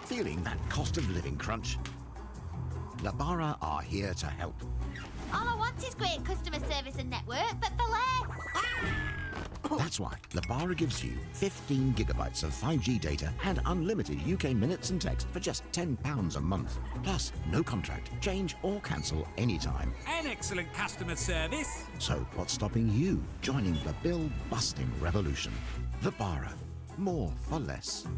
Feeling that cost of living crunch? Labara are here to help. All I want is great customer service and network, but for less. That's why Labara gives you 15 gigabytes of 5G data and unlimited UK minutes and text for just £10 a month. Plus, no contract, change or cancel anytime. An excellent customer service. So what's stopping you joining the bill-busting revolution? Labara. More for less.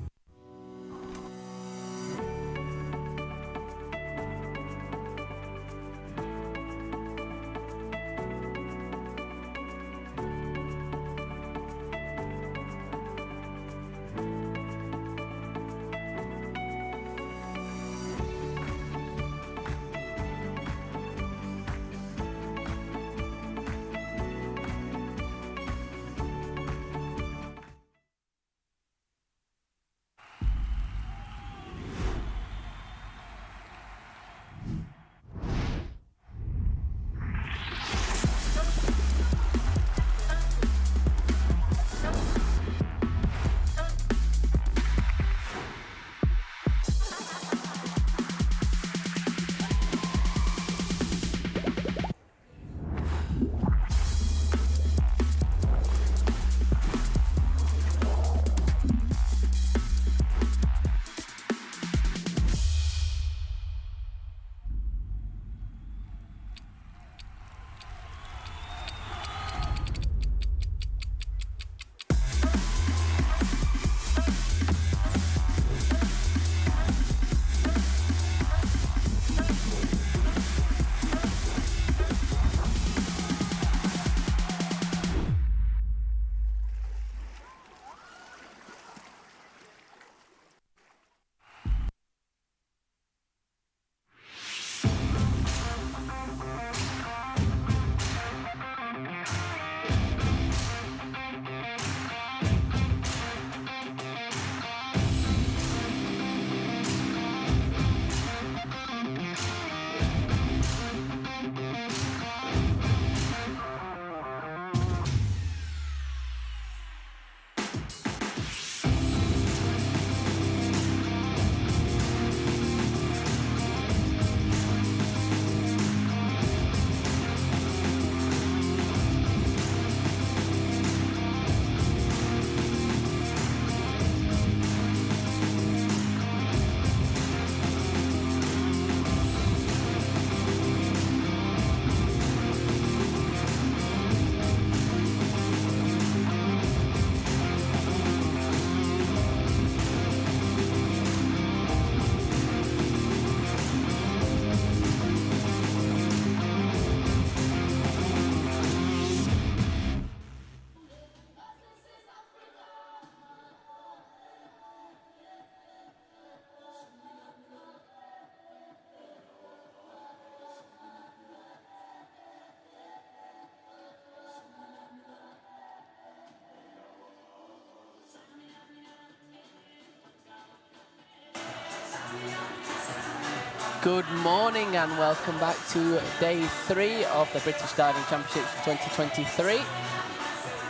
Good morning and welcome back to day 3 of the British Diving Championships for 2023.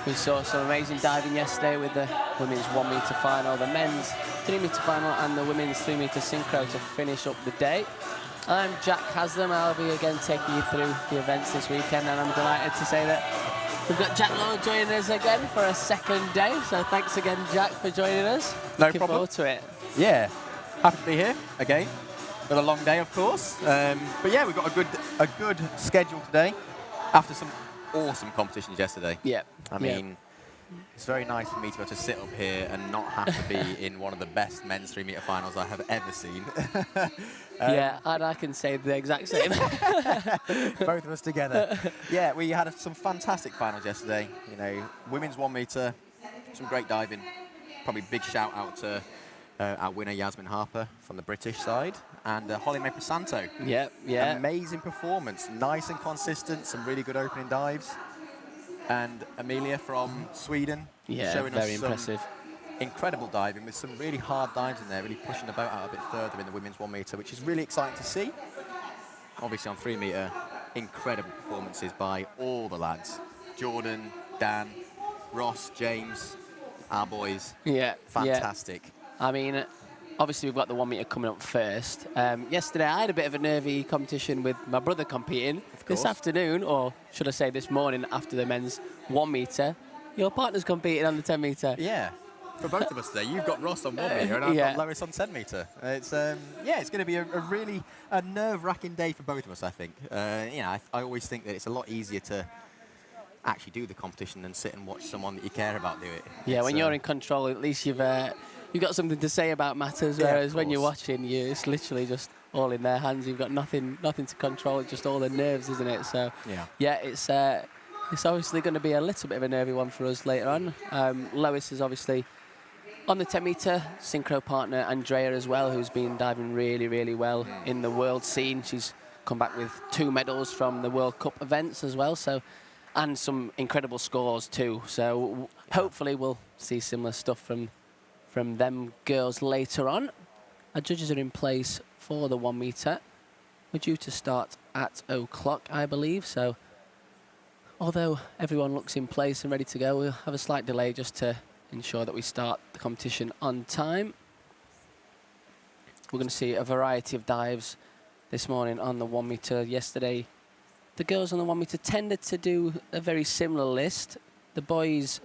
We saw some amazing diving yesterday with the women's 1 metre final, the men's 3 metre final and the women's 3 metre synchro to finish up the day. I'm Jack Haslam. I'll be again taking you through the events this weekend, and I'm delighted to say that we've got Jack Lowe joining us again for a second day. So thanks again, Jack, for joining us. No Looking problem. forward to it. Yeah, happy to be here again. Been a long day, of course, but yeah, we've got a good schedule today after some awesome competitions yesterday. Yeah, I mean, It's very nice for me to be able to sit up here and not have to be in one of the best men's 3 metre finals I have ever seen. Yeah, and I can say the exact same. Both of us together. Yeah, we had some fantastic finals yesterday. You know, women's 1 metre, some great diving. Probably big shout out to our winner Yasmin Harper from the British side, and Holly May Prasanto. Yeah. Amazing performance, nice and consistent, some really good opening dives. And Amelia from Sweden, showing us very impressive. Incredible diving with some really hard dives in there, really pushing the boat out a bit further in the women's 1 metre, which is really exciting to see. Obviously on 3 metre, incredible performances by all the lads. Jordan, Dan, Ross, James, our boys. Yeah. Fantastic. I mean, obviously we've got the 1 metre coming up first. Yesterday I had a bit of a nervy competition with my brother competing. This afternoon, or should I say this morning after the men's 1 metre, your partner's competing on the 10 metre. Yeah. For both of us today, you've got Ross on 1 metre and I've got Lois on 10 metre. It's it's going to be a really nerve-wracking day for both of us, I think. You know, I always think that it's a lot easier to actually do the competition than sit and watch someone that you care about do it. Yeah, when you're in control, at least you've got something to say about matters. Whereas when you're watching, it's literally just all in their hands. You've got nothing to control. It's just all the nerves, isn't it? So yeah, it's obviously going to be a little bit of a nervy one for us later on. Lois is obviously on the 10 metre, synchro partner Andrea as well, who's been diving really, really well in the world scene. She's come back with 2 medals from the World Cup events as well, so, and some incredible scores too. So hopefully we'll see similar stuff from them girls later on. Our judges are in place for the 1 metre. We're due to start at o'clock, I believe, so although everyone looks in place and ready to go, we'll have a slight delay just to ensure that we start the competition on time. We're going to see a variety of dives this morning on the 1 metre. Yesterday, the girls on the 1 metre tended to do a very similar list. The boys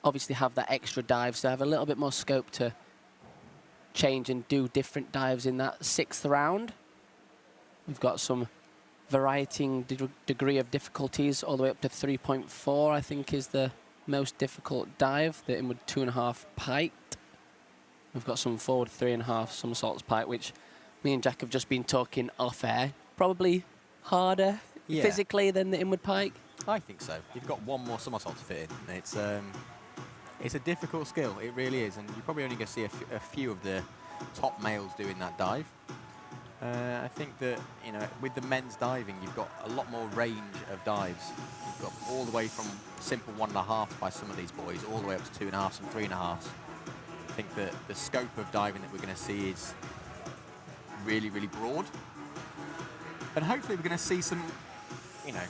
obviously have that extra dive, so have a little bit more scope to change and do different dives in that 6th round. We've got some varying degree of difficulties, all the way up to 3.4, I think, is the most difficult dive, the inward 2.5 piked. We've got some forward 3.5 somersaults pike, which me and Jack have just been talking off air. Probably harder physically than the inward pike. I think so. You've got 1 more somersault to fit in. It's a difficult skill, it really is, and you're probably only going to see a few of the top males doing that dive. I think that, you know, with the men's diving, you've got a lot more range of dives. You've got all the way from simple 1.5 by some of these boys, all the way up to 2.5s and 3.5s. I think that the scope of diving that we're going to see is really, really broad. And hopefully we're going to see some, you know,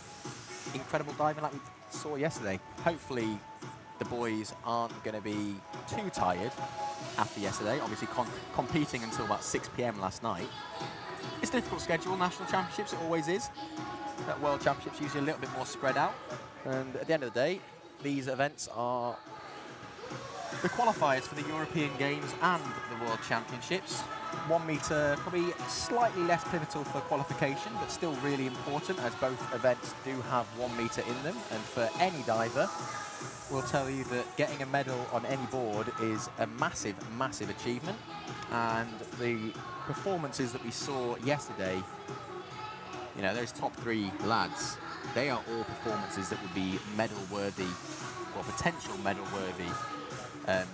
incredible diving like we saw yesterday. Hopefully the boys aren't going to be too tired after yesterday. Obviously competing until about 6 PM last night. It's a difficult schedule, national championships, it always is. That world championships usually a little bit more spread out. And at the end of the day, these events are the qualifiers for the European Games and the World Championships. 1 metre probably slightly less pivotal for qualification, but still really important, as both events do have 1 metre in them. And for any diver, we'll tell you that getting a medal on any board is a massive, massive achievement. And the performances that we saw yesterday, you know, those top 3 lads, they are all performances that would be medal-worthy, or potential medal-worthy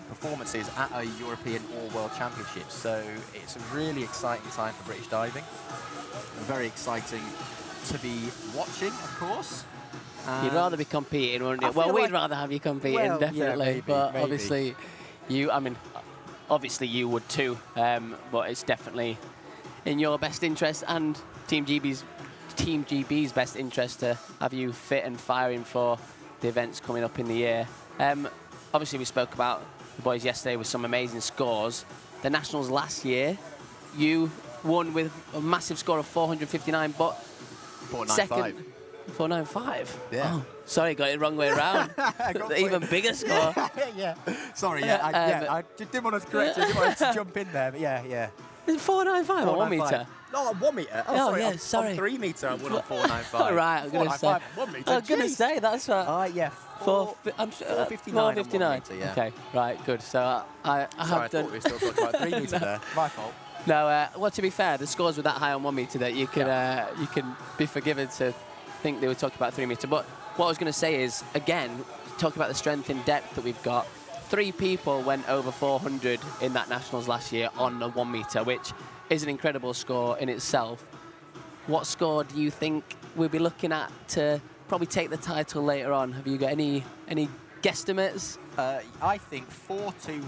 performances at a European or World Championships. So it's a really exciting time for British diving. Very exciting to be watching, of course. You'd rather be competing, wouldn't you? Well, we'd rather have you competing, definitely. Yeah, maybe, but maybe. obviously, obviously you would too. But it's definitely in your best interest and Team GB's best interest to have you fit and firing for the events coming up in the year. Obviously, we spoke about the boys yesterday with some amazing scores. The Nationals last year, you won with a massive score of 459, but 495. 495? Yeah. Oh, sorry, got it wrong way around. Even bigger score. Yeah. Sorry, I didn't want to correct you. I didn't want to jump in there, but yeah. Is it 495 or 1 metre? No, 1 metre. Oh, Oh, sorry. yeah, I'm sorry. 3 metre. I won on 495. Right, I'm going to say. 495, 1 metre. I'm going to say, that's right. Yeah. I'm sure, 459 on 1 459. metre, yeah. Okay, right, good. So I Sorry, I have done. thought we were still talking about 3 metre there. My fault. No, well, to be fair, the scores were that high on 1 metre that you can be forgiven to think they were talking about 3 metre. But what I was going to say is, again, talk about the strength in depth that we've got. 3 people went over 400 in that Nationals last year on a 1 metre, which is an incredible score in itself. What score do you think we'll be looking at to probably take the title later on? Have you got any guesstimates? I think 4-2-1.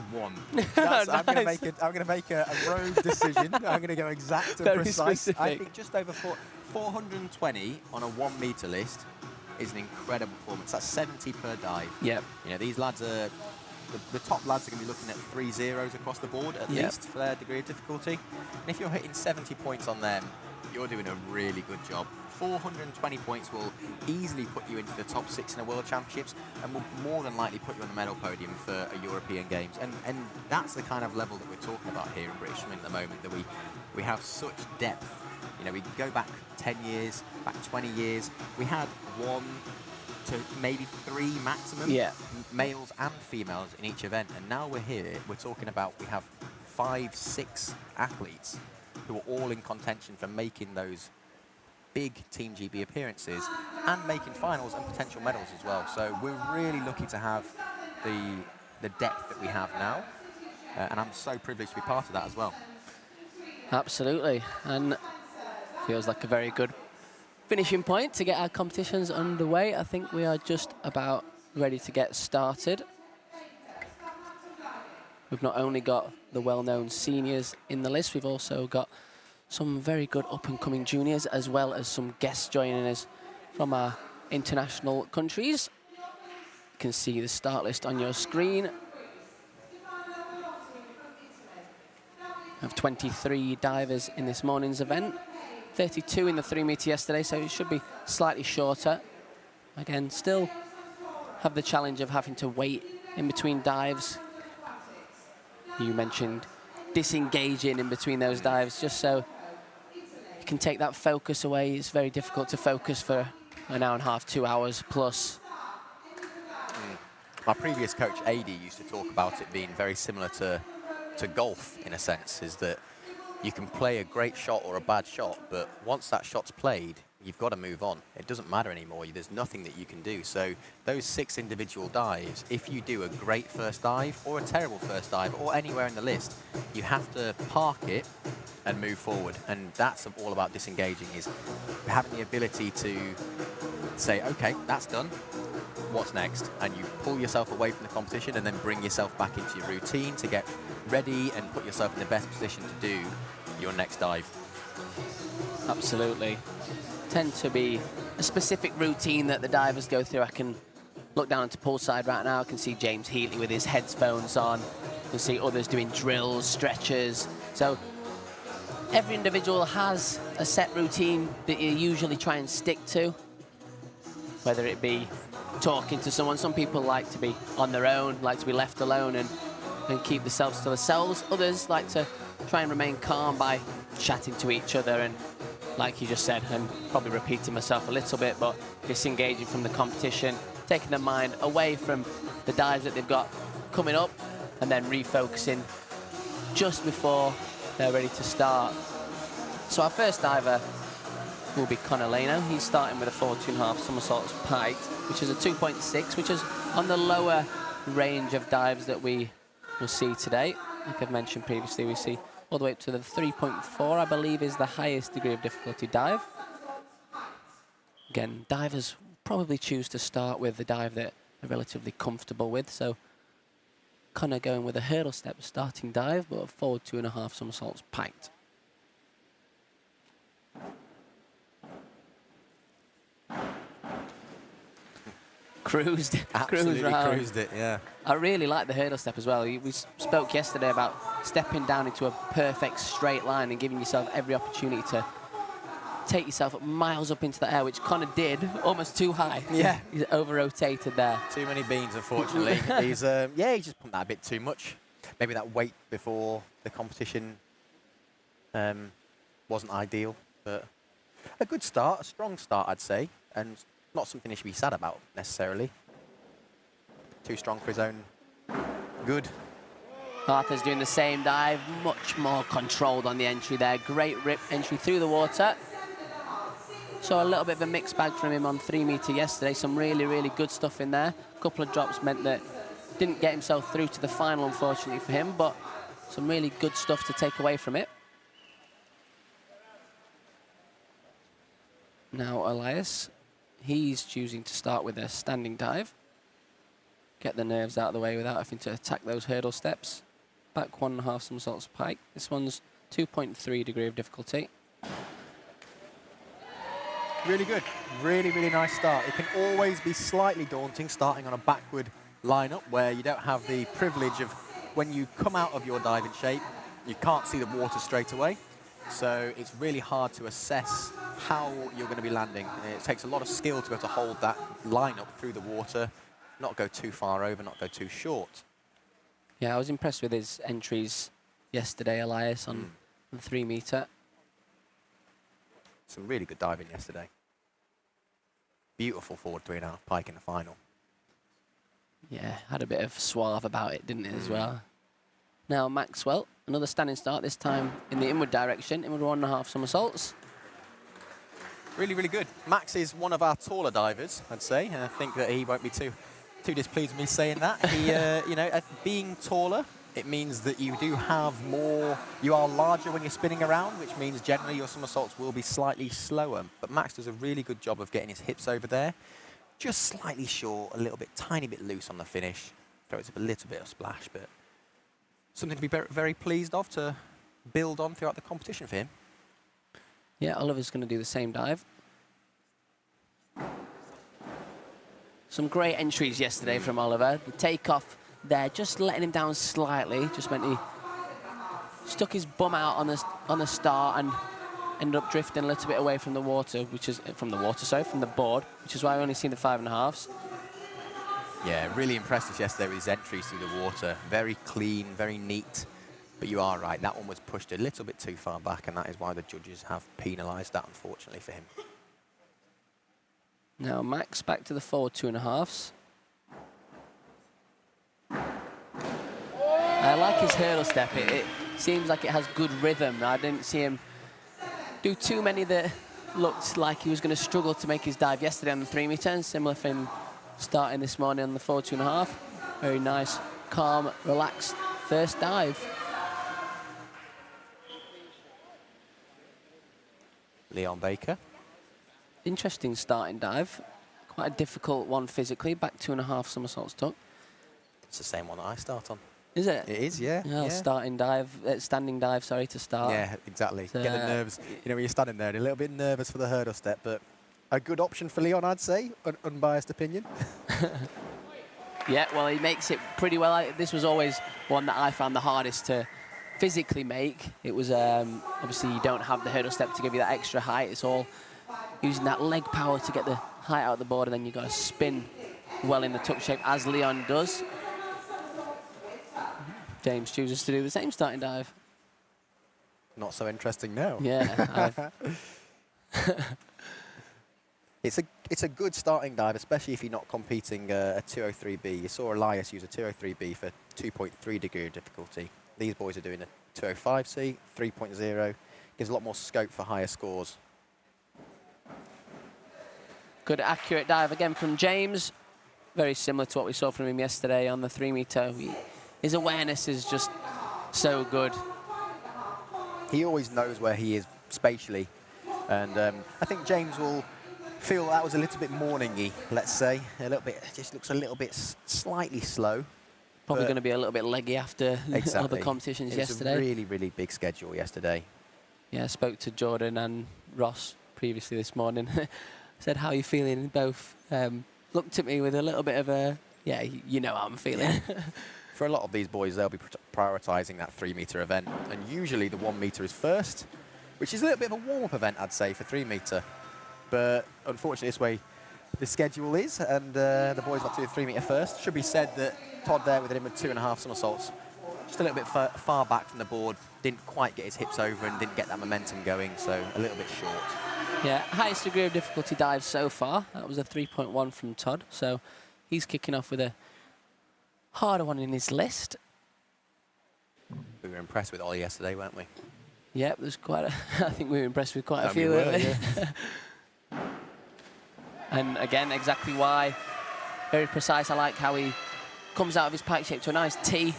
I'm going to make a rogue decision. I'm going to go exact and Very precise. specific. I think just over 420 on a 1 metre list is an incredible performance. That's 70 per dive. Yep. You know, these lads are the top lads are going to be looking at 3 zeros across the board at least for their degree of difficulty. And if you're hitting 70 points on them, you're doing a really good job. 420 points will easily put you into the top 6 in the World Championships and will more than likely put you on the medal podium for a European Games. And that's the kind of level that we're talking about here in British Swimming at the moment, that we have such depth. You know, we go back 10 years, back 20 years. We had 1 to maybe 3 maximum, males and females in each event. And now we're here, we're talking about we have 5, 6 athletes who are all in contention for making those big Team GB appearances and making finals and potential medals as well. So we're really lucky to have the depth that we have now. And I'm so privileged to be part of that as well. Absolutely. And feels like a very good finishing point to get our competitions underway. I think we are just about ready to get started. We've not only got the well-known seniors in the list, we've also got some very good up-and-coming juniors, as well as some guests joining us from our international countries. You can see the start list on your screen. We have 23 divers in this morning's event. 32 in the 3 metre yesterday, so it should be slightly shorter. Again, still have the challenge of having to wait in between dives. You mentioned disengaging in between those dives, just so you can take that focus away. It's very difficult to focus for an hour and a half, 2 hours plus. My previous coach, AD, used to talk about it being very similar to golf, in a sense, is that you can play a great shot or a bad shot, but once that shot's played, you've got to move on. It doesn't matter anymore. There's nothing that you can do. So those 6 individual dives, if you do a great first dive or a terrible first dive or anywhere in the list, you have to park it and move forward. And that's all about disengaging, is having the ability to say, okay, that's done. What's next? And you pull yourself away from the competition and then bring yourself back into your routine to get ready and put yourself in the best position to do your next dive. Absolutely. Tend to be a specific routine that the divers go through. I can look down to poolside right now. I can see James Heatley with his headphones on. You can see others doing drills, stretches. So every individual has a set routine that you usually try and stick to, whether it be talking to someone. Some people like to be on their own, like to be left alone and keep themselves to themselves. Others like to try and remain calm by chatting to each other and, like you just said, and probably repeating myself a little bit, but disengaging from the competition, taking their mind away from the dives that they've got coming up and then refocusing just before they're ready to start. So our first diver will be Conor Leno. He's starting with a 42.5 somersaults piked, which is a 2.6, which is on the lower range of dives that we will see today. Like I've mentioned previously, we see all the way up to the 3.4, I believe, is the highest degree of difficulty dive. Again, divers probably choose to start with the dive that they're relatively comfortable with. So Conor going with a hurdle step starting dive, but a forward 2.5 somersaults piked. Cruised round. Cruised it, yeah. I really like the hurdle step as well. We spoke yesterday about stepping down into a perfect straight line and giving yourself every opportunity to take yourself miles up into the air, which Conor did, almost too high. Yeah. He's over-rotated there. Too many beans, unfortunately. He just pumped that a bit too much. Maybe that weight before the competition wasn't ideal, but a good start, a strong start, I'd say, and not something he should be sad about necessarily. Too strong for his own good. Arthur's doing the same dive, much more controlled on the entry there. Great rip entry through the water. So a little bit of a mixed bag from him on 3 meter yesterday. Some really, really good stuff in there. A couple of drops meant that didn't get himself through to the final, unfortunately for him, but some really good stuff to take away from it. Now Elias, he's choosing to start with a standing dive. Get the nerves out of the way without having to attack those hurdle steps. Back 1.5 somersaults pike. This one's 2.3 degree of difficulty. Really good. Really, really nice start. It can always be slightly daunting starting on a backward lineup where you don't have the privilege of when you come out of your diving shape, you can't see the water straight away. So it's really hard to assess how you're going to be landing. It takes a lot of skill to be able to hold that lineup through the water, not go too far over, not go too short. Yeah, I was impressed with his entries yesterday, Elias, on the 3 meter. Some really good diving yesterday. Beautiful forward 3.5 pike in the final. Yeah, had a bit of suave about it, didn't it, as well? Now Maxwell, another standing start, this time in the inward direction, inward 1.5 somersaults. Really, really good. Max is one of our taller divers, I'd say. I think that he won't be too displeased with me saying that. He, you know, being taller, it means that you do have more, you are larger when you're spinning around, which means generally your somersaults will be slightly slower. But Max does a really good job of getting his hips over there. Just slightly short, a little bit, tiny bit loose on the finish. Throws up a little bit of splash, but something to be very, very pleased of to build on throughout the competition for him. Yeah, Oliver's going to do the same dive. Some great entries yesterday from Oliver. The takeoff there, just letting him down slightly, just meant he stuck his bum out on the start and ended up drifting a little bit away from the water, from the board, which is why I've only seen the 5.5s. Yeah, really impressive yesterday with his entries through the water. Very clean, very neat. But you are right, that one was pushed a little bit too far back, and that is why the judges have penalised that, unfortunately, for him. Now Max back to the forward 2.5s. I like his hurdle step. It seems like it has good rhythm. I didn't see him do too many that looked like he was going to struggle to make his dive yesterday on the 3 meter, and similar for him starting this morning on the forward 2.5. Very nice, calm, relaxed first dive. Leon Baker. Interesting starting dive. Quite a difficult one physically. Back 2.5 somersaults tuck. It's the same one that I start on. Is it? It is, yeah. Yeah, standing dive, sorry, to start. Yeah, exactly. Get the nerves. You know, when you're standing there, a little bit nervous for the hurdle step, but a good option for Leon, I'd say. Unbiased opinion. Yeah, well, he makes it pretty well. This was always one that I found the hardest to physically make. It was, obviously, you don't have the hurdle step to give you that extra height. It's all using that leg power to get the height out of the board, and then you've got to spin well in the tuck shape, as Leon does. James chooses to do the same starting dive. Not so interesting now. Yeah. It's a good starting dive, especially if you're not competing a 203B. You saw Elias use a 203B for 2.3 degree of difficulty. These boys are doing a 205C, 3.0. Gives a lot more scope for higher scores. Good accurate dive again from James. Very similar to what we saw from him yesterday on the 3 meter. His awareness is just so good. He always knows where he is spatially. And I think James will feel that was a little bit morning-y, let's say. A little bit, just looks a little bit slightly slow. Probably going to be a little bit leggy after other competitions yesterday. It was a really, really big schedule yesterday. Yeah, I spoke to Jordan and Ross previously this morning. Said, how are you feeling? Both looked at me with a little bit of a, yeah, you know how I'm feeling. For a lot of these boys, they'll be prioritising that 3 meter event. And usually the 1 meter is first, which is a little bit of a warm-up event, I'd say, for 3 meter. But unfortunately, this way the schedule is, and the boys got to do 3 meter first. Should be said that Todd there with him with 2.5 somersaults just a little bit far back from the board, didn't quite get his hips over and didn't get that momentum going, so a little bit short. Yeah, highest degree of difficulty dive so far. That was a 3.1 from Todd, so he's kicking off with a harder one in his list. We were impressed with Ollie yesterday, weren't we? Yeah, there's quite a I think we were impressed with quite a We few, were, weren't we? yeah. And again, exactly why. Very precise. I like how he comes out of his pike shape to a nice T,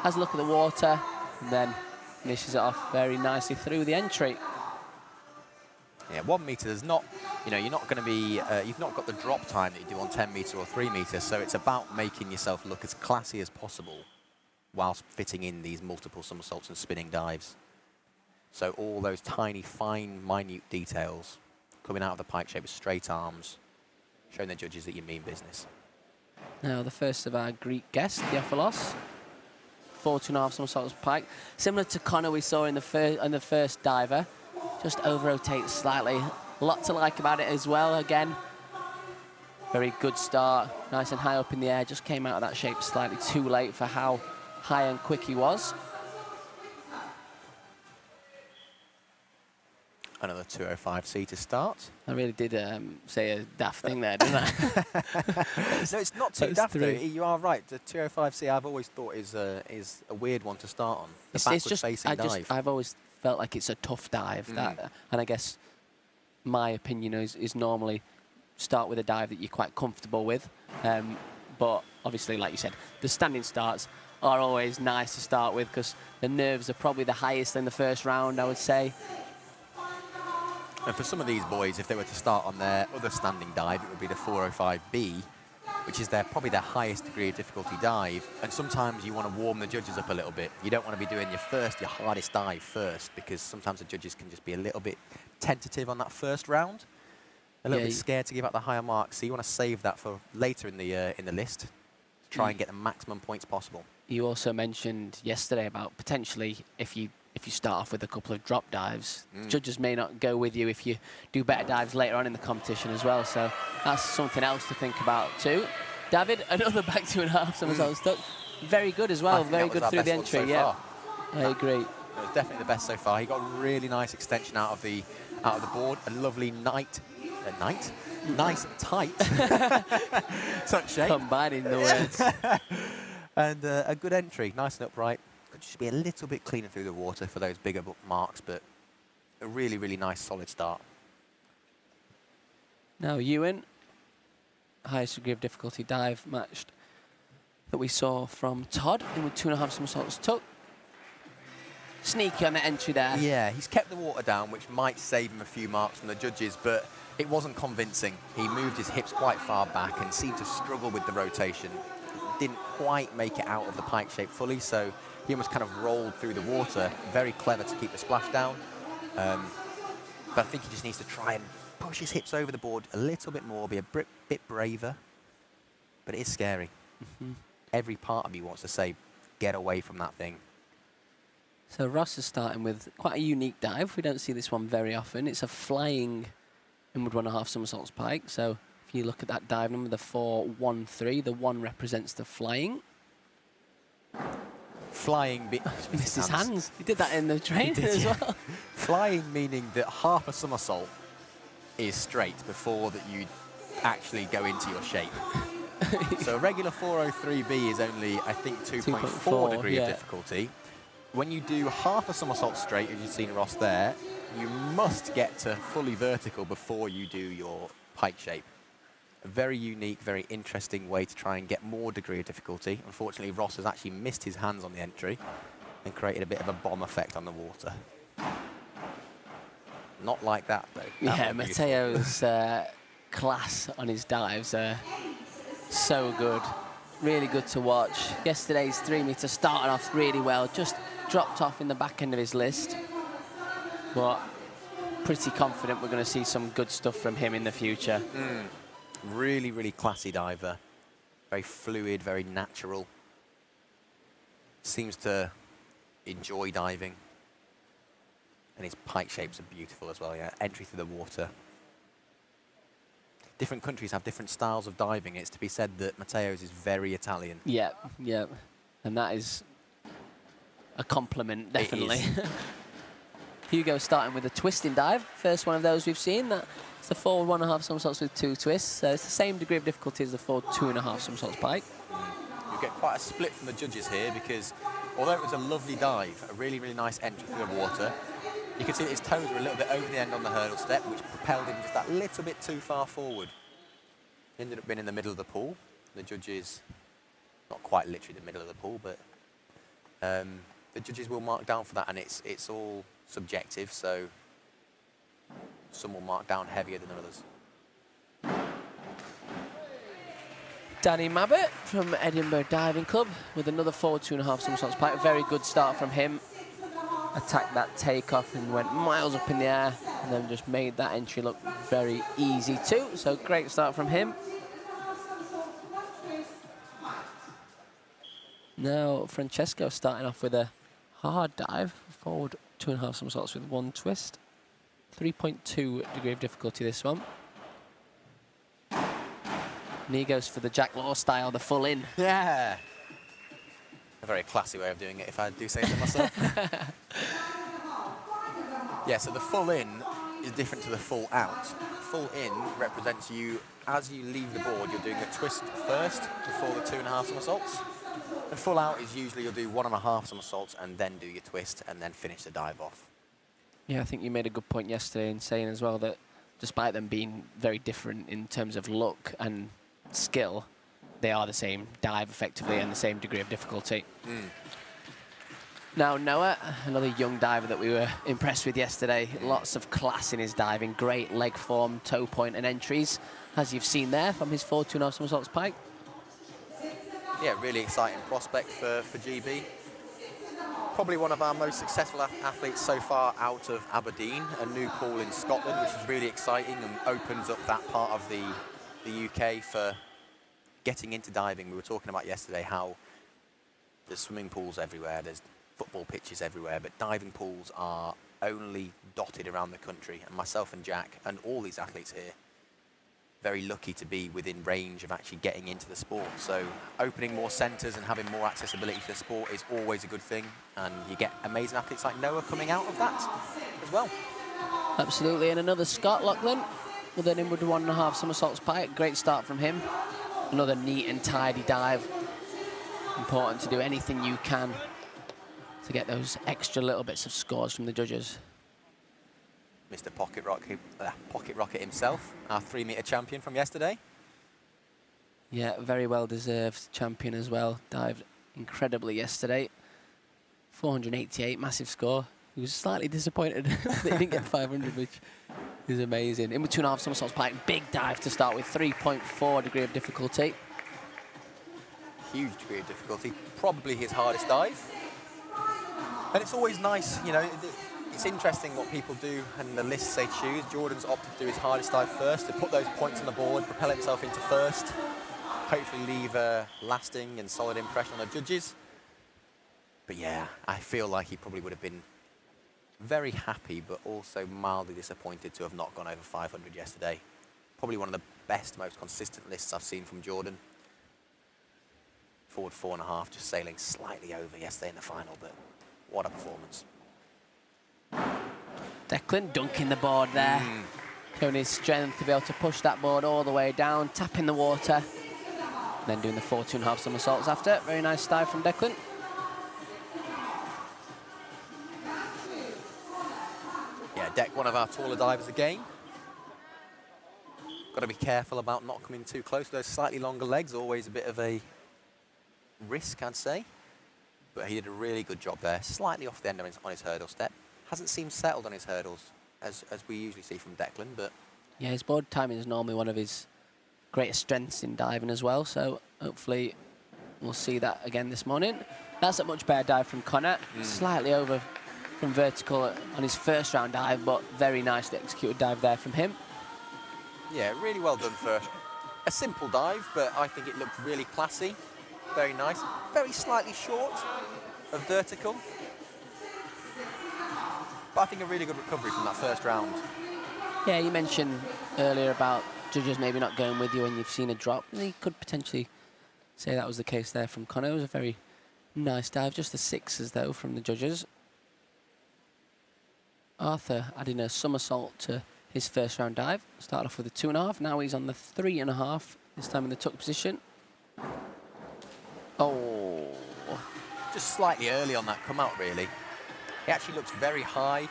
has a look at the water, and then finishes it off very nicely through the entry. Yeah, 1 metre, there's not, you know, you're not going to be, you've not got the drop time that you do on 10 metre or 3 metre, so it's about making yourself look as classy as possible whilst fitting in these multiple somersaults and spinning dives. So all those tiny, fine, minute details coming out of the pike shape with straight arms, showing the judges that you mean business. Now the first of our Greek guests, Theophilos. 4.5 somersaults pike. Similar to Connor we saw in the first diver. Just over-rotates slightly. A lot to like about it as well. Again, very good start. Nice and high up in the air. Just came out of that shape slightly too late for how high and quick he was. Another 205C to start. I really did say a daft thing there, didn't I? No, it's not too daft though. You are right. The 205C I've always thought is a weird one to start on. The backwards-facing dive. I've always felt like it's a tough dive. And I guess my opinion is normally start with a dive that you're quite comfortable with. But obviously, like you said, the standing starts are always nice to start with because the nerves are probably the highest in the first round, I would say. And for some of these boys, if they were to start on their other standing dive, it would be the 405B, which is probably their highest degree of difficulty dive. And sometimes you want to warm the judges up a little bit. You don't want to be doing your hardest dive first, because sometimes the judges can just be a little bit tentative on that first round, a little bit scared to give out the higher marks. So you want to save that for later in the list, to try and get the maximum points possible. You also mentioned yesterday about potentially if you start off with a couple of drop dives, judges may not go with you if you do better dives later on in the competition as well. So that's something else to think about too. David, another back 2.5 somersaults stuck. Very good as well. Very good through the entry. Yeah, I agree. It was definitely the best so far. He got a really nice extension out of the board. A lovely nice tight tuck shape. Combining the words. And a good entry, nice and upright. Could just be a little bit cleaner through the water for those bigger marks, but a really, really nice, solid start. Now Ewan, highest degree of difficulty dive matched that we saw from Todd, in with 2.5 somersaults tuck. Sneaky on the entry there. Yeah, he's kept the water down, which might save him a few marks from the judges, but it wasn't convincing. He moved his hips quite far back and seemed to struggle with the rotation. Didn't quite make it out of the pike shape fully, so he almost kind of rolled through the water. Very clever to keep the splash down. But I think he just needs to try and push his hips over the board a little bit more, be a bit braver. But it is scary. Every part of me wants to say, get away from that thing. So Ross is starting with quite a unique dive. We don't see this one very often. It's a flying inward 1.5 somersaults pike. So if you look at that dive number, the 413, the 1 represents the flying. Flying, missed his hands. He did that in the training as well. Flying meaning that half a somersault is straight before that you actually go into your shape. So a regular 403B is only, I think, 2.4 degree of difficulty. When you do half a somersault straight, as you've seen Ross there, you must get to fully vertical before you do your pike shape. A very unique, very interesting way to try and get more degree of difficulty. Unfortunately, Ross has actually missed his hands on the entry and created a bit of a bomb effect on the water. Not like that, though. Yeah, Matteo's class on his dives are so good. Really good to watch. Yesterday's 3 metre started off really well, just dropped off in the back end of his list. But pretty confident we're going to see some good stuff from him in the future. Really, really classy diver. Very fluid, very natural. Seems to enjoy diving. And his pike shapes are beautiful as well, yeah. Entry through the water. Different countries have different styles of diving. It's to be said that Matteo's is very Italian. Yeah, yeah. And that is a compliment, definitely. Hugo starting with a twisting dive. First one of those we've seen. That's the forward 1.5 somersaults with 2 twists. So it's the same degree of difficulty as the forward 2.5 somersaults pike. You get quite a split from the judges here because although it was a lovely dive, a really, really nice entry through the water, you can see that his toes were a little bit over the end on the hurdle step, which propelled him just that little bit too far forward. He ended up being in the middle of the pool. The judges, not quite literally the middle of the pool, but the judges will mark down for that, and it's all subjective, so some will mark down heavier than others. Danny Mabbott from Edinburgh Diving Club with another forward 2.5 somersaults pike. A very good start from him. Attacked that takeoff and went miles up in the air, and then just made that entry look very easy too. So great start from him. Now Francesco starting off with a hard dive, forward 2.5 somersaults with 1 twist. 3.2 degree of difficulty this one. And he goes for the Jack Law style, the full in. Yeah. A very classy way of doing it, if I do say so myself. Yeah, so the full in is different to the full out. Full in represents you, as you leave the board, you're doing a twist first before the 2.5 somersaults. The full out is usually you'll do 1.5 somersaults and then do your twist and then finish the dive off. Yeah, I think you made a good point yesterday in saying as well that despite them being very different in terms of look and skill, they are the same dive effectively and the same degree of difficulty. Now Noah, another young diver that we were impressed with yesterday. Lots of class in his diving, great leg form, toe point and entries, as you've seen there from his forward 2.5 somersaults pike. Yeah, really exciting prospect for GB. Probably one of our most successful athletes so far out of Aberdeen, a new pool in Scotland, which is really exciting and opens up that part of the UK for getting into diving. We were talking about yesterday how there's swimming pools everywhere, there's football pitches everywhere, but diving pools are only dotted around the country. And myself and Jack and all these athletes here, very lucky to be within range of actually getting into the sport. So opening more centres and having more accessibility to the sport is always a good thing. And you get amazing athletes like Noah coming out of that as well. Absolutely, and another Scott Lachlan with an inward 1.5 somersaults pike. Great start from him. Another neat and tidy dive. Important to do anything you can to get those extra little bits of scores from the judges. Mr. Pocket Rocket himself, our 3-metre champion from yesterday. Yeah, very well deserved champion as well. Dived incredibly yesterday. 488, massive score. He was slightly disappointed that he didn't get 500, which is amazing. In with 2.5 somersaults pike, big dive to start with, 3.4 degree of difficulty. Huge degree of difficulty, probably his hardest dive. And it's always nice, you know, it's interesting what people do and the lists they choose. Jordan's opted to do his hardest dive first, to put those points on the board, propel himself into first, hopefully leave a lasting and solid impression on the judges. But yeah, I feel like he probably would have been very happy, but also mildly disappointed to have not gone over 500 yesterday. Probably one of the best, most consistent lists I've seen from Jordan. Forward 4.5, just sailing slightly over yesterday in the final, but what a performance. Declan dunking the board there, showing his strength to be able to push that board all the way down, tapping the water, then doing the 2.5 somersaults after. Very nice dive from Declan. Yeah, Deck, one of our taller divers again. Got to be careful about not coming too close. Those slightly longer legs, always a bit of a risk, I'd say. But he did a really good job there, slightly off the end on his hurdle step. Hasn't seemed settled on his hurdles, as we usually see from Declan, but... Yeah, his board timing is normally one of his greatest strengths in diving as well, so hopefully we'll see that again this morning. That's a much better dive from Connor, slightly over from vertical on his first round dive, but very nicely executed dive there from him. Yeah, really well done for a simple dive, but I think it looked really classy. Very nice. Very slightly short of vertical. But I think a really good recovery from that first round. Yeah, you mentioned earlier about judges maybe not going with you when you've seen a drop. You could potentially say that was the case there from Connor. It was a very Nice dive, just the 6s though from the judges. Arthur adding a somersault to his first round dive. Started off with a 2.5, now he's on the 3.5, this time in the tuck position. Oh. Just slightly early on that come out, really. He actually looks very high,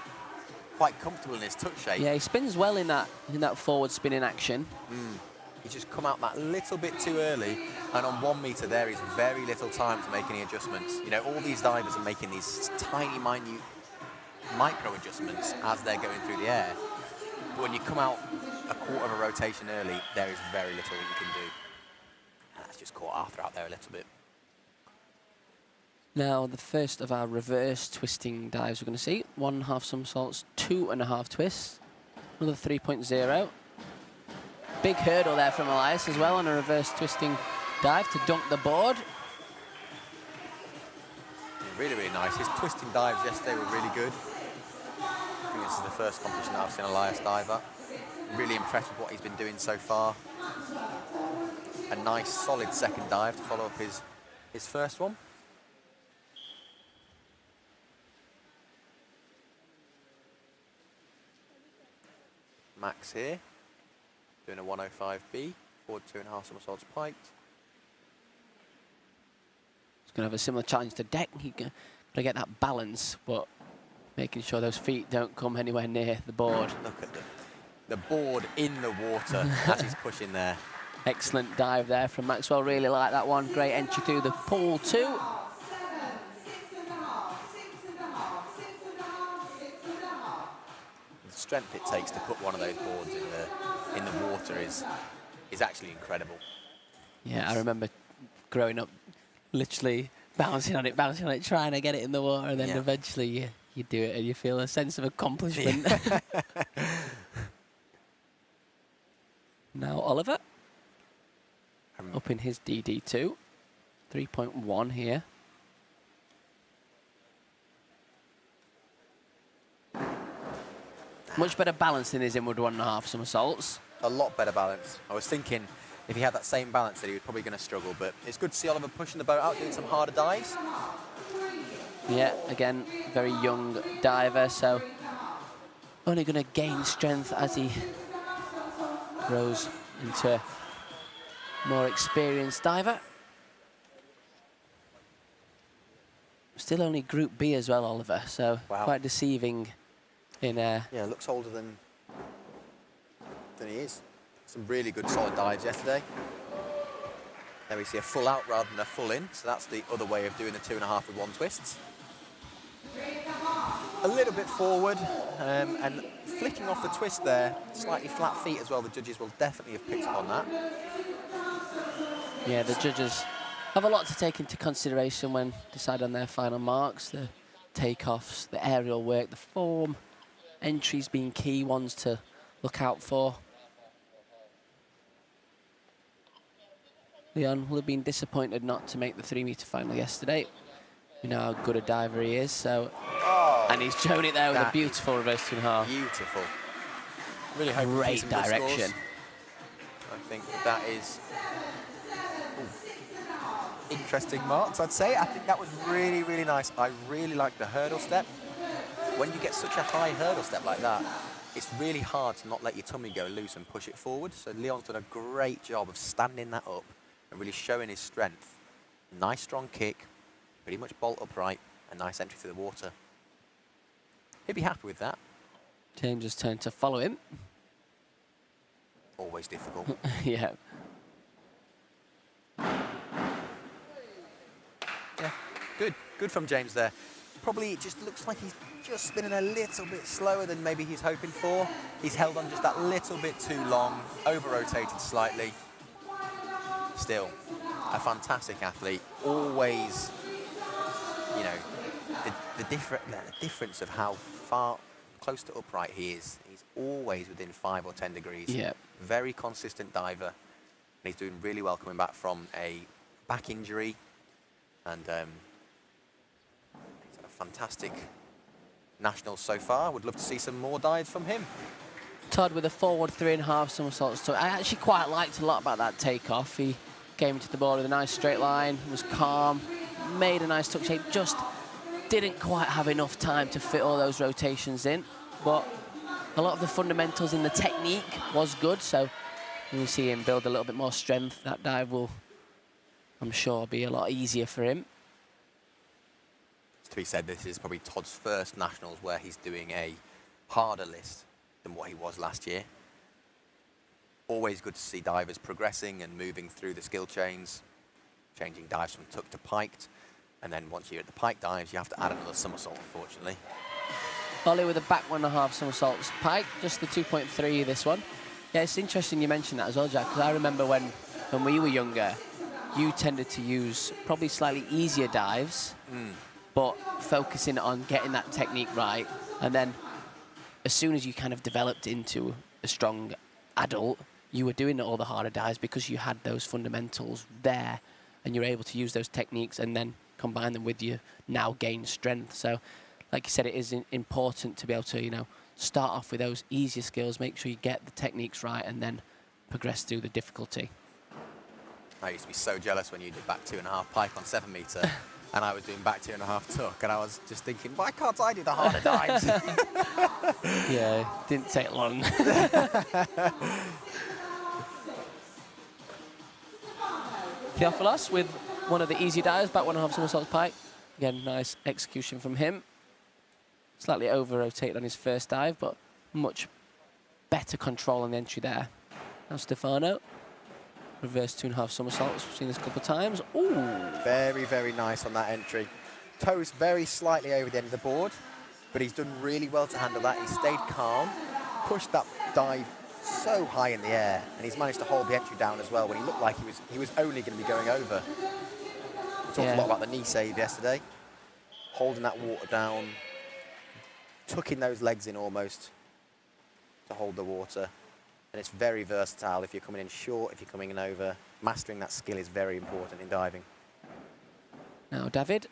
quite comfortable in his touch shape. Yeah, he spins well in that forward spinning action. He's just come out that little bit too early, and on 1 metre there is very little time to make any adjustments. You know, all these divers are making these tiny, minute micro adjustments as they're going through the air. But when you come out a quarter of a rotation early, there is very little that you can do. And that's just caught Arthur out there a little bit. Now, the first of our reverse twisting dives we're going to see. 1.5 somersaults, 2.5 twists. Another 3.0. Big hurdle there from Elias as well on a reverse twisting dive to dunk the board. Really, really nice. His twisting dives yesterday were really good. I think this is the first competition that I've seen Elias diver. Really impressed with what he's been doing so far. A nice, solid second dive to follow up his first one. Max here, doing a 105B, forward 2.5 somersaults piked. He's going to have a similar challenge to Deck. He's going to get that balance, but making sure those feet don't come anywhere near the board. Look at the board in the water as he's pushing there. Excellent dive there from Maxwell. Really like that one. Great entry through the pool too. The strength it takes to put one of those boards in the water is actually incredible. Yeah, I remember growing up, literally bouncing on it, trying to get it in the water, and then eventually you do it and you feel a sense of accomplishment. Now Oliver, up in his DD2, 3.1 here. Much better balance in his inward 1.5 somersaults. A lot better balance. I was thinking if he had that same balance that he was probably going to struggle, but it's good to see Oliver pushing the boat out, doing some harder dives. Yeah, again, very young diver, so only going to gain strength as he grows into a more experienced diver. Still only Group B as well, Oliver, so quite deceiving in yeah, looks older than he is. Some really good solid dives yesterday. There we see a full out rather than a full in, so that's the other way of doing the 2.5 with 1 twists. A little bit forward, and flicking off the twist there, slightly flat feet as well. The judges will definitely have picked up on that. Yeah, the judges have a lot to take into consideration when deciding on their final marks. The takeoffs, the aerial work, the form, entries being key ones to look out for. Leon will have been disappointed not to make the 3-metre final yesterday. We know how good a diver he is, so... and he's shown it there with a beautiful reverse 2.5. Beautiful. Really hope great direction. I think that is interesting marks, I'd say. I think that was really, really nice. I really like the hurdle step. When you get such a high hurdle step like that, it's really hard to not let your tummy go loose and push it forward. So Leon's done a great job of standing that up and really showing his strength. Nice strong kick, pretty much bolt upright, a nice entry through the water. He'd be happy with that. James's turn to follow him. Always difficult. Yeah. Yeah, good from James there. Probably it just looks like he's just spinning a little bit slower than maybe he's hoping for. He's held on just that little bit too long, over-rotated slightly. Still, a fantastic athlete. Always, you know, the difference of how far close to upright he is. He's always within 5 or 10 degrees. Yeah. Very consistent diver. And he's doing really well coming back from a back injury. And he's had a fantastic nationals so far. Would love to see some more dives from him. Todd with a forward 3.5 somersaults. So I actually quite liked a lot about that takeoff. He came to the ball with a nice straight line, was calm, made a nice tuck shape, just didn't quite have enough time to fit all those rotations in. But a lot of the fundamentals in the technique was good, so when you see him build a little bit more strength, that dive will, I'm sure, be a lot easier for him. To be said, this is probably Todd's first Nationals where he's doing a harder list than what he was last year. Always good to see divers progressing and moving through the skill chains, changing dives from tuck to piked, and then once you're at the pike dives, you have to add another somersault, unfortunately. Ollie with a back 1.5 somersaults pike, just the 2.3 this one. Yeah, it's interesting you mentioned that as well, Jack, because I remember when we were younger, you tended to use probably slightly easier dives, but focusing on getting that technique right. And then as soon as you kind of developed into a strong adult, you were doing all the harder dives because you had those fundamentals there and you're able to use those techniques and then combine them with your now gained strength. So like you said, it is important to be able to, you know, start off with those easier skills, make sure you get the techniques right and then progress through the difficulty. I used to be so jealous when you did back 2.5 pike on 7 metre and I was doing back 2.5 tuck and I was just thinking, why can't I do the harder dives? Yeah, didn't take long. Theophilos with one of the easy dives, back 1.5 somersaults pike. Again, nice execution from him. Slightly over-rotated on his first dive, but much better control on the entry there. Now Stefano, reverse 2.5 somersaults. We've seen this a couple of times. Ooh. Very, very nice on that entry. Toes very slightly over the end of the board, but he's done really well to handle that. He stayed calm, pushed that dive so high in the air, and he's managed to hold the entry down as well when he looked like he was only going to be going over. We talked a lot about the knee save yesterday, holding that water down, tucking those legs in almost to hold the water. And it's very versatile if you're coming in short, if you're coming in over. Mastering that skill is very important in diving. Now David,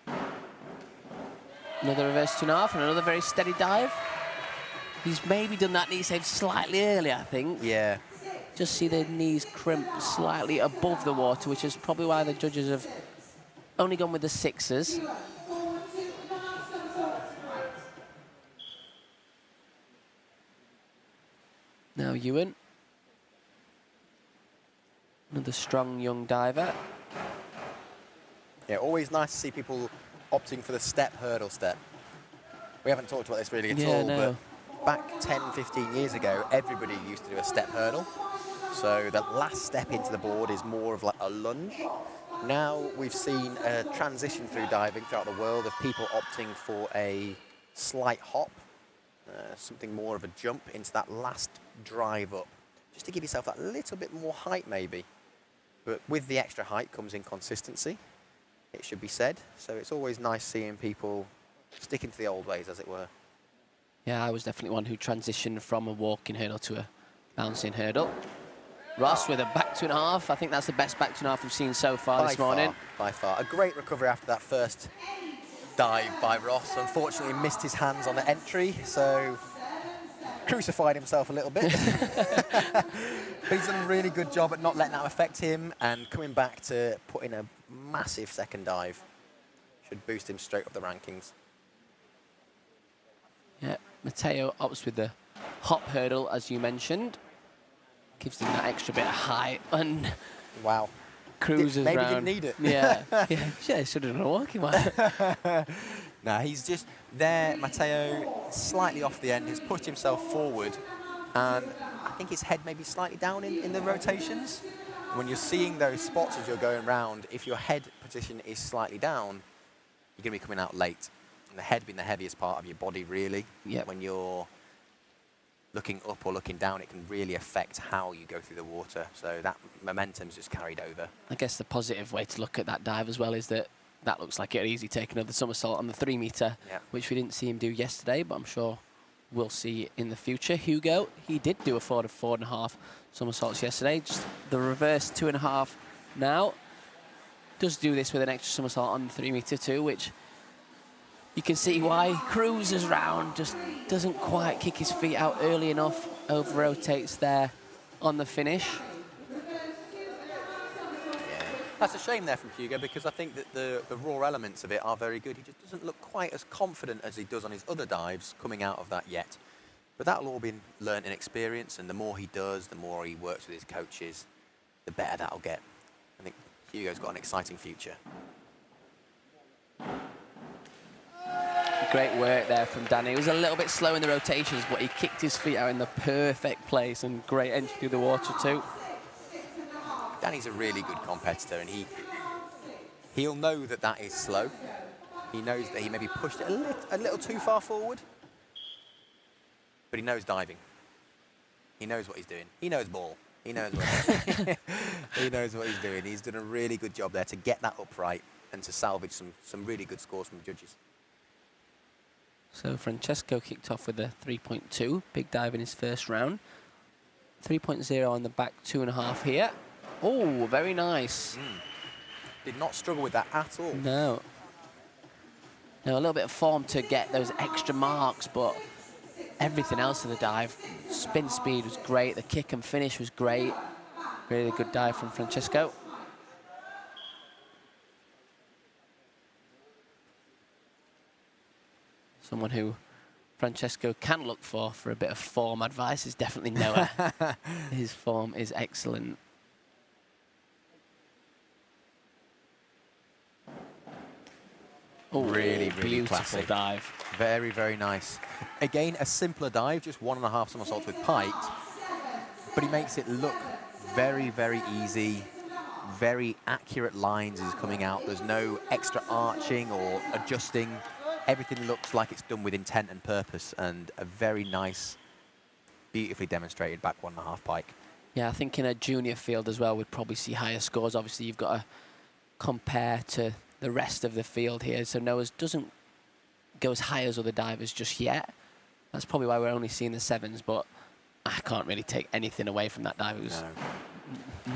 another reverse 2.5 and another very steady dive. He's maybe done that knee save slightly early, I think. Yeah. Just see the knees crimp slightly above the water, which is probably why the judges have only gone with the 6s. Now Ewan. Another strong young diver. Yeah, always nice to see people opting for the step hurdle step. We haven't talked about this really at all, but back 10, 15 years ago, everybody used to do a step hurdle. So the last step into the board is more of like a lunge. Now we've seen a transition through diving throughout the world of people opting for a slight hop, something more of a jump into that last drive up, just to give yourself that little bit more height maybe. But with the extra height comes in consistency, it should be said. So it's always nice seeing people sticking to the old ways, as it were. Yeah, I was definitely one who transitioned from a walking hurdle to a bouncing hurdle. Ross with a back 2.5. I think that's the best back 2.5 we've seen so far this morning. By far. A great recovery after that first dive by Ross. Unfortunately missed his hands on the entry, so crucified himself a little bit. But he's done a really good job at not letting that affect him and coming back to put in a massive second dive. Should boost him straight up the rankings. Yeah, Matteo opts with the hop hurdle, as you mentioned. Gives him that extra bit of height and wow, cruises maybe round. didn't need it. Yeah, yeah, should have done a walking one. No, he's just there. Matteo slightly off the end. He's pushed himself forward, and I think his head may be slightly down in the rotations. When you're seeing those spots as you're going round, if your head position is slightly down, you're going to be coming out late. And the head being the heaviest part of your body, really. Yeah. When you're looking up or looking down, it can really affect how you go through the water. So that momentum's just carried over. I guess the positive way to look at that dive as well is that that looks like it'd easy take another somersault on the 3 metre, which we didn't see him do yesterday, but I'm sure we'll see in the future. Hugo, he did do a 4.5 somersaults yesterday, just the reverse 2.5 now. Does do this with an extra somersault on the 3 metre too, which you can see why cruises round, just doesn't quite kick his feet out early enough, over rotates there on the finish. Yeah, That's a shame there from Hugo, because I think that the raw elements of it are very good. He just doesn't look quite as confident as he does on his other dives coming out of that yet. But that'll all be learnt in experience, and the more he does, the more he works with his coaches, the better that'll get. I think Hugo's got an exciting future. Great work there from Danny. He was a little bit slow in the rotations, but he kicked his feet out in the perfect place, and great entry through the water too. Danny's a really good competitor, and he'll know that that is slow. He knows that he maybe pushed it a little too far forward, but he knows diving. He knows what he's doing. He knows ball. He knows what he knows what he's doing. He's done a really good job there to get that upright and to salvage some really good scores from the judges. So Francesco kicked off with a 3.2, big dive in his first round. 3.0 on the back 2.5 here. Oh, very nice. Did not struggle with that at all. No. No, a little bit of form to get those extra marks, but everything else of the dive, spin speed was great, the kick and finish was great. Really good dive from Francesco. Someone who Francesco can look for a bit of form advice is definitely Noah. His form is excellent. Oh, really beautiful classy. dive. Very, very nice. Again, a simpler dive, just 1.5 somersaults with piked, but he makes it look very, very easy. Very accurate lines is coming out. There's no extra arching or adjusting. Everything looks like it's done with intent and purpose, and a very nice, beautifully demonstrated back 1.5 pike. Yeah, I think in a junior field as well, we'd probably see higher scores. Obviously, you've got to compare to the rest of the field here. So Noah's doesn't go as high as other divers just yet. That's probably why we're only seeing the 7s, but I can't really take anything away from that dive. It was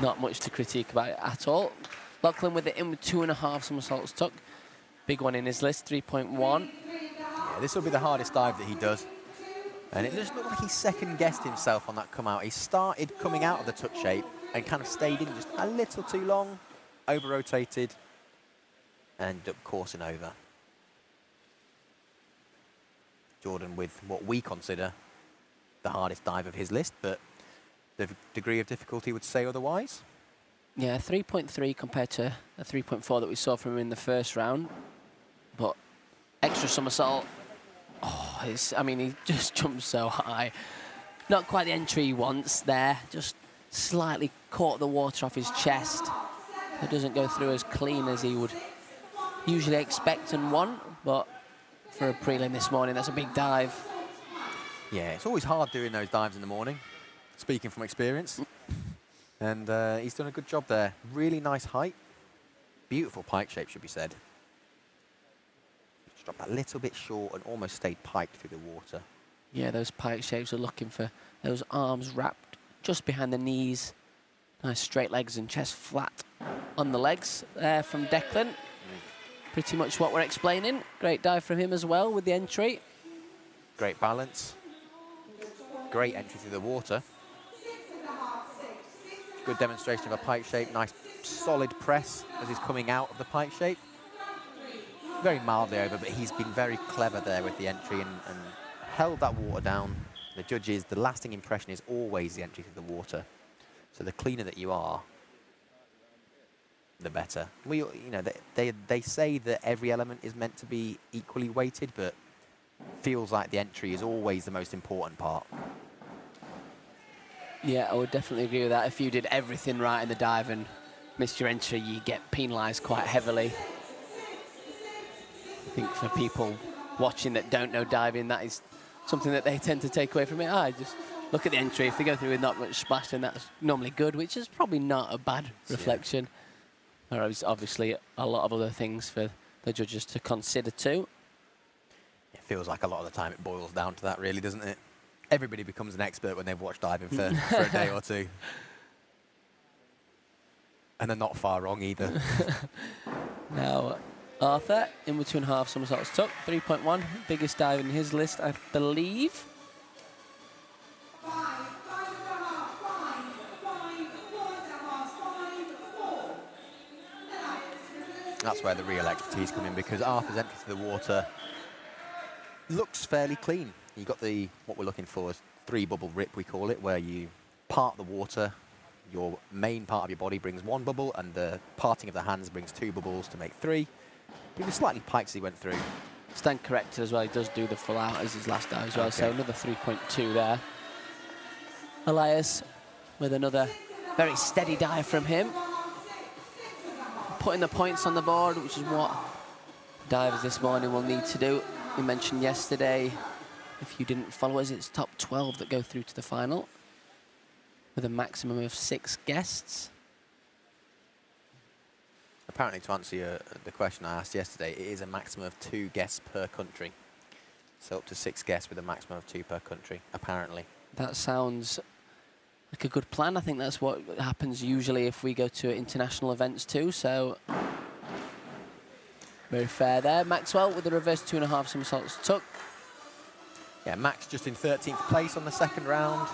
not much to critique about it at all. Lachlan with it in with 2.5 somersaults tuck. Big one in his list, 3.1. Yeah, this will be the hardest dive that he does. And it just looked like he second-guessed himself on that come out. He started coming out of the tuck shape and kind of stayed in just a little too long, over-rotated, and ended up coursing over. Jordan with what we consider the hardest dive of his list, but the degree of difficulty would say otherwise. Yeah, 3.3 compared to a 3.4 that we saw from him in the first round. But extra somersault. Oh, I mean, he just jumped so high. Not quite the entry he wants there. Just slightly caught the water off his chest. It doesn't go through as clean as he would usually expect and want. But for a prelim this morning, that's a big dive. Yeah, it's always hard doing those dives in the morning, speaking from experience. And he's done a good job there. Really nice height. Beautiful pike shape, should be said. Just dropped a little bit short and almost stayed piked through the water. Yeah, those pike shapes are looking for those arms wrapped just behind the knees. Nice straight legs and chest flat on the legs there from Declan. Pretty much what we're explaining. Great dive from him as well with the entry. Great balance. Great entry through the water. Good demonstration of a pike shape. Nice solid press as he's coming out of the pike shape. Very mildly over, but he's been very clever there with the entry and held that water down. The judges, the lasting impression is always the entry through the water. So the cleaner that you are, the better. You know, they say that every element is meant to be equally weighted, but feels like the entry is always the most important part. Yeah, I would definitely agree with that. If you did everything right in the dive and missed your entry, you get penalised quite heavily. I think for people watching that don't know diving, that is something that they tend to take away from it. Just look at the entry. If they go through with not much splash, then that's normally good, which is probably not a bad reflection. Yeah. There is obviously a lot of other things for the judges to consider too. It feels like a lot of the time it boils down to that, really, doesn't it? Everybody becomes an expert when they've watched diving for a day or two. And they're not far wrong either. Now, Arthur, in with 2.5 somersaults tuck, 3.1, biggest dive in his list, I believe. that's where the real expertise come in, because Arthur's entry to the water looks fairly clean. You've got the, what we're looking for is 3-bubble rip, we call it, where you part the water, your main part of your body brings 1 bubble, and the parting of the hands brings 2 bubbles to make 3. He was slightly piked as he went through. Stand corrected as well, he does do the full out as his last dive as well, so another 3.2 there. Elias with another very steady dive from him. Putting the points on the board, which is what divers this morning will need to do. We mentioned yesterday, if you didn't follow us, it's top 12 that go through to the final with a maximum of 6 guests. Apparently, to answer the question I asked yesterday, it is a maximum of 2 guests per country. So up to 6 guests with a maximum of 2 per country, apparently. That sounds like a good plan. I think that's what happens usually if we go to international events too, so very fair there. Maxwell with the reverse 2.5 somersaults tuck. Yeah, Max just in 13th place on the second round.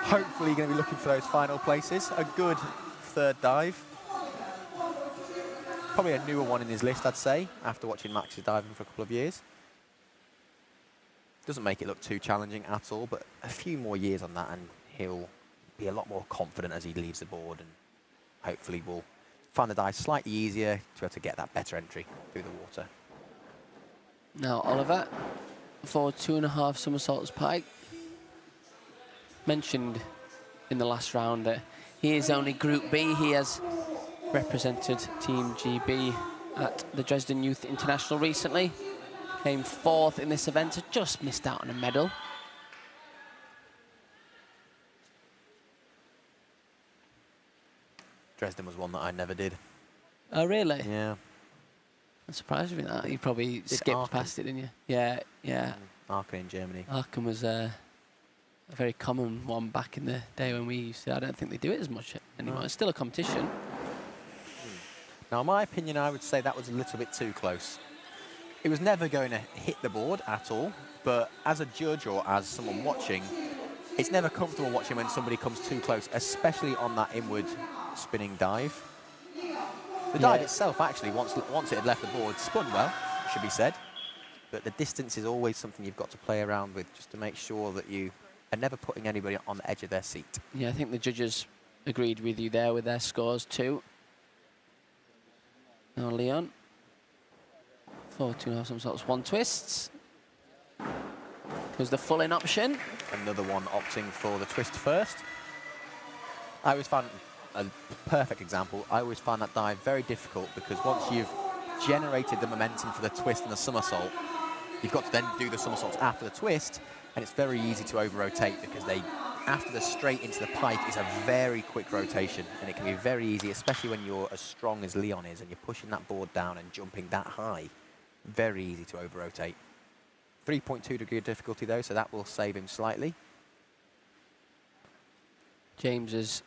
Hopefully going to be looking for those final places. A good 3rd dive. Probably a newer one in his list, I'd say, after watching Max's diving for a couple of years. Doesn't make it look too challenging at all, but a few more years on that and he'll be a lot more confident as he leaves the board, and hopefully will find the dive slightly easier to be able to get that better entry through the water. Now Oliver for 2.5 somersaults pike. Mentioned in the last round that he is only Group B. He has represented Team GB at the Dresden Youth International recently. Came 4th in this event, so just missed out on a medal. Dresden was one that I never did. Oh, really? Yeah. I'm surprised with that. You probably skipped Aachen. past it, didn't you? Yeah, yeah. Aachen in Germany. Aachen was a very common one back in the day when we used to. I don't think they do it as much anymore. No. It's still a competition. Now, in my opinion, I would say that was a little bit too close. It was never going to hit the board at all, but as a judge or as someone watching, it's never comfortable watching when somebody comes too close, especially on that inward spinning dive. The dive itself, actually, once it had left the board, spun well, it should be said, but the distance is always something you've got to play around with just to make sure that you are never putting anybody on the edge of their seat. Yeah, I think the judges agreed with you there with their scores too. Now Leon, 4 2.5 somersaults, 1 twists. Was the full-in option. Another one opting for the twist first. I always found a perfect example. I always find that dive very difficult because once you've generated the momentum for the twist and the somersault, you've got to then do the somersaults after the twist, and it's very easy to over-rotate because after the straight into the pike is a very quick rotation, and it can be very easy, especially when you're as strong as Leon is and you're pushing that board down and jumping that high. Very easy to over-rotate. 3.2 degree of difficulty though, so that will save him slightly. James's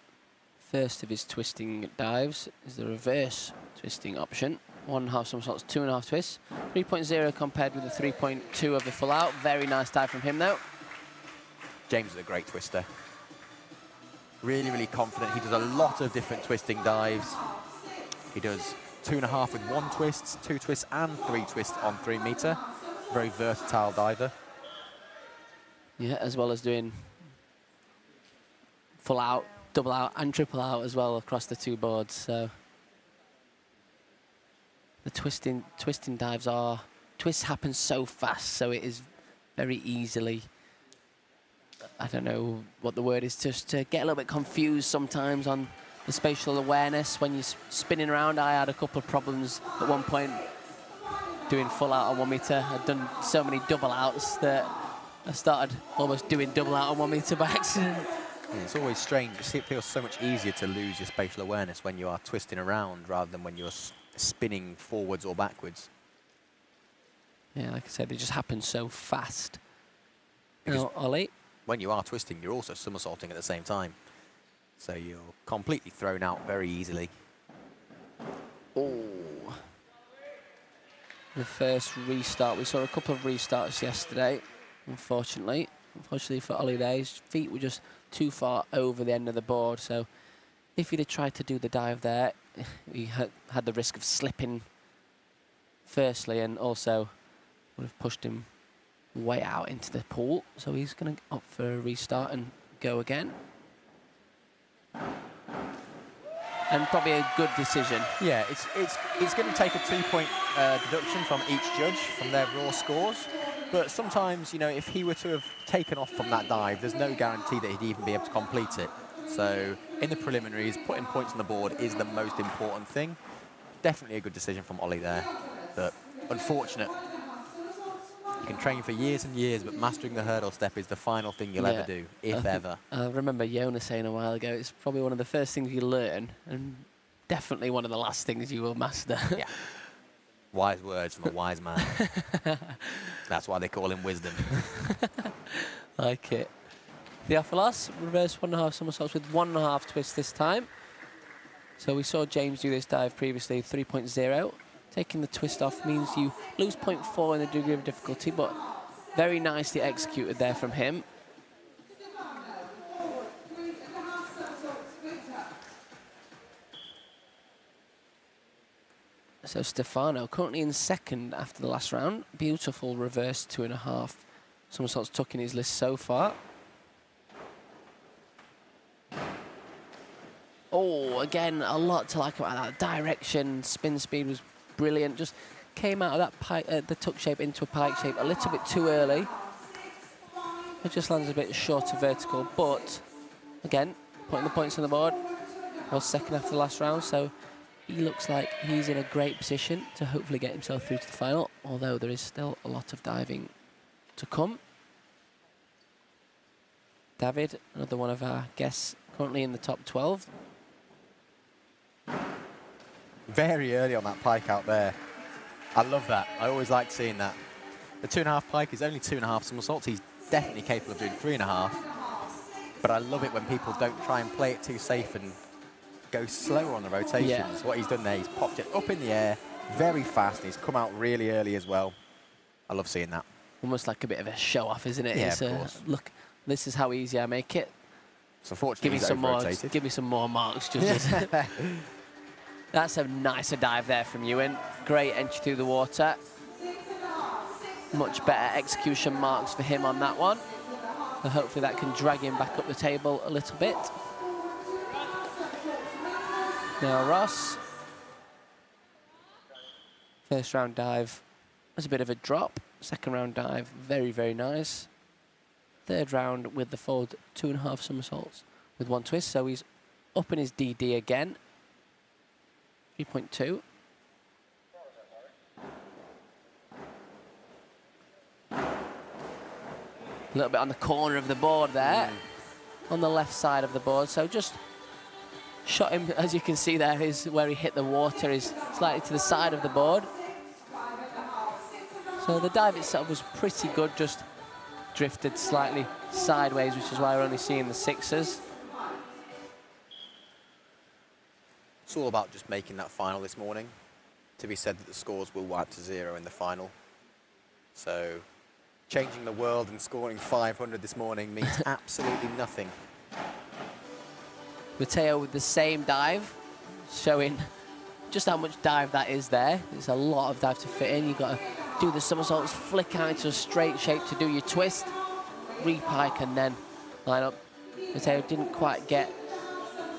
first of his twisting dives is the reverse twisting option. 1.5 somersaults, 2.5 twists. 3.0 compared with the 3.2 of the full out. Very nice dive from him though. James is a great twister. Really, really confident. He does a lot of different twisting dives. He does 2.5 with 1 twist, 2 twists and 3 twists on 3 meter. Very versatile diver. Yeah, as well as doing full out, double out and triple out as well across the 2 boards. So the twisting dives twists happen so fast, so it is very easily, I don't know what the word is, just to get a little bit confused sometimes on the spatial awareness when you're spinning around. I had a couple of problems at one point doing full out on 1 meter. I'd done so many double outs that I started almost doing double out on 1 meter by accident. Yeah, it's always strange. It feels so much easier to lose your spatial awareness when you are twisting around rather than when you're spinning forwards or backwards. Yeah, like I said, they just happen so fast. Now, Ollie. When you are twisting, you're also somersaulting at the same time. So you're completely thrown out very easily. Oh. The first restart. We saw a couple of restarts yesterday, unfortunately. Unfortunately for Ollie there, his feet were just too far over the end of the board. So if he'd have tried to do the dive there, he had the risk of slipping firstly, and also would have pushed him way out into the pool. So he's going to opt for a restart and go again. And probably a good decision. Yeah, it's going to take a 2-point deduction from each judge from their raw scores. But sometimes, you know, if he were to have taken off from that dive, there's no guarantee that he'd even be able to complete it. So in the preliminaries, putting points on the board is the most important thing. Definitely a good decision from Ollie there, but unfortunate. You can train for years and years, but mastering the hurdle step is the final thing you'll ever do, if ever. I remember Jonas saying a while ago, it's probably one of the first things you learn, and definitely one of the last things you will master. Yeah. Wise words from a wise man. That's why they call him wisdom. Like it. Theophilos, reverse 1.5 somersaults with 1.5 twists this time. So we saw James do this dive previously, 3.0. Taking the twist off means you lose 0.4 in the degree of difficulty, but very nicely executed there from him. So Stefano currently in second after the last round. Beautiful reverse 2.5 somersaults tucking his list so far. Oh, again, a lot to like about that. Direction, spin speed was brilliant. Just came out of that pike, the tuck shape into a pike shape a little bit too early. It just lands a bit short of vertical, but again, putting the points on the board. Was second after the last round, so he looks like he's in a great position to hopefully get himself through to the final, although there is still a lot of diving to come. David, another one of our guests, currently in the top 12. Very early on that pike out there. I love that. I always like seeing that. The 2.5 pike is only 2.5 somersaults. He's definitely capable of doing 3.5. But I love it when people don't try and play it too safe and go slower on the rotations. Yeah. What he's done there, he's popped it up in the air very fast, and he's come out really early as well. I love seeing that. Almost like a bit of a show off, isn't it? Yeah, It's of course. Look, this is how easy I make it. So unfortunately, Give me he's some more. over-rotated. Give me some more marks, judges. That's a nicer dive there from Ewan. Great entry through the water. Much better execution marks for him on that one. So hopefully that can drag him back up the table a little bit. Now Ross. First round dive was a bit of a drop. Second round dive, very, very nice. Third round with the fold 2.5 somersaults with 1 twist. So he's up in his DD again. 3.2. A little bit on the corner of the board there, on the left side of the board. So just shot him, as you can see there, is where he hit the water, is slightly to the side of the board. So the dive itself was pretty good, just drifted slightly sideways, which is why we're only seeing the 6s. It's all about just making that final this morning. To be said that the scores will wipe to 0 in the final. So changing the world and scoring 500 this morning means absolutely nothing. Matteo with the same dive, showing just how much dive that is there. It's a lot of dive to fit in. You've got to do the somersaults, flick out into a straight shape to do your twist, re-pike and then line up. Matteo didn't quite get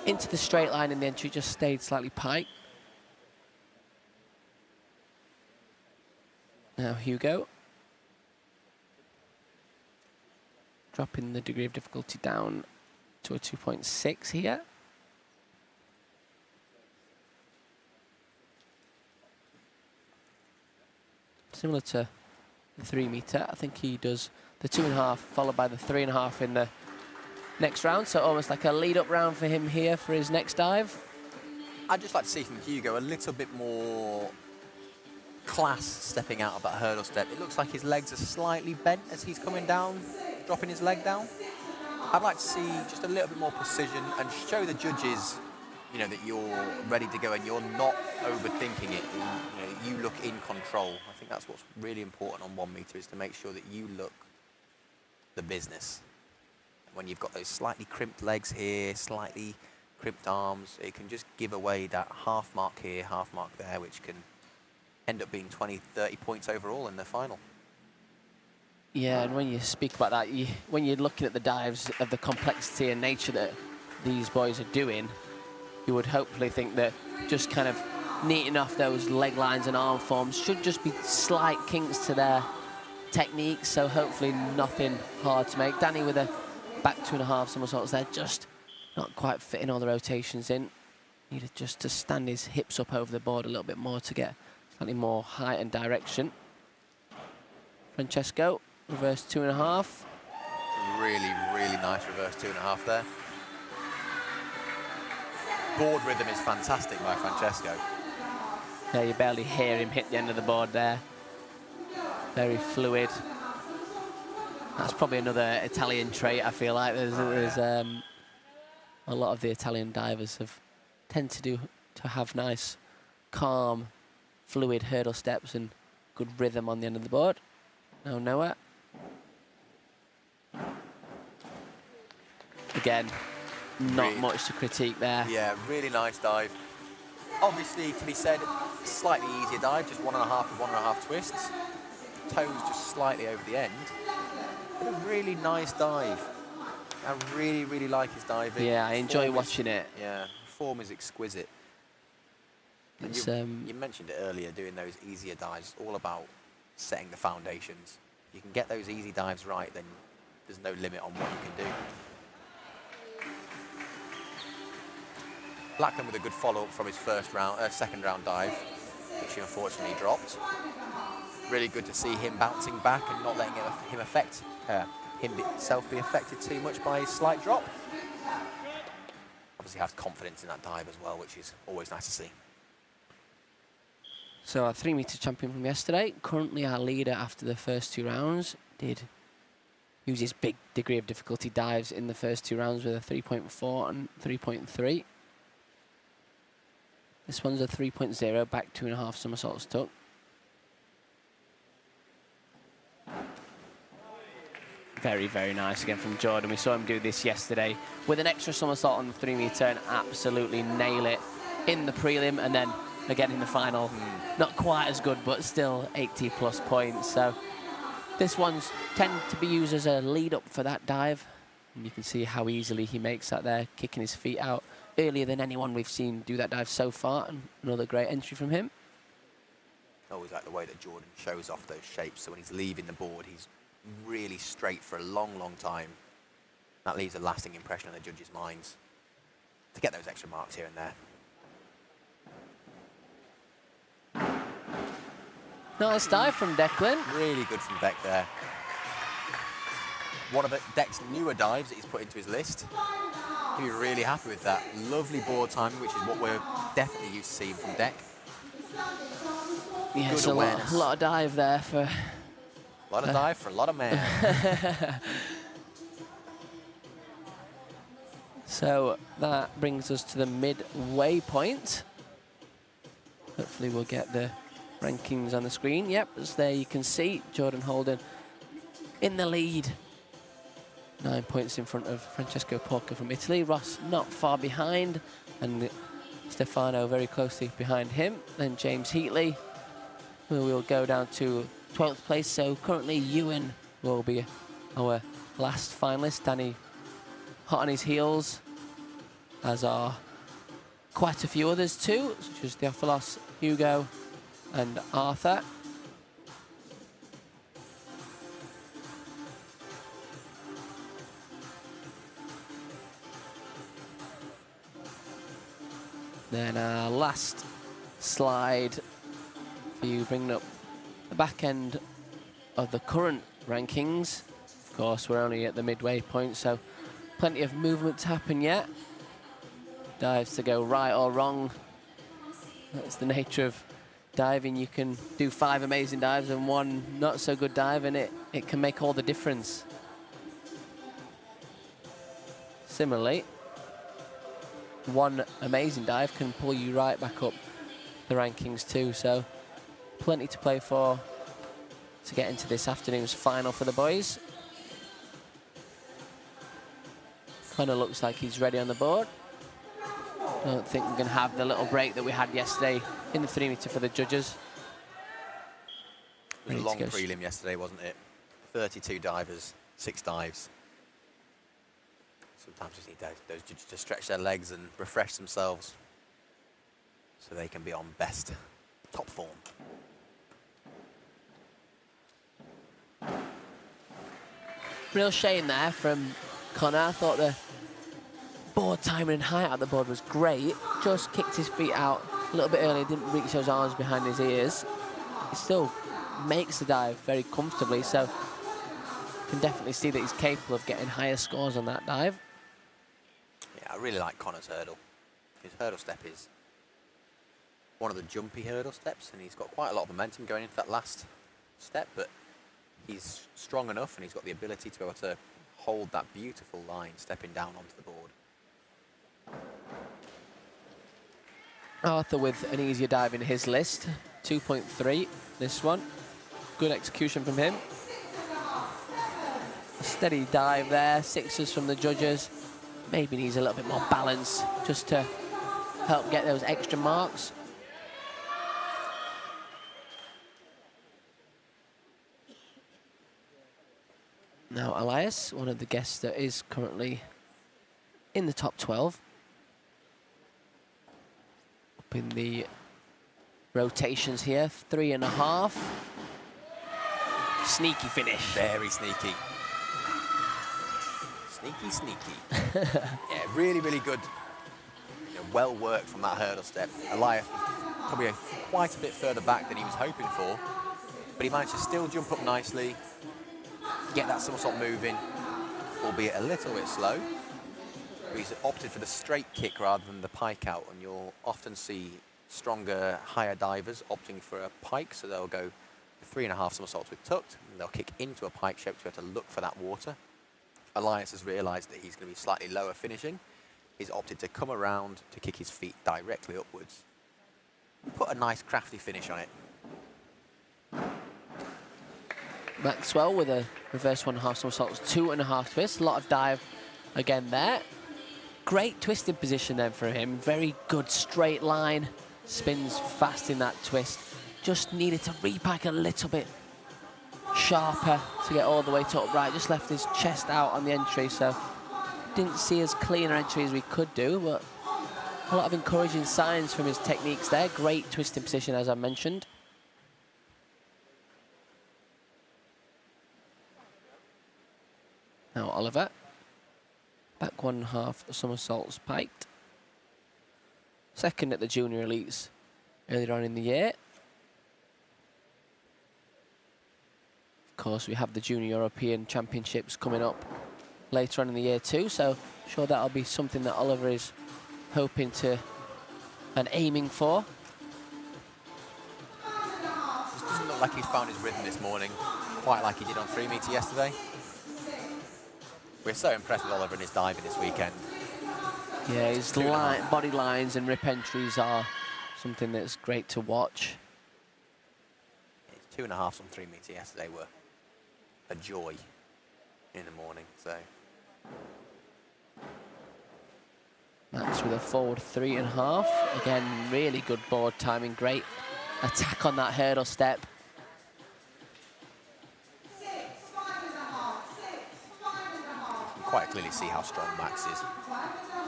into the straight line in the entry, just stayed slightly pike. Now Hugo. Dropping the degree of difficulty down to a 2.6 here. Similar to the 3 meter, I think he does the 2.5 followed by the 3.5 in the next round, so almost like a lead-up round for him here for his next dive. I'd just like to see from Hugo a little bit more class stepping out of that hurdle step. It looks like his legs are slightly bent as he's coming down, dropping his leg down. I'd like to see just a little bit more precision and show the judges, you know, that you're ready to go and you're not overthinking it. You look in control. I think that's what's really important on 1 meter, is to make sure that you look the business. When you've got those slightly crimped legs here, slightly crimped arms. It can just give away that half mark here, half mark there, which can end up being 20, 30 points overall in the final. Yeah, and when you speak about that, when you're looking at the dives of the complexity and nature that these boys are doing, you would hopefully think that just kind of neating off those leg lines and arm forms should just be slight kinks to their techniques, so hopefully nothing hard to make. Danny with a back 2.5 somersaults there, just not quite fitting all the rotations in. Needed just to stand his hips up over the board a little bit more to get slightly more height and direction. Francesco, reverse 2.5. Really, really nice reverse 2.5 there. Board rhythm is fantastic by Francesco. Yeah, you barely hear him hit the end of the board there. Very fluid. That's probably another Italian trait, I feel like. There's a lot of the Italian divers tend to have nice, calm, fluid hurdle steps and good rhythm on the end of the board. Now Noah. Again, not much to critique there. Yeah, really nice dive. Obviously, to be said, slightly easier dive, just 1.5 with 1.5 twists. Toes just slightly over the end. But a really nice dive. I really, really like his diving. Yeah, I enjoy watching it. Yeah, form is exquisite. And you mentioned it earlier, doing those easier dives, all about setting the foundations. You can get those easy dives right, then there's no limit on what you can do. Blackman with a good follow-up from his second round dive, which he unfortunately dropped. Really good to see him bouncing back and not letting himself be affected too much by his slight drop. Obviously has confidence in that dive as well, which is always nice to see. So our 3-meter champion from yesterday, currently our leader after the first 2 rounds, did use his big degree of difficulty dives in the first 2 rounds with a 3.4 and 3.3. This one's a 3.0, back 2.5 somersaults tuck. Very, very nice again from Jordan. We saw him do this yesterday with an extra somersault on the 3-meter and absolutely nail it in the prelim, and then again in the final. Not quite as good, but still 80+ points. So this one's tend to be used as a lead up for that dive. And you can see how easily he makes that there, kicking his feet out earlier than anyone we've seen do that dive so far. And another great entry from him. I always like the way that Jordan shows off those shapes. So when he's leaving the board, he's really straight for a long, long time. That leaves a lasting impression on the judges' minds to get those extra marks here and there. Nice dive from Declan. Really good from Deck there. One of Deck's newer dives that he's put into his list. He'll be really happy with that. Lovely board timing, which is what we're definitely used to seeing from Deck. Yeah, it's a lot of dive there for... A lot of dive for a lot of men. So that brings us to the midway point. Hopefully we'll get the rankings on the screen. Yep, as there you can see, Jordan Holden in the lead. 9 points in front of Francesco Porca from Italy. Ross not far behind, and Stefano very closely behind him. Then James Heatley, who will go down to 12th place. So currently Ewan will be our last finalist. Danny hot on his heels, as are quite a few others too, such as Theophilos, Hugo and Arthur. Then our last slide for you, bringing up the back end of the current rankings. Of course, we're only at the midway point, so plenty of movement to happen yet. Dives to go right or wrong. That's the nature of diving. You can do 5 amazing dives and 1 not so good dive, and it can make all the difference. Similarly, 1 amazing dive can pull you right back up the rankings too, so plenty to play for to get into this afternoon's final for the boys. Kind of looks like he's ready on the board. Don't think we're going to have the little break that we had yesterday in the 3 metre for the judges. It was a long prelim yesterday, wasn't it? 32 divers, 6 dives. Sometimes you need those judges to stretch their legs and refresh themselves so they can be on best top form. Real shame there from Connor. I thought the board timing and height at the board was great. Just kicked his feet out a little bit early, didn't reach those arms behind his ears. He still makes the dive very comfortably, so you can definitely see that he's capable of getting higher scores on that dive. Yeah, I really like Connor's hurdle. His hurdle step is one of the jumpy hurdle steps, and he's got quite a lot of momentum going into that last step, but he's strong enough and he's got the ability to be able to hold that beautiful line stepping down onto the board. Arthur with an easier dive in his list, 2.3 this one. Good execution from him. A steady dive there, 6s from the judges. Maybe needs a little bit more balance just to help get those extra marks. Now Elias, one of the guests that is currently in the top 12. Up in the rotations here, 3.5. Sneaky finish. Very sneaky. Sneaky, sneaky. Yeah, really, really good. You know, well worked from that hurdle step. Elias was probably quite a bit further back than he was hoping for, but he managed to still jump up nicely, get that somersault moving, albeit a little bit slow. But he's opted for the straight kick rather than the pike out, and you'll often see stronger, higher divers opting for a pike, so they'll go 3.5 somersaults with tucked, and they'll kick into a pike shape to be able to look for that water. Elias has realised that he's going to be slightly lower finishing. He's opted to come around to kick his feet directly upwards. Put a nice crafty finish on it. Maxwell with a reverse 1.5 somersaults, 2.5 twists. A lot of dive again there. Great twisting position then for him. Very good straight line. Spins fast in that twist. Just needed to repack a little bit sharper to get all the way to upright. Just left his chest out on the entry, so didn't see as clean an entry as we could do, but a lot of encouraging signs from his techniques there. Great twisting position, as I mentioned. Now Oliver, back 1.5 somersaults piked. Second at the junior elites earlier on in the year. Of course, we have the Junior European Championships coming up later on in the year too, so I'm sure that'll be something that Oliver is hoping to and aiming for. Just doesn't look like he's found his rhythm this morning, quite like he did on 3 metre yesterday. We're so impressed with Oliver and his diving this weekend. Yeah, his body lines and rip entries are something that's great to watch. His 2.5s on 3 metre yesterday were a joy in the morning, so. Max with a forward 3.5. Again, really good board timing, great attack on that hurdle step. You can quite clearly see how strong Max is,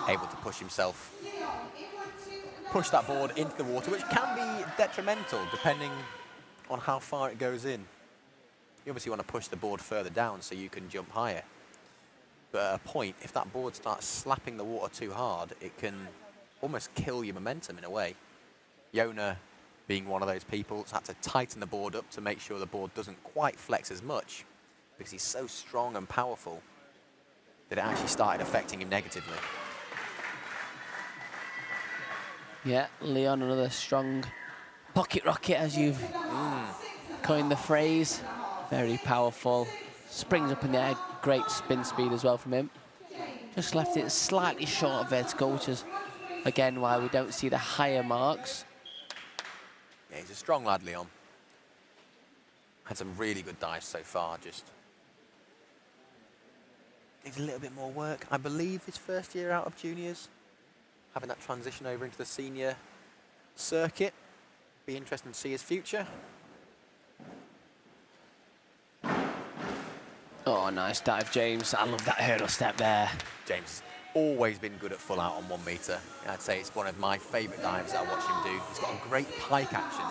able to push himself, push that board into the water, which can be detrimental depending on how far it goes in. You obviously want to push the board further down so you can jump higher. But at a point, if that board starts slapping the water too hard, it can almost kill your momentum in a way. Yona, being one of those people, has had to tighten the board up to make sure the board doesn't quite flex as much, because he's so strong and powerful that it actually started affecting him negatively. Yeah, Leon, another strong pocket rocket, as you've coined the phrase. Very powerful. Springs up in the air, great spin speed as well from him. Just left it slightly short of vertical, which is, again, why we don't see the higher marks. Yeah, he's a strong lad, Leon. Had some really good dives so far, just needs a little bit more work. I believe his first year out of juniors. having that transition over into the senior circuit. Be interesting to see his future. Oh, nice dive, James. I love that hurdle step there. James has always been good at full out on 1 metre. I'd say it's one of my favourite dives that I watch him do. He's got a great pike action.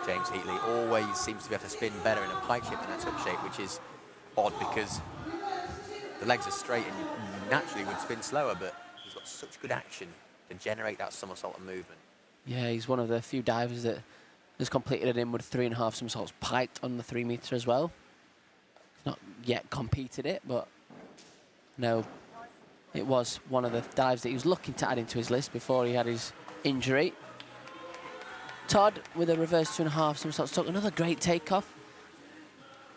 James Heatley always seems to be able to spin better in a pike shape than a tuck shape, which is odd because the legs are straight and you naturally would spin slower, but he's got such good action to generate that somersault and movement. Yeah, he's one of the few divers that has completed an inward 3.5 somersaults piked on the 3 metre as well. He's not yet competed it, but no, it was one of the dives that he was looking to add into his list before he had his injury. Todd with a reverse 2.5 somersaults tuck, another great takeoff.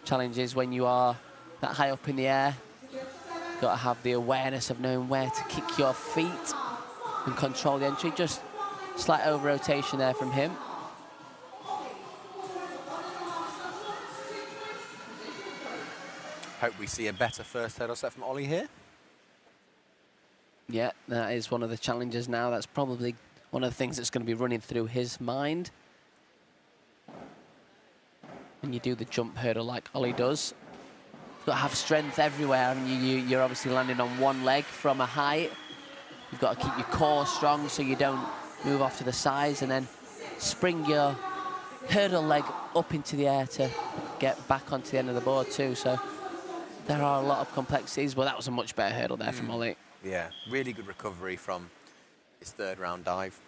Challenge is when you are that high up in the air, you've got to have the awareness of knowing where to kick your feet and control the entry. Just slight over rotation there from him. Hope we see a better first hurdle set from Ollie here. Yeah, that is one of the challenges now. That's probably one of the things that's going to be running through his mind. When you do the jump hurdle like Ollie does, you've got to have strength everywhere, and you're obviously landing on one leg from a height. You've got to keep your core strong so you don't move off to the sides, and then spring your hurdle leg up into the air to get back onto the end of the board too. So there are a lot of complexities, but that was a much better hurdle there from Ollie. Yeah, really good recovery from his 3rd round dive.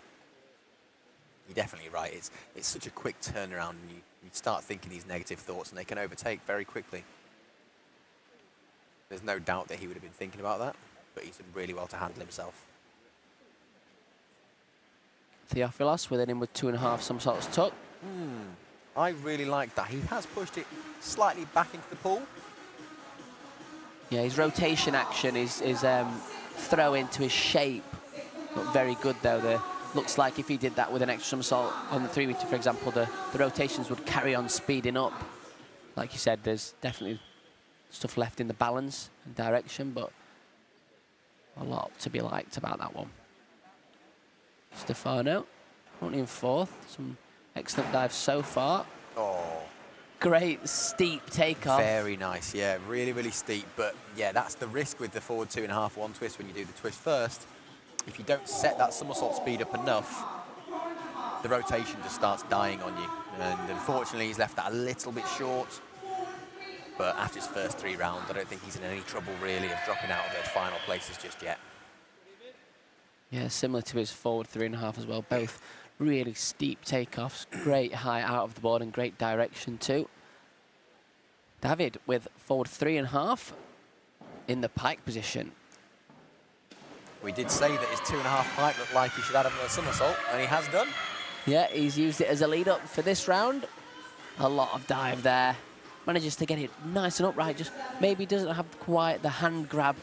You're definitely right. It's such a quick turnaround, and you start thinking these negative thoughts, and they can overtake very quickly. There's no doubt that he would have been thinking about that, but he's done really well to handle himself. Theophilos with an inward 2.5 somersaults tuck. I really like that. He has pushed it slightly back into the pool. Yeah, his rotation action is throw into his shape. But very good though. Looks like if he did that with an extra somersault on the 3 metre, for example, the rotations would carry on speeding up. Like you said, there's definitely stuff left in the balance and direction, but a lot to be liked about that one. Stefano, only in 4th. Some excellent dives so far. Oh, great steep takeoff. very nice, yeah, really, really steep. But yeah, that's the risk with the forward 2.5 one twist when you do the twist first. If you don't set that somersault speed up enough, the rotation just starts dying on you. And unfortunately, he's left that a little bit short. But after his first 3 rounds, I don't think he's in any trouble really of dropping out of those final places just yet. Yeah, similar to his forward 3.5 as well. Both really steep takeoffs, great height out of the board and great direction too. David with forward 3.5 in the pike position. We did say that his 2.5 pike looked like he should add another somersault, and he has done. Yeah, he's used it as a lead up for this round. A lot of dive there. Manages to get it nice and upright, just maybe doesn't have quite the hand grab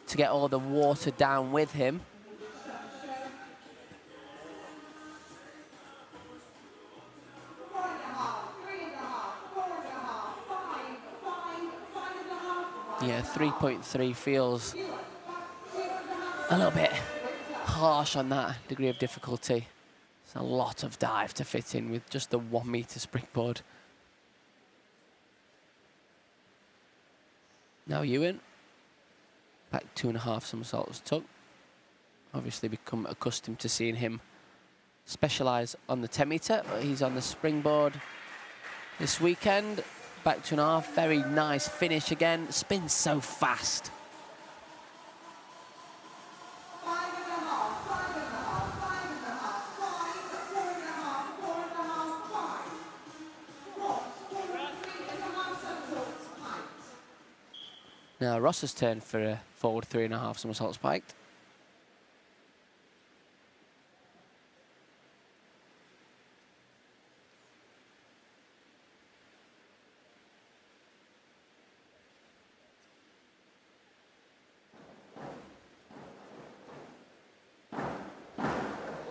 to get all the water down with him. Yeah, 3.3 feels a little bit harsh on that degree of difficulty. It's a lot of dive to fit in with just the 1 metre springboard. Now Ewan, back 2.5 somersaults tuck. Obviously become accustomed to seeing him specialise on the 10 metre, but he's on the springboard this weekend. Back 2.5, very nice finish again. Spins so fast. Now Ross's turn for a forward 3.5 somersaults piked.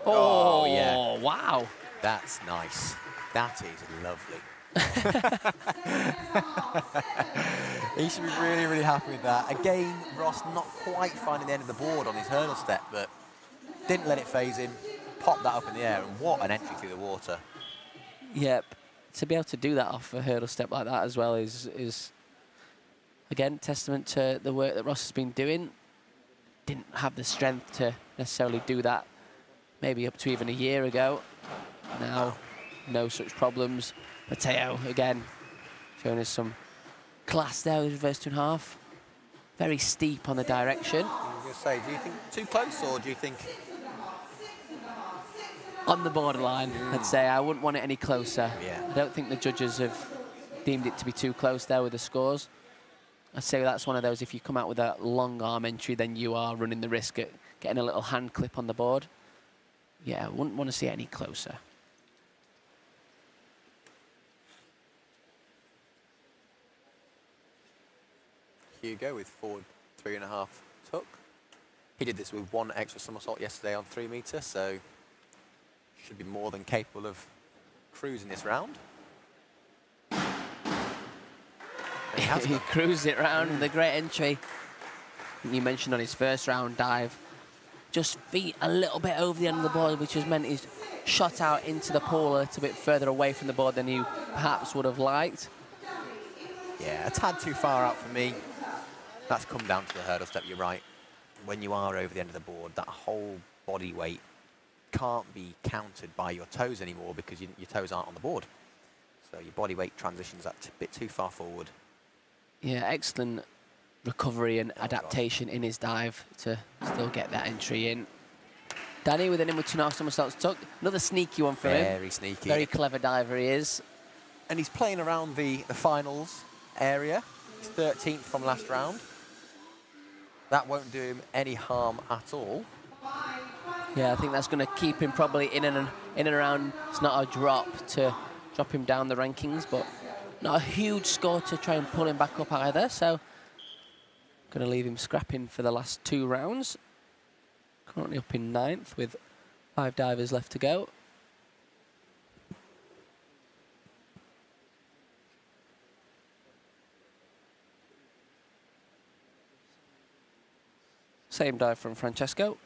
Oh, yeah. Wow. That's nice. That is lovely. He should be really, really happy with that. Again, Ross not quite finding the end of the board on his hurdle step, but Didn't let it phase him. Popped that up in the air, and what an entry through the water. Yep. To be able to do that off a hurdle step like that as well is again, testament to the work that Ross has been doing. Didn't have the strength to necessarily do that maybe up to even a year ago. Now, no such problems. Mateo, again, showing us some class there with reverse 2.5. Very steep on the direction. I was going to say, do you think too close, or do you think... On the borderline, I'd say. I wouldn't want it any closer. Yeah. I don't think the judges have deemed it to be too close there with the scores. I'd say that's one of those, if you come out with a long arm entry, then you are running the risk at getting a little hand clip on the board. Yeah, I wouldn't want to see it any closer. Hugo with forward 3.5 tuck. He did this with 1 extra somersault yesterday on 3 metre, so should be more than capable of cruising this round. He cruised it round with a great entry. You mentioned on his first round dive, just feet a little bit over the end of the board, which has meant he's shot out into the pool a little bit further away from the board than he perhaps would have liked. Yeah, a tad too far out for me. That's come down to the hurdle step, you're right. When you are over the end of the board, that whole body weight can't be countered by your toes anymore because your toes aren't on the board. So your body weight transitions that a bit too far forward. Yeah, excellent recovery and adaptation in his dive to still get that entry in. Danny with an inward 2.5 somersaults tuck. Another sneaky one for him. Very sneaky. Very clever diver he is. And he's playing around the finals area. He's 13th from last round. That won't do him any harm at all. Yeah, I think that's going to keep him probably in and around. It's not a drop to drop him down the rankings, but not a huge score to try and pull him back up either. So, going to leave him scrapping for the last 2 rounds. Currently up in 9th with 5 divers left to go. Same dive from Francesco.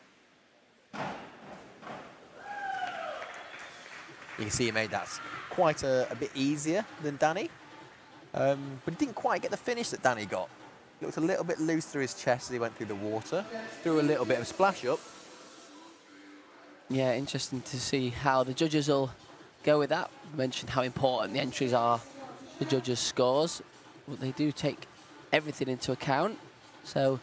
You can see he made that quite a bit easier than Danny. But he didn't quite get the finish that Danny got. He looked a little bit loose through his chest as he went through the water. Threw a little bit of a splash up. Yeah, interesting to see how the judges will go with that. You mentioned how important the entries are, the judges' scores. But they do take everything into account. So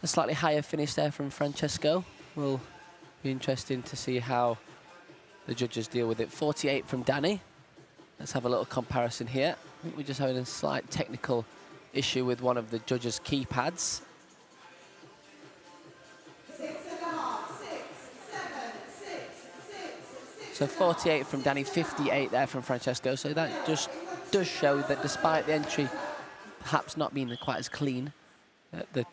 a slightly higher finish there from Francesco. Will be interesting to see how the judges deal with it. 48 from Danny. Let's have a little comparison here. I think we're just having a slight technical issue with one of the judges' keypads. So 48 from Danny, 58 there from Francesco. So that just does show that despite the entry perhaps not being quite as clean, the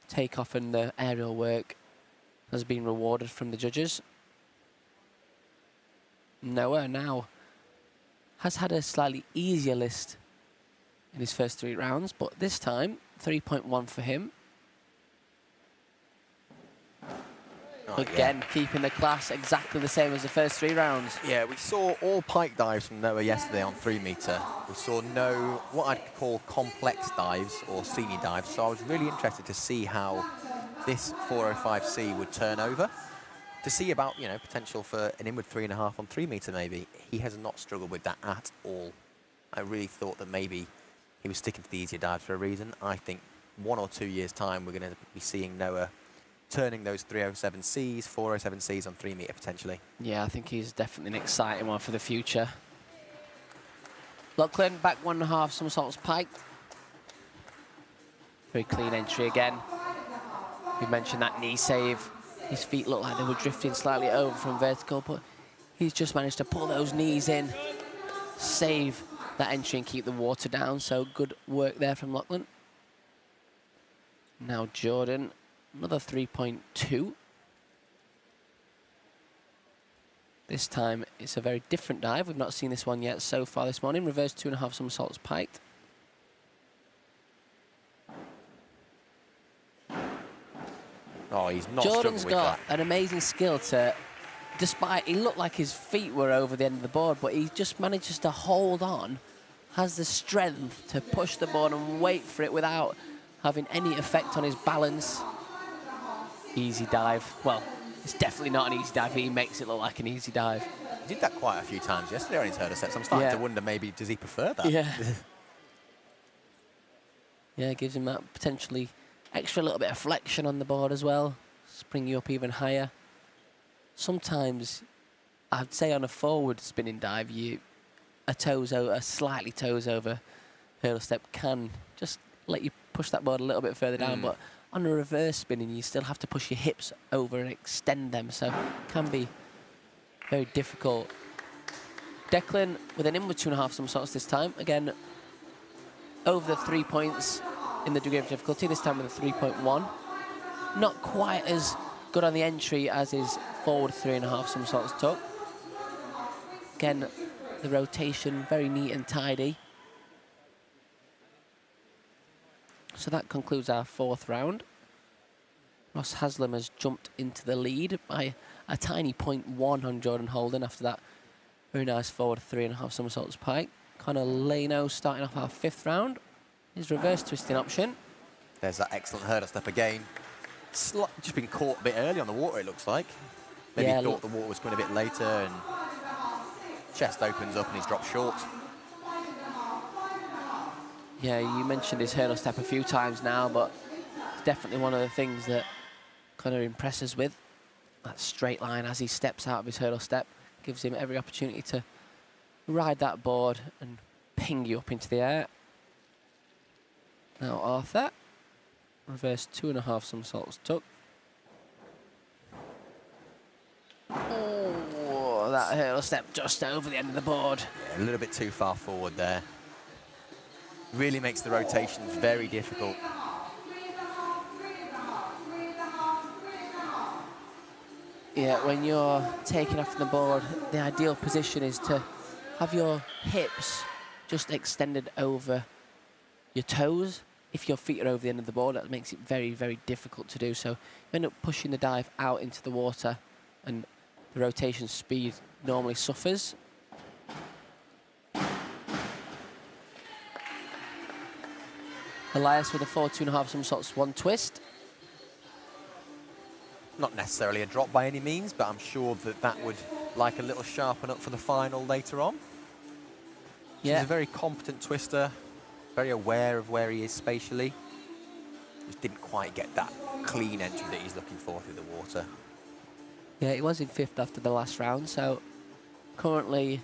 takeoff and the aerial work has been rewarded from the judges. Noah now has had a slightly easier list in his first 3 rounds, but this time 3.1 for him. Again, keeping the class exactly the same as the first 3 rounds. Yeah, we saw all pike dives from Noah yesterday on 3 metre. We saw no, what I'd call complex dives or senior dives. So I was really interested to see how this 405C would turn over. To see about, you know, potential for an inward 3.5 on 3 metre maybe. He has not struggled with that at all. I really thought that maybe he was sticking to the easier dives for a reason. I think 1 or 2 years' time we're going to be seeing Noah turning those 307Cs, 407Cs on 3 metre potentially. Yeah, I think he's definitely an exciting one for the future. Lachlan back 1.5 somersaults piked. Very clean entry again. We mentioned that knee save. His feet looked like they were drifting slightly over from vertical, but he's just managed to pull those knees in, save that entry and keep the water down. So good work there from Lachlan. Now Jordan, another 3.2. This time it's a very different dive. We've not seen this one yet so far this morning. Reverse 2.5 somersaults piked. Oh, he's not Jordan's struggling with got that. an amazing skill to, despite he looked like his feet were over the end of the board, but he just manages to hold on, has the strength to push the board and wait for it without having any effect on his balance. Easy dive. Well, it's definitely not an easy dive. He makes it look like an easy dive. He did that quite a few times yesterday on his hurdle sets. I'm starting Yeah. to wonder, maybe, does he prefer that? Yeah. Yeah, it gives him that potentially extra little bit of flexion on the board as well. Spring you up even higher. Sometimes, I'd say on a forward spinning dive, a slightly toes over hurdle step can just let you push that board a little bit further down. But on a reverse spinning, you still have to push your hips over and extend them. So it can be very difficult. Declan with an inward 2.5 somersaults this time. Again, over the 3 points in the degree of difficulty, this time with a 3.1. Not quite as good on the entry as his forward 3.5 somersaults took. Again, the rotation very neat and tidy. So that concludes our 4th round. Ross Haslam has jumped into the lead by a tiny 0.1 on Jordan Holden after that very nice forward 3.5 somersaults pike. Connor Leno starting off our 5th round. His reverse twisting option. There's that excellent hurdle step again. Just been caught a bit early on the water, it looks like. Maybe Yeah, he thought the water was coming a bit later, and chest opens up and he's dropped short. Yeah, you mentioned his hurdle step a few times now, but it's definitely one of the things that Connor impresses with. That straight line as he steps out of his hurdle step gives him every opportunity to ride that board and ping you up into the air. Now Arthur, reverse 2.5 somersaults tuck. Oh, that hurdle step just over the end of the board. Yeah, a little bit too far forward there. Really makes the rotations very difficult. Yeah, when you're taking off the board, the ideal position is to have your hips just extended over your toes. If your feet are over the end of the board, that makes it very, very difficult to do. So you end up pushing the dive out into the water, and the rotation speed normally suffers. Elias with a forward 2.5 somersaults, 1 twist. Not necessarily a drop by any means, but I'm sure that that would like a little sharpen up for the final later on. Yeah. He's a very competent twister, very aware of where he is spatially. Just didn't quite get that clean entry that he's looking for through the water. Yeah, he was in 5th after the last round, so currently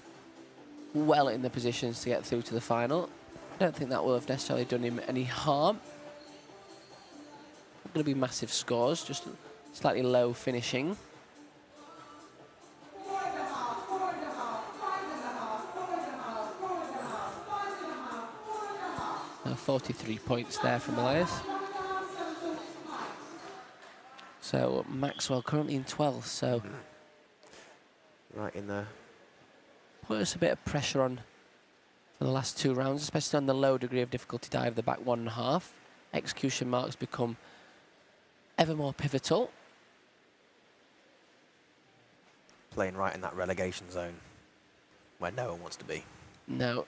well in the positions to get through to the final. I don't think that will have necessarily done him any harm. Not going to be massive scores, just slightly low finishing. 43 points there from Elias. So Maxwell currently in 12th, so Right in there. put us a bit of pressure on for the last 2 rounds, especially on the low degree of difficulty dive, the back 1.5. Execution marks become ever more pivotal. Playing right in that relegation zone where no one wants to be. No,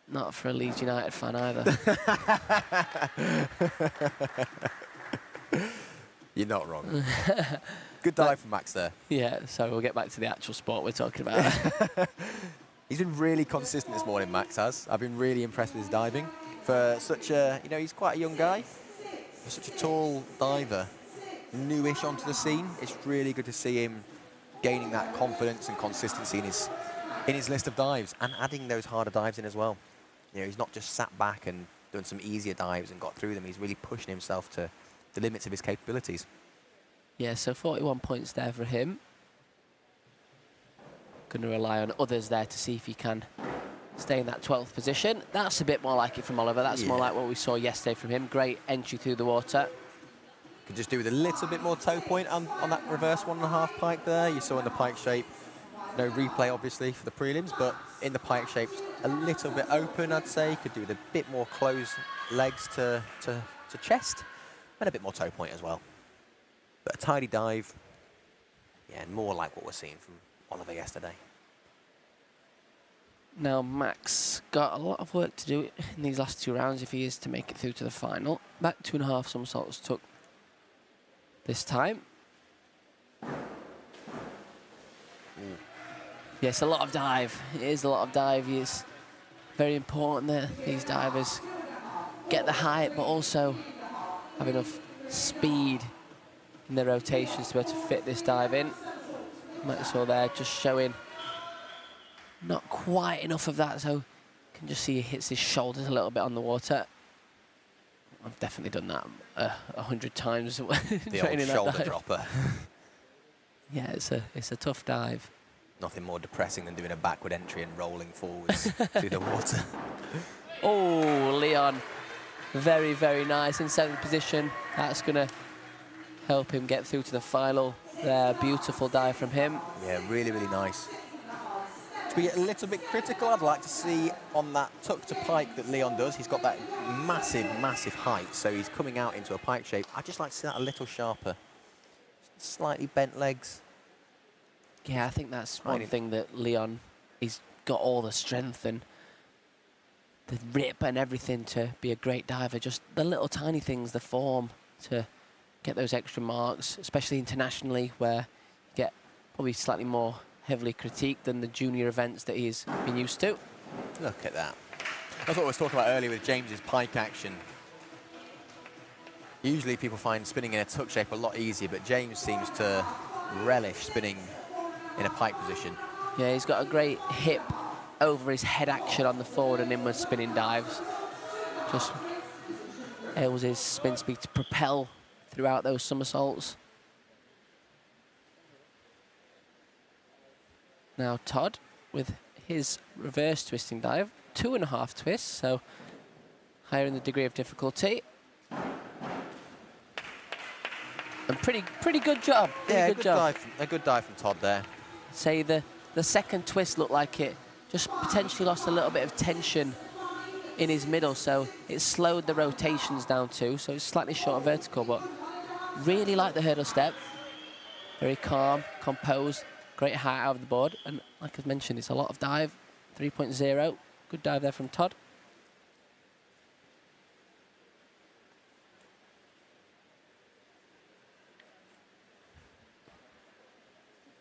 not for a Leeds United fan either. You're not wrong. Good dive from Max there. Yeah, so we'll get back to the actual sport we're talking about. He's been really consistent this morning, Max has. I've been really impressed with his diving. For such a, he's quite a young guy. For such a tall diver, newish onto the scene, it's really good to see him gaining that confidence and consistency in his list of dives and adding those harder dives in as well. He's not just sat back and done some easier dives and got through them. He's really pushing himself to the limits of his capabilities. Yeah, so 41 points there for him. Going to rely on others there to see if he can stay in that 12th position. That's a bit more like it from Oliver. That's more like what we saw yesterday from him. Great entry through the water. Could just do with a little bit more toe point on that reverse 1.5 pike there. You saw in the pike shape, no replay obviously for the prelims, but in the pike shape, a little bit open, I'd say. Could do with a bit more closed legs to chest and a bit more toe point as well. But a tidy dive, yeah, and more like what we're seeing from Oliver yesterday. Now Max got a lot of work to do in these last 2 rounds if he is to make it through to the final. Back 2.5 somersaults took this time. Yes, a lot of dive. It is a lot of dive. It's very important that these divers get the height, but also have enough speed in their rotations to be able to fit this dive in. Maxwell there just showing not quite enough of that, so you can just see he hits his shoulders a little bit on the water. I've definitely done that 100 times. The old shoulder dropper. Yeah, it's a tough dive. Nothing more depressing than doing a backward entry and rolling forwards through the water. Oh, Leon, very, very nice in 7th position. That's going to help him get through to the final. There, beautiful dive from him. Yeah, really, really nice. To be a little bit critical, I'd like to see on that tuck to pike that Leon does. He's got that massive, massive height, so he's coming out into a pike shape. I'd just like to see that a little sharper. Slightly bent legs. Yeah, I think that's one thing that Leon, he's got all the strength and the rip and everything to be a great diver. Just the little tiny things, the form to get those extra marks, especially internationally where you get probably slightly more heavily critiqued than the junior events that he's been used to. Look at that. That's what I was talking about earlier with James's pike action. Usually people find spinning in a tuck shape a lot easier, but James seems to relish spinning in a pike position. Yeah, he's got a great hip over his head action on the forward and inward spinning dives. Just enables his spin speed to propel throughout those somersaults. Now Todd with his reverse twisting dive, 2.5 twists, so higher in the degree of difficulty. And pretty good job. Yeah, a good dive from Todd there. Say the second twist looked like it just potentially lost a little bit of tension in his middle, so it slowed the rotations down too, so it's slightly short vertical, but really like the hurdle step. Very calm, composed, great height out of the board, and like I mentioned, it's a lot of dive, 3.0. Good dive there from Todd.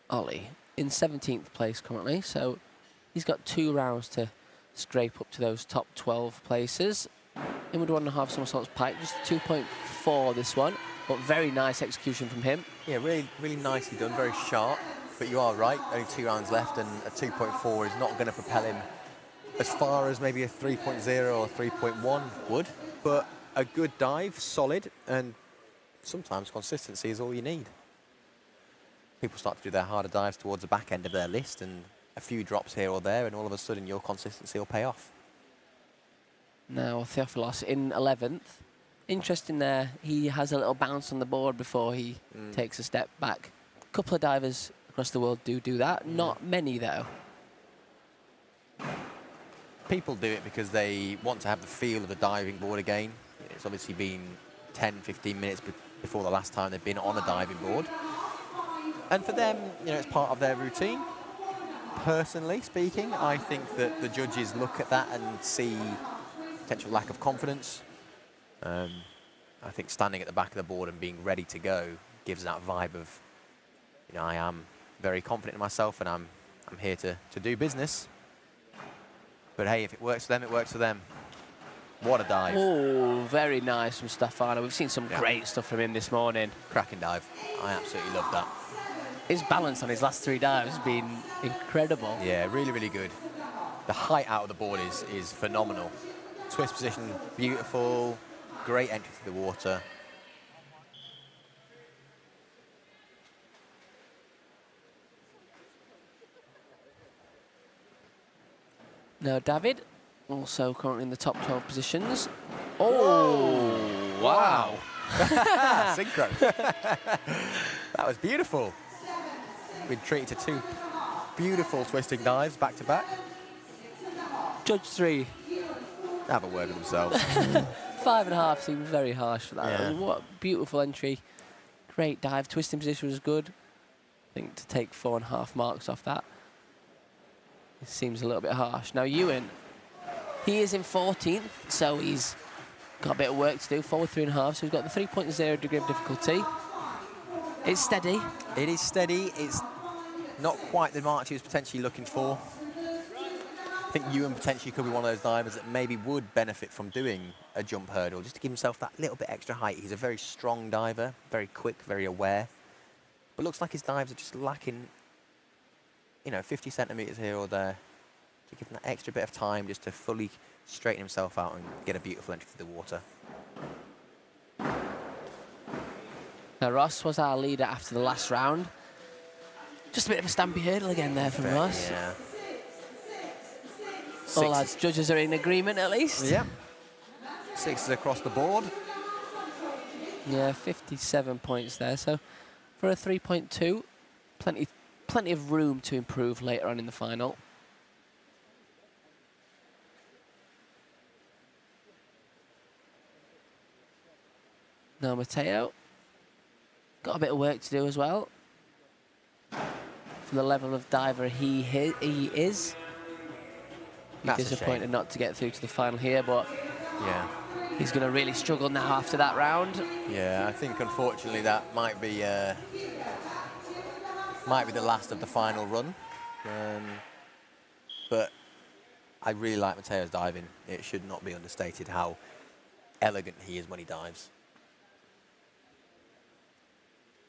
Ollie in 17th place currently, so he's got 2 rounds to scrape up to those top 12 places. Inward 1.5 somersaults pike, just 2.4 this one, but very nice execution from him. Yeah, really, really nicely done, very sharp. But you are right, only 2 rounds left, and a 2.4 is not going to propel him as far as maybe a 3.0 or 3.1 would. But a good dive, solid, and sometimes consistency is all you need. People start to do their harder dives towards the back end of their list, and a few drops here or there, and all of a sudden your consistency will pay off. Now Theophilos in 11th. Interesting there, he has a little bounce on the board before he takes a step back. A couple of divers across the world do that, not many though. People do it because they want to have the feel of the diving board again. It's obviously been 10, 15 minutes before the last time they've been on a diving board. And for them, you know, it's part of their routine. Personally speaking, I think that the judges look at that and see potential lack of confidence. I think standing at the back of the board and being ready to go gives that vibe of, you know, I am very confident in myself and I'm here to do business. But hey, if it works for them, it works for them. What a dive. Oh, very nice from Stefano. We've seen some great stuff from him this morning. Cracking dive. I absolutely love that. His balance on his last 3 dives has been incredible. Yeah, really, really good. The height out of the board is phenomenal. Twist position, beautiful. Great entry to the water. Now David, also currently in the top 12 positions. Oh, wow. Synchro. That was beautiful. Been treated to 2 beautiful twisting dives back to back. Judge 3. Have a word with themselves. 5.5 seems very harsh for that. Yeah. What a beautiful entry. Great dive. Twisting position was good. I think to take 4.5 marks off that, it seems a little bit harsh. Now Ewan, he is in 14th, so he's got a bit of work to do. Forward 3.5, so he's got the 3.0 degree of difficulty. It's steady. It is steady. It's not quite the mark he was potentially looking for. I think Ewan potentially could be one of those divers that maybe would benefit from doing a jump hurdle, just to give himself that little bit extra height. He's a very strong diver, very quick, very aware. But looks like his dives are just lacking, 50 centimetres here or there, to give him that extra bit of time just to fully straighten himself out and get a beautiful entry to the water. Now Ross was our leader after the last round. Just a bit of a stampy hurdle again there from Ross. Yeah. All our judges are in agreement at least. Yeah. 6s across the board. Yeah, 57 points there. So for a 3.2, plenty of room to improve later on in the final. Now Matteo, got a bit of work to do as well. For the level of diver he is. That's a Disappointed shame. not to get through to the final here, but Yeah. he's going to really struggle now after that round. Yeah, I think unfortunately that might be the last of the final run. But I really like Matteo's diving. It should not be understated how elegant he is when he dives.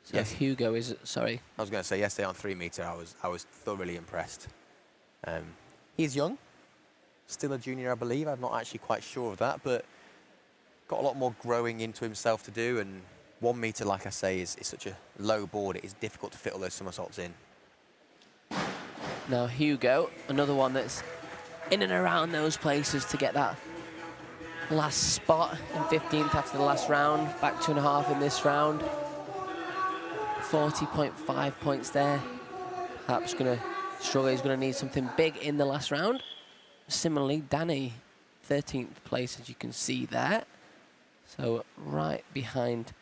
So Yes. Hugo is, sorry. I was going to say yesterday on 3 metre, I was thoroughly impressed. He's young, still a junior, I believe. I'm not actually quite sure of that, but got a lot more growing into himself to do. And 1 metre, like I say, is such a low board. It is difficult to fit all those somersaults in. Now Hugo, another one that's in and around those places to get that last spot in 15th after the last round. Back 2.5 in this round. 40.5 points there. Perhaps going to struggle. He's going to need something big in the last round. Similarly, Danny, 13th place, as you can see there. So right behind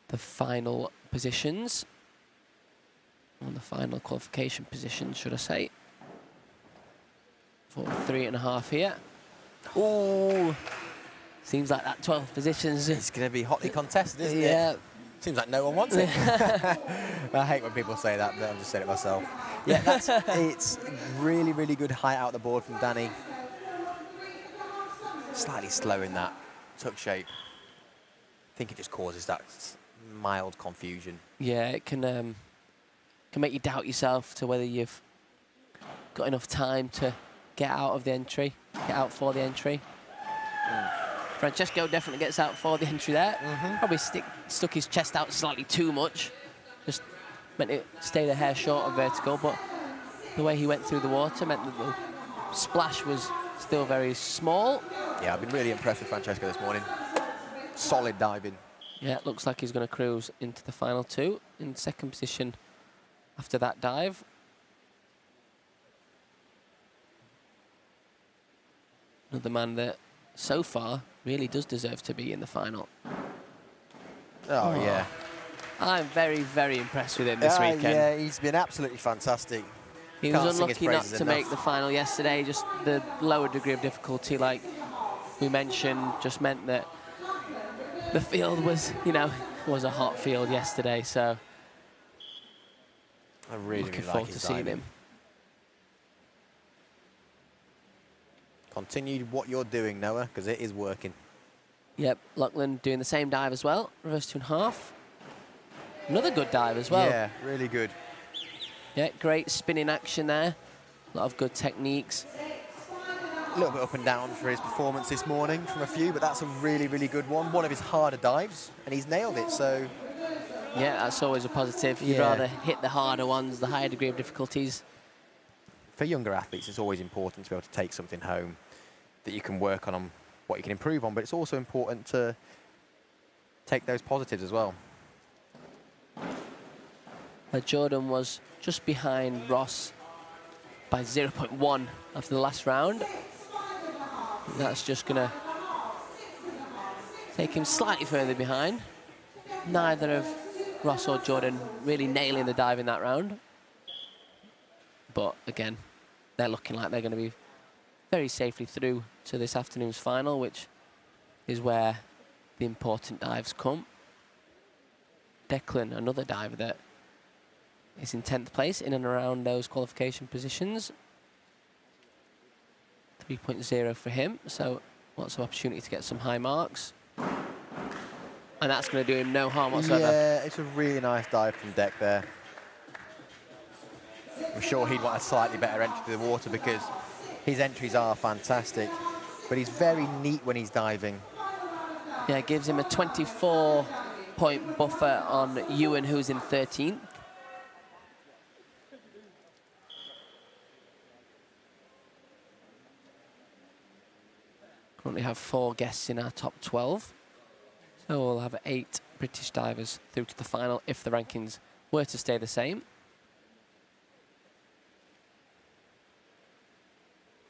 the final positions. On the final qualification position, should I say. 43.5 here. Oh, seems like that 12th position's... It's going to be hotly contested, isn't it? Yeah. Seems like no one wants it. I hate when people say that, but I've just said it myself. Yeah, it's really, really good height out the board from Danny. Slightly slow in that tuck shape. I think it just causes that mild confusion. Yeah, it can make you doubt yourself to whether you've got enough time to get out of the entry, get out for the entry. Francesco definitely gets out for the entry there. Probably stuck his chest out slightly too much. Just meant it stayed a hair short of vertical, but the way he went through the water meant that the splash was still very small. Yeah, I've been really impressed with Francesco this morning. Solid diving. Yeah, it looks like he's going to cruise into the final 2 in second position after that dive. Another man that, so far, really does deserve to be in the final. Oh, yeah. I'm very, very impressed with him this weekend. Yeah, he's been absolutely fantastic. He Can't was sing his unlucky not praises to enough. make the final yesterday. Just the lower degree of difficulty, like we mentioned, just meant that the field was, was a hot field yesterday. So I really, looking really like forward his to seeing diving. him. Continue what you're doing, Noah, because it is working. Yep, Lachlan doing the same dive as well. Reverse 2.5. Another good dive as well. Yeah, really good. Yeah, great spinning action there. A lot of good techniques. A little bit up and down for his performance this morning from a few, but that's a really, really good one. One of his harder dives, and he's nailed it, so... Yeah, that's always a positive. You'd Yeah. rather hit the harder ones, the higher degree of difficulties. For younger athletes, it's always important to be able to take something home that you can work on what you can improve on, but it's also important to take those positives as well. Jordan was just behind Ross by 0.1 after the last round. That's just going to take him slightly further behind. neither of Ross or Jordan really nailing the dive in that round. But again, they're looking like they're going to be very safely through to this afternoon's final, which is where the important dives come. Declan, another diver that is in 10th place in and around those qualification positions. 3.0 for him, so lots of opportunity to get some high marks. And that's going to do him no harm whatsoever. Yeah, it's a really nice dive from Deck there. I'm sure he'd want a slightly better entry to the water because his entries are fantastic, but he's very neat when he's diving. Yeah, it gives him a 24-point buffer on Ewan, who's in 13th. Currently have 4 guests in our top 12. So we'll have 8 British divers through to the final if the rankings were to stay the same.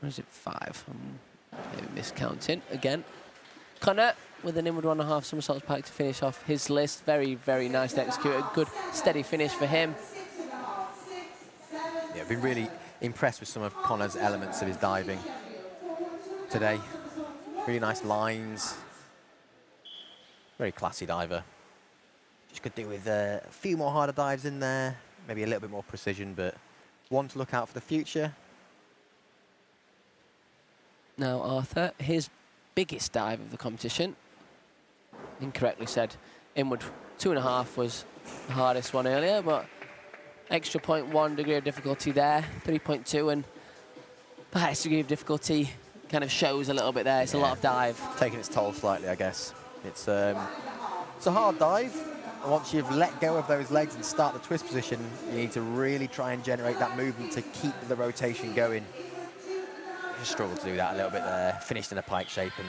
Or is it 5? I'm maybe miscounting again. Connor with an inward 1.5 somersaults pike to finish off his list. Very, very nicely executed. Good, steady finish for him. Yeah, I've been really impressed with some of Connor's elements of his diving today. Really nice lines. Very classy diver. Just could do with a few more harder dives in there, maybe a little bit more precision, but one to look out for the future. Now Arthur, his biggest dive of the competition, incorrectly said inward 2.5 was the hardest one earlier, but extra 0.1 degree of difficulty there, 3.2, and the highest degree of difficulty kind of shows a little bit there. It's a lot of dive. Taking its toll slightly, I guess. It's a hard dive. And once you've let go of those legs and start the twist position, you need to really try and generate that movement to keep the rotation going. Just struggled to do that a little bit there. Finished in a pike shape and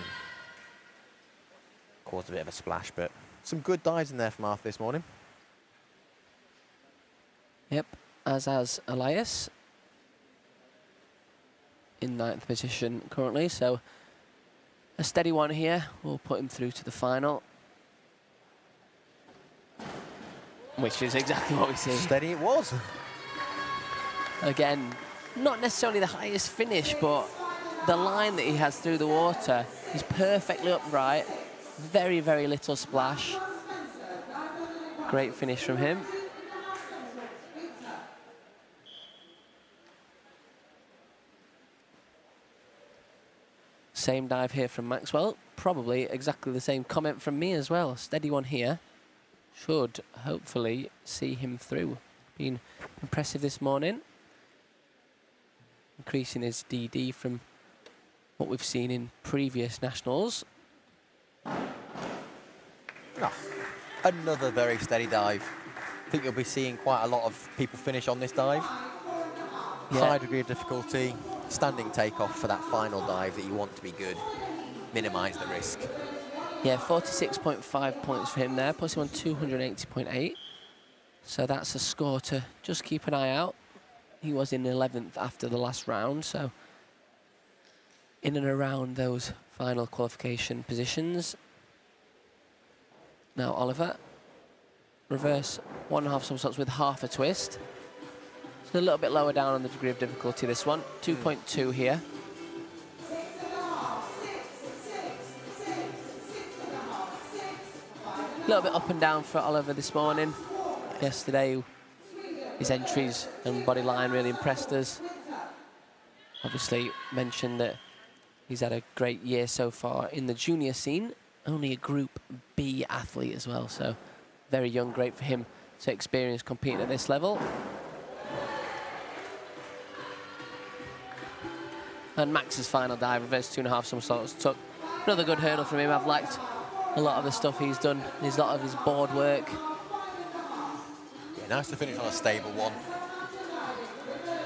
caused a bit of a splash, but some good dives in there from Arthur this morning. Yep, as has Elias in 9th position currently, so a steady one here will put him through to the final, which is exactly what we see. Steady it was. Again, not necessarily the highest finish, but the line that he has through the water is perfectly upright. Very, very little splash. Great finish from him. Same dive here from Maxwell. Probably exactly the same comment from me as well. Steady one here. Should hopefully see him through. Been impressive this morning. Increasing his DD from what we've seen in previous nationals. Oh, another very steady dive. I think you'll be seeing quite a lot of people finish on this dive. Yeah. High degree of difficulty, standing takeoff for that final dive that you want to be good. Minimise the risk. Yeah, 46.5 points for him there, puts him on 280.8. So that's a score to just keep an eye out. He was in 11th after the last round, so in and around those final qualification positions. Now Oliver, reverse 1.5 somersaults with half a twist. So a little bit lower down on the degree of difficulty this one, 2.2 here. A little bit up and down for Oliver this morning. Yesterday, his entries and body line really impressed us. Obviously mentioned that he's had a great year so far in the junior scene. Only a Group B athlete as well, so very young, great for him to experience competing at this level. And Max's final dive, reverse 2.5 somersaults, took another good hurdle from him. I've liked a lot of the stuff he's done, a lot of his board work. Yeah, nice to finish on a stable one.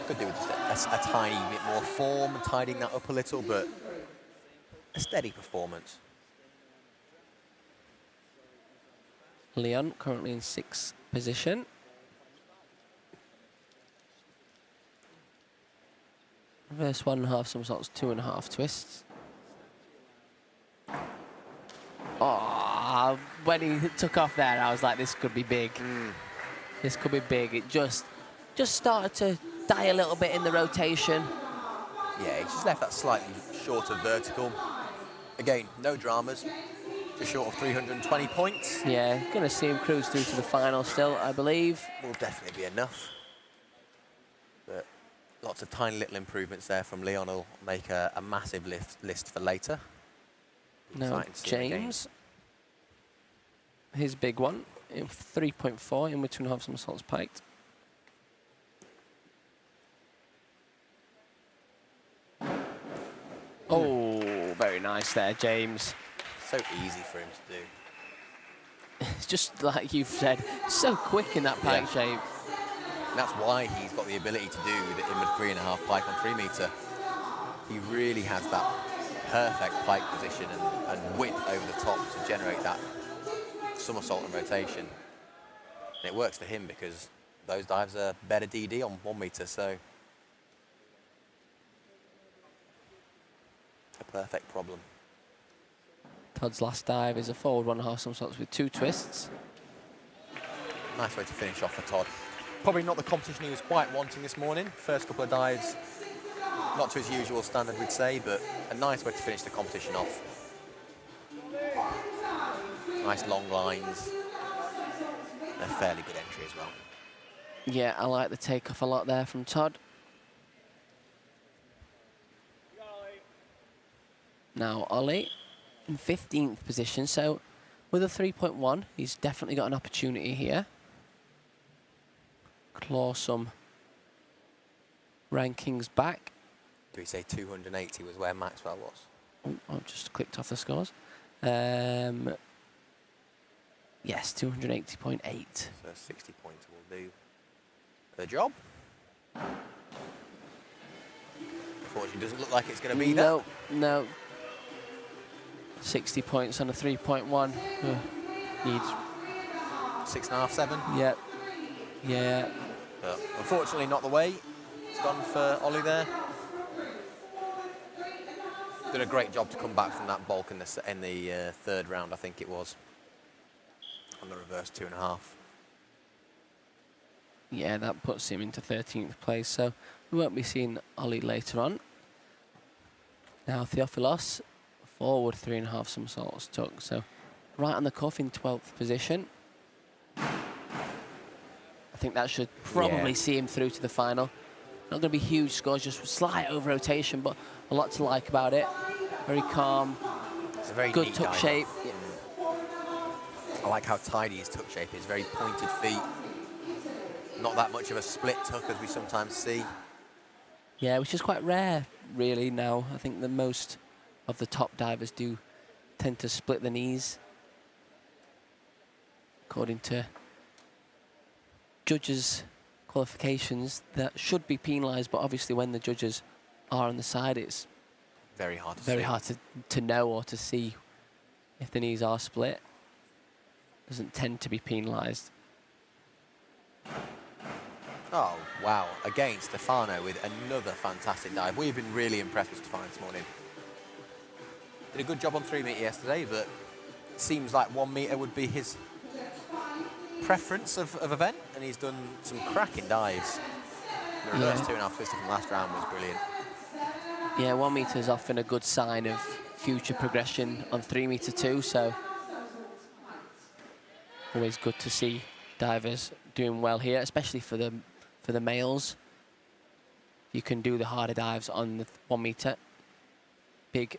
Could do with just a tiny bit more form and tidying that up a little, but a steady performance. Leon currently in 6th position. Reverse 1.5 somersaults, 2.5 twists. Oh, When he took off there, I was like, this could be big. This could be big. It just started to die a little bit in the rotation. Yeah, he just left that slightly shorter vertical. Again, no dramas. Just short of 320 points. Yeah, going to see him cruise through to the final still, I believe. Will definitely be enough. But lots of tiny little improvements there from Leon will make a massive list for later. Now, James, his big one, 3.4 in with 2.5 somersaults piked. Oh, very nice there, James. So easy for him to do. It's just like you've said, so quick in that pike shape. And that's why he's got the ability to do the inward 3.5 pike on 3 metre. He really has that perfect pike position and width over the top to generate that somersault and rotation. And it works for him because those dives are better DD on 1 metre, so a perfect problem. Todd's last dive is a forward 1.5 somersaults with 2 twists. Nice way to finish off for Todd. Probably not the competition he was quite wanting this morning. First couple of dives, not to his usual standard, we'd say, but a nice way to finish the competition off. Nice long lines. A fairly good entry as well. Yeah, I like the takeoff a lot there from Todd. Now Ollie in 15th position, so with a 3.1, he's definitely got an opportunity here. Claw some rankings back. Do we say 280 was where Maxwell was? Oh, I've just clicked off the scores. Yes, 280.8. So 60 points will do the job. Unfortunately, doesn't look like it's going to be No, no. 60 points on a 3.1. Needs. 6.5, 7. Yep. Yeah. But unfortunately, not the way it's gone for Ollie there. Did a great job to come back from that bulk in the third round, I think it was, on the reverse 2.5. Yeah, that puts him into 13th place, so we won't be seeing Ollie later on. Now Theophilos, forward 3.5 somersaults tuck, so right on the cuff in 12th position. I think that should probably see him through to the final. Not going to be huge scores, just slight over rotation, but a lot to like about it. Very calm, It's a very good neat tuck dive. shape. I like how tidy his tuck shape is, very pointed feet. Not that much of a split tuck as we sometimes see. Yeah, which is quite rare, really, now. I think the most of the top divers do tend to split the knees, according to judges' qualifications. That should be penalised, but obviously when the judges are on the side, it's Very hard to very see. hard to know or to see if the knees are split. Doesn't tend to be penalised. Oh, wow. Again, Stefano with another fantastic dive. We've been really impressed with Stefano this morning. Did a good job on 3 metre yesterday, but it seems like 1 metre would be his preference of event, and he's done some cracking dives. The reverse 2.5 twister from last round was brilliant. Yeah, 1 metre is often a good sign of future progression on 3 metre too, so always good to see divers doing well here, especially for the males. You can do the harder dives on the 1 metre. Big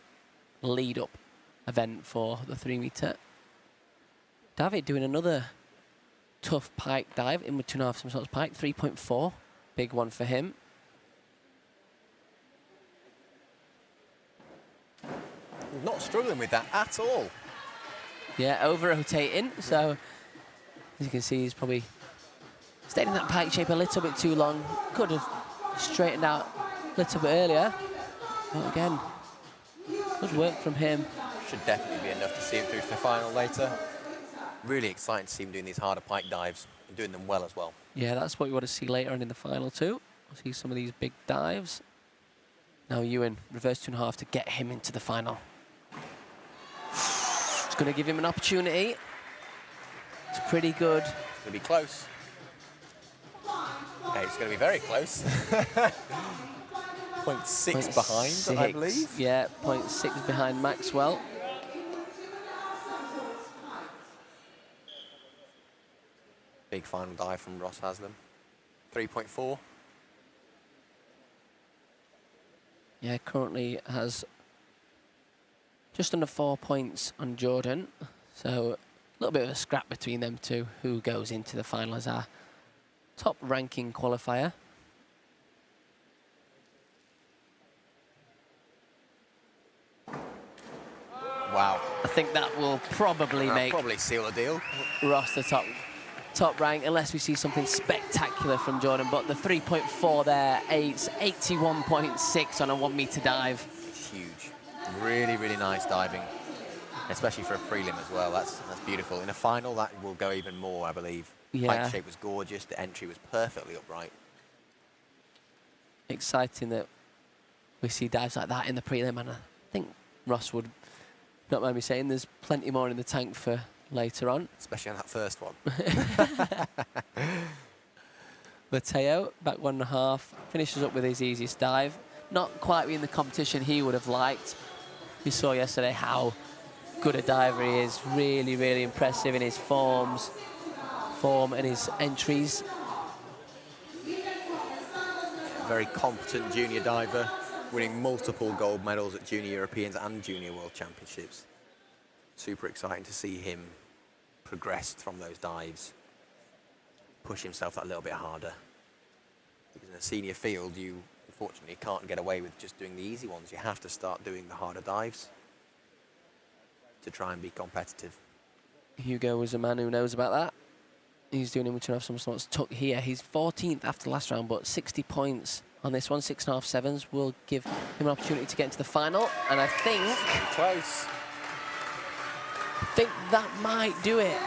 lead-up event for the 3 metre. David doing another tough pike dive in with 2.5 somersaults pike, 3.4. Big one for him. Not struggling with that at all. Yeah, over-rotating, so as you can see, he's probably stayed in that pike shape a little bit too long. Could have straightened out a little bit earlier. But again, good work from him. Should definitely be enough to see him through to the final later. Really exciting to see him doing these harder pike dives and doing them well as well. Yeah, that's what we want to see later on in the final too. We'll see some of these big dives. Now Ewan, reverse 2.5 to get him into the final. going to give him an opportunity. It's pretty good. It's going to be close. Okay, it's going to be very close. 0.6 behind, I believe. Yeah, 0.6 behind Maxwell. Big final dive from Ross Haslam. 3.4. Yeah, currently has just under 4 points on Jordan. So a little bit of a scrap between them two, who goes into the final as our top ranking qualifier. Wow. I think that will probably make Probably seal the deal. Ross the top rank, unless we see something spectacular from Jordan. But the 3.4 there, 81.6 on a 1 meter dive. It's huge. Really, really nice diving, especially for a prelim as well. That's beautiful. In a final, that will go even more, I believe. Yeah. Bike shape was gorgeous. The entry was perfectly upright. Exciting that we see dives like that in the prelim, and I think Ross would not mind me saying there's plenty more in the tank for later on. Especially on that first one. Mateo, back 1.5, finishes up with his easiest dive. Not quite in the competition he would have liked. We saw yesterday how good a diver he is. Really, really impressive in his form and his entries. Very competent junior diver, winning multiple gold medals at Junior Europeans and Junior World Championships. Super exciting to see him progress from those dives, push himself that little bit harder. Because in a senior field, you unfortunately can't get away with just doing the easy ones. You have to start doing the harder dives to try and be competitive. Hugo was a man who knows about that. He's doing him with 2.5 somersaults tuck here. He's 14th after last round, but 60 points on this one. 6.5 sevens will give him an opportunity to get into the final. And I think... Close. I think that might do it.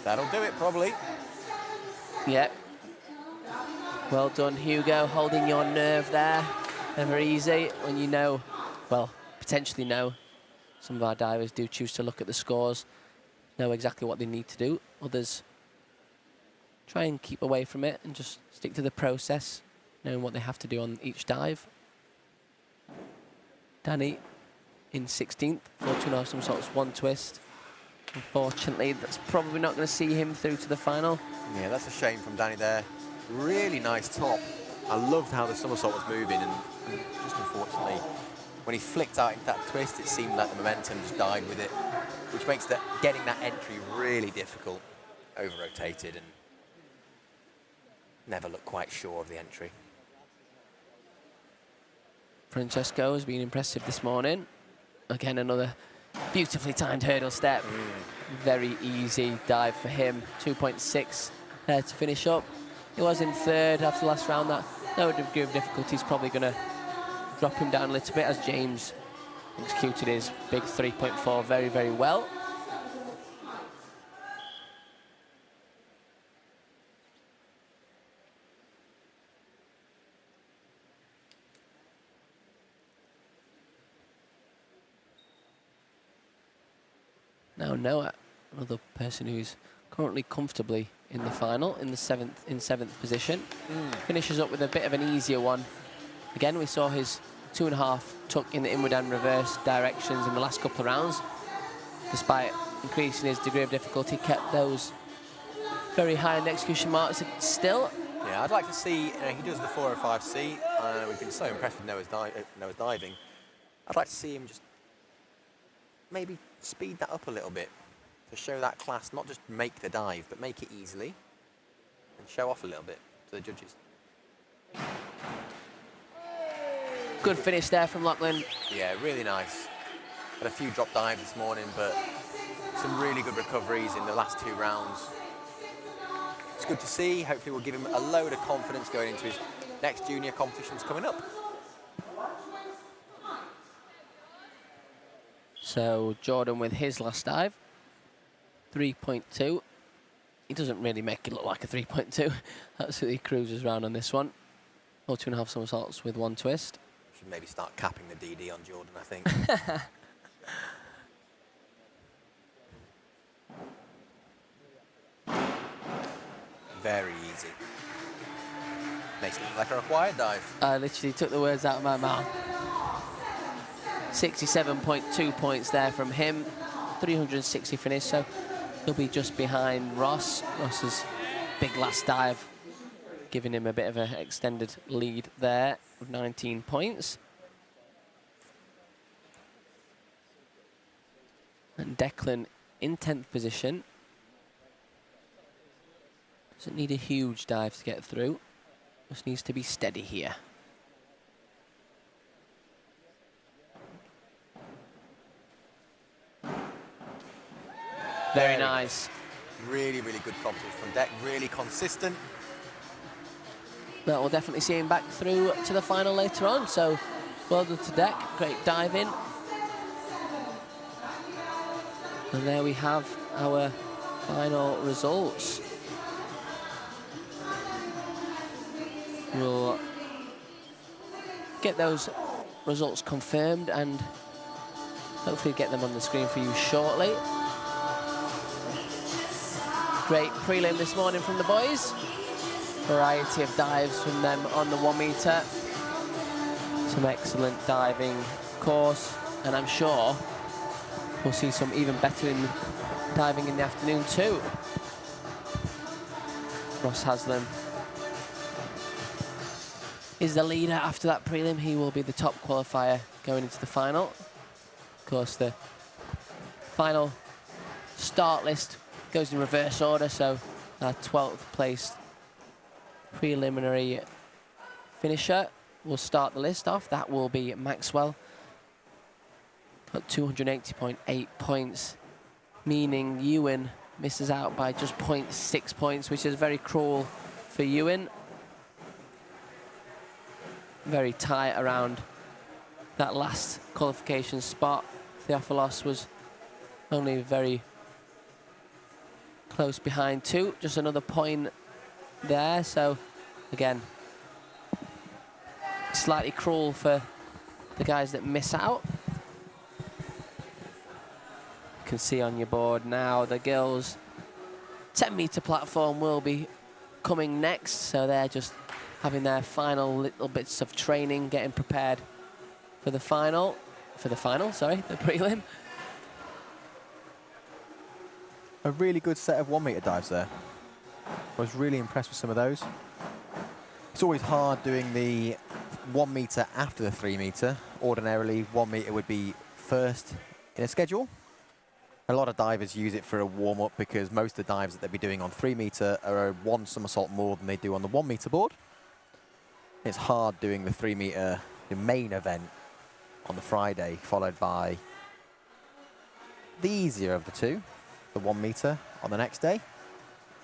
That'll do it, probably. Yep. Well done, Hugo, holding your nerve there. Never easy when you know, well, potentially know. Some of our divers do choose to look at the scores, know exactly what they need to do. Others try and keep away from it and just stick to the process, knowing what they have to do on each dive. Danny in 16th, 4.5 somersaults, 1 twist. Unfortunately, that's probably not going to see him through to the final. Yeah, that's a shame from Danny there. Really nice top. I loved how the somersault was moving, and just unfortunately, when he flicked out into that twist, it seemed like the momentum just died with it, which makes getting that entry really difficult. Over-rotated and never looked quite sure of the entry. Francesco has been impressive this morning. Again, another beautifully timed hurdle step. Very easy dive for him. 2.6 there to finish up. He was in 3rd after the last round. That lower degree of difficulty is probably going to drop him down a little bit, as James executed his big 3.4 very, very well. Now Noah, another person who's currently comfortably in the final, in seventh position, finishes up with a bit of an easier one. Again, we saw his 2.5 tuck in the inward and reverse directions in the last couple of rounds. Despite increasing his degree of difficulty, kept those very high in the execution marks still. Yeah, I'd like to see, he does the 405C. We've been so impressed with Noah's diving. I'd like to see him just maybe speed that up a little bit to show that class, not just make the dive, but make it easily and show off a little bit to the judges. Good finish there from Lachlan. Yeah, really nice. Had a few drop dives this morning, but some really good recoveries in the last 2 rounds. It's good to see. Hopefully we'll give him a load of confidence going into his next junior competitions coming up. So Jordan with his last dive, 3.2. He doesn't really make it look like a 3.2. Absolutely cruises around on this one. Or 2.5 somersaults with 1 twist. Should maybe start capping the DD on Jordan, I think. very easy. Makes it look like a required dive. I literally took the words out of my mouth. 67.2 points there from him. 360 finish, so he'll be just behind Ross. Ross's big last dive, giving him a bit of an extended lead there of 19 points. And Declan in 10th position. Doesn't need a huge dive to get through. Just needs to be steady here. Very nice. Really, really good confidence from Deck. Really consistent. That will definitely see him back through to the final later on. So well done to Deck. Great diving. And there we have our final results. We'll get those results confirmed and hopefully get them on the screen for you shortly. Great prelim this morning from the boys. Variety of dives from them on the 1 meter. Some excellent diving, of course, and I'm sure we'll see some even better diving in the afternoon too. Ross Haslam is the leader after that prelim. He will be the top qualifier going into the final. Of course, the final start list goes in reverse order, so our 12th place preliminary finisher will start the list off. That will be Maxwell. Got 280.8 points, meaning Ewan misses out by just 0.6 points, which is very cruel for Ewan. Very tight around that last qualification spot. Theophilos was only very close behind too. Just another point there. So again, slightly cruel for the guys that miss out. You can see on your board now the girls' 10-meter platform will be coming next. So they're just having their final little bits of training, getting prepared for the final. The prelim. A really good set of 1 meter dives there. I was really impressed with some of those. It's always hard doing the 1 meter after the 3 meter. Ordinarily, 1 meter would be first in a schedule. A lot of divers use it for a warm-up because most of the dives that they'll be doing on 3 meter are 1 somersault more than they do on the 1 meter board. It's hard doing the 3 meter, the main event, on the Friday, followed by the easier of the two, the 1 meter, on the next day.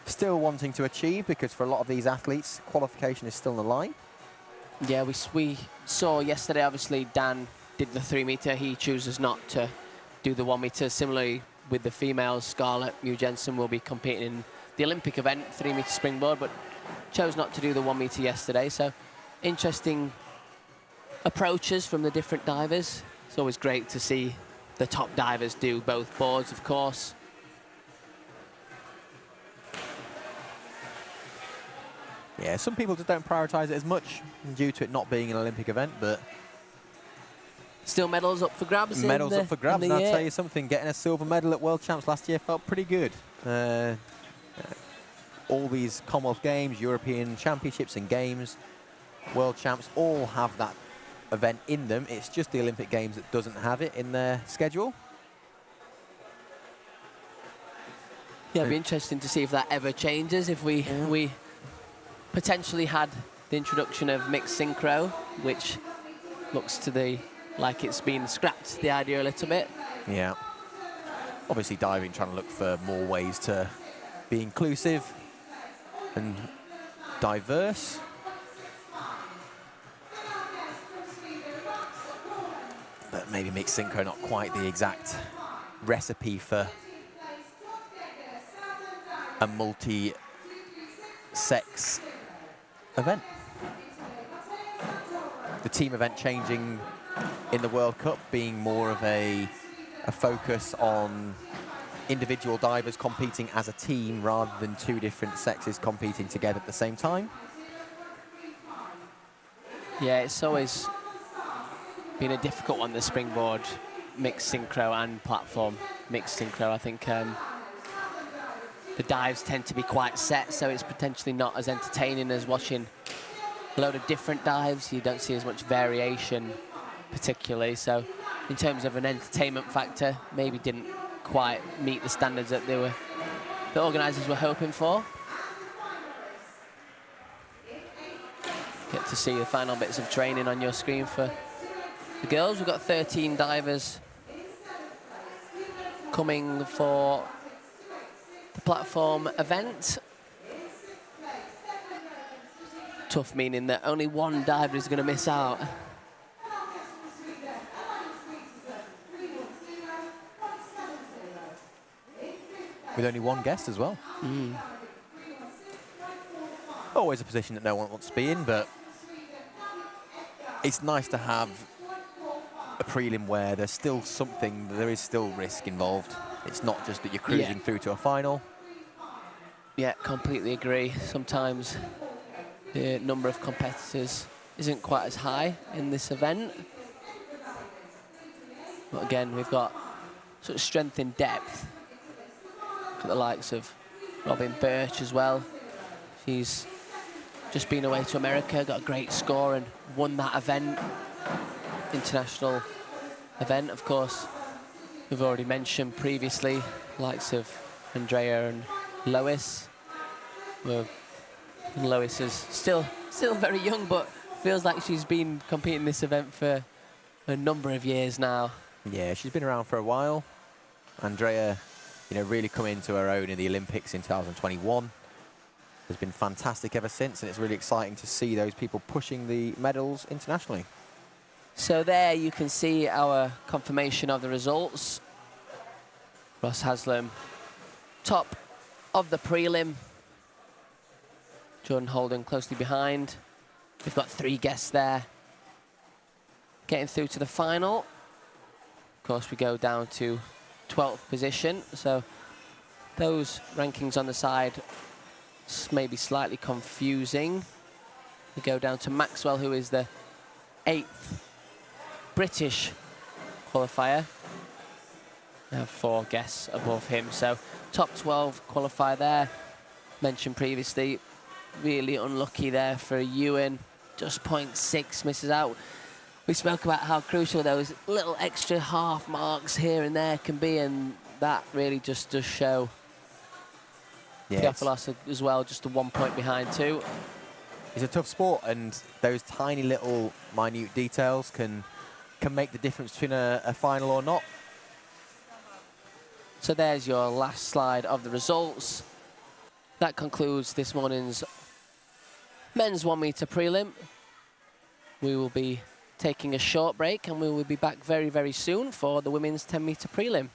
Still wanting to achieve, because for a lot of these athletes, qualification is still on the line. Yeah, we saw yesterday, obviously, Dan did the 3 meter. He chooses not to do the 1 meter. Similarly, with the females, Scarlett Mew Jensen will be competing in the Olympic event, 3 meter springboard, but chose not to do the 1 meter yesterday. So interesting approaches from the different divers. It's always great to see the top divers do both boards, of course. Yeah, some people just don't prioritise it as much due to it not being an Olympic event, but still medals up for grabs. Medals up for grabs, and I'll year. tell you something, getting a silver medal at World Champs last year felt pretty good. All these Commonwealth Games, European Championships and Games, World Champs all have that event in them. It's just the Olympic Games that doesn't have it in their schedule. Yeah, it'd be interesting to see if that ever changes, if we potentially had the introduction of mixed synchro, which looks to like it's been scrapped, the idea, a little bit. Yeah. Obviously diving, trying to look for more ways to be inclusive and diverse. But maybe mixed synchro not quite the exact recipe for a multi-sex event. The team event changing in the World Cup, being more of a focus on individual divers competing as a team rather than two different sexes competing together at the same time. Yeah, it's always been a difficult one, the springboard, mixed synchro and platform mixed synchro. I think the dives tend to be quite set, so it's potentially not as entertaining as watching a load of different dives. You don't see as much variation particularly, so in terms of an entertainment factor, maybe didn't quite meet the standards that the organisers were hoping for. Get to see the final bits of training on your screen for the girls. We've got 13 divers coming for the platform event. Tough meaning that only one diver is going to miss out. With only one guest as well. Always a position that no one wants to be in, but it's nice to have a prelim where there's still something, there is still risk involved. It's not just that you're cruising through to a final. Yeah, completely agree. Sometimes the number of competitors isn't quite as high in this event. But again, we've got sort of strength in depth. Look at the likes of Robin Birch as well. She's just been away to America, got a great score and won that event, international event. Of course, we've already mentioned previously, likes of Andrea and Lois. Well, Lois is still very young, but feels like she's been competing in this event for a number of years now. Yeah, she's been around for a while. Andrea, you know, really come into her own in the Olympics in 2021. Has been fantastic ever since, and it's really exciting to see those people pushing the medals internationally. So there you can see our confirmation of the results. Ross Haslam, top of the prelim. Jordan Holden closely behind. We've got 3 guests there. Getting through to the final. Of course, we go down to 12th position. So those rankings on the side may be slightly confusing. We go down to Maxwell, who is the 8th British qualifier. We have 4 guests above him, so top 12 qualifier there. Mentioned previously, really unlucky there for Ewan. Just 0.6 misses out. We spoke about how crucial those little extra half marks here and there can be, and that really just does show. Theophilos as well, just a 1 point behind too. It's a tough sport, and those tiny little minute details can make the difference between a final or not. So there's your last slide of the results. That concludes this morning's men's 1 meter prelim. We will be taking a short break, and we will be back very, very soon for the women's 10 meter prelim.